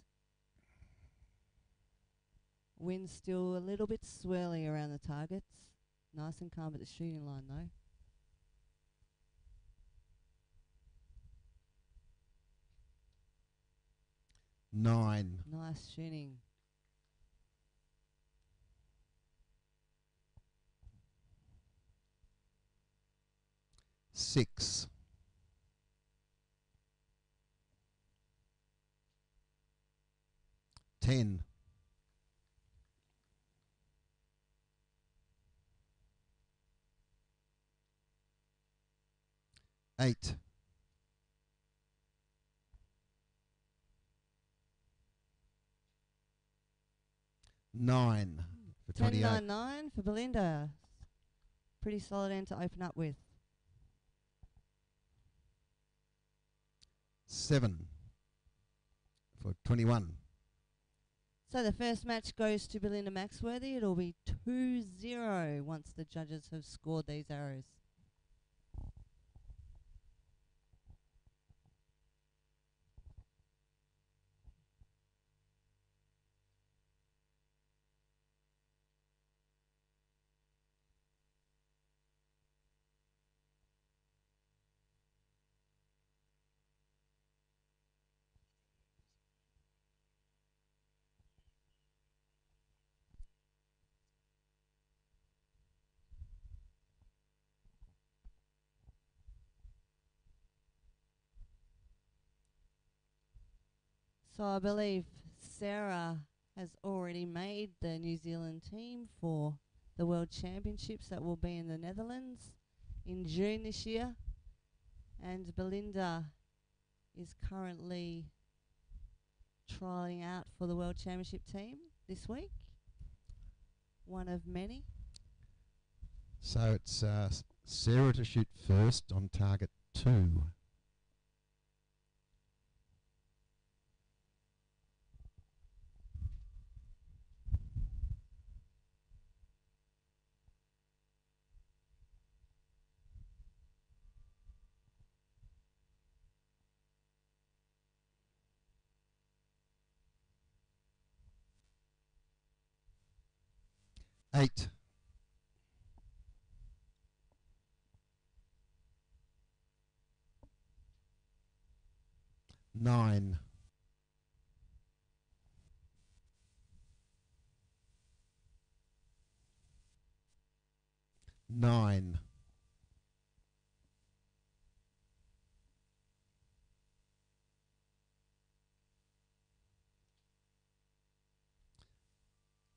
Wind still a little bit swirly around the targets. Nice and calm at the shooting line though. Nine. Nice shooting. Six. 10. 8. 9 for 28. 10-9-9 for Belinda. Pretty solid end to open up with. 7 for 21. So the first match goes to Belinda Maxworthy. It'll be 2-0 once the judges have scored these arrows. So I believe Sarah has already made the New Zealand team for the World Championships that will be in the Netherlands in June this year. And Belinda is currently trialling out for the World Championship team this week. One of many. So it's Sarah to shoot first on target 2. Eight. 9. 9.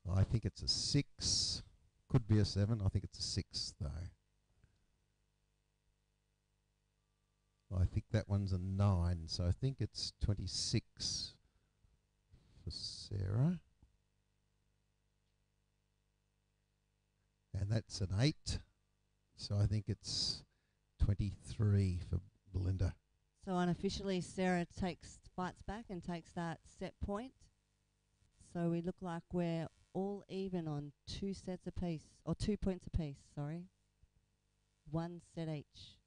'I think it's a 6. Could be a 7. I think it's a 6 though. I think that one's a 9, so I think it's 26 for Sarah. And that's an 8, so I think it's 23 for Belinda. So unofficially, Sarah fights back and takes that set point. So we look like we're all even on 2 sets apiece, or 2 points apiece, sorry. 1 set each.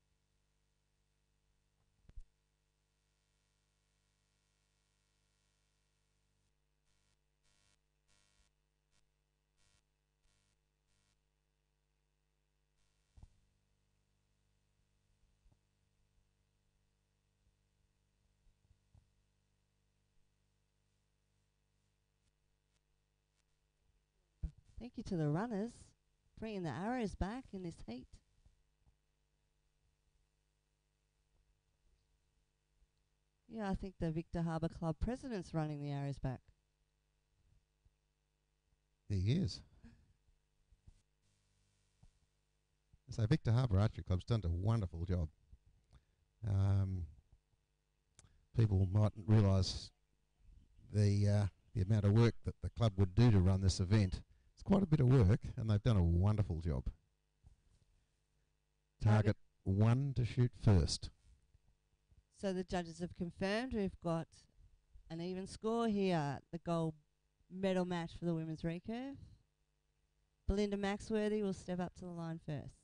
Thank you to the runners, bringing the arrows back in this heat. Yeah, I think the Victor Harbour Club president's running the arrows back. He is. So Victor Harbour Archery Club's done a wonderful job. People mightn't realise the amount of work that the club would do to run this event. It's quite a bit of work, and they've done a wonderful job. Target 1 to shoot first. So the judges have confirmed we've got an even score here. The gold medal match for the women's recurve. Belinda Maxworthy will step up to the line first.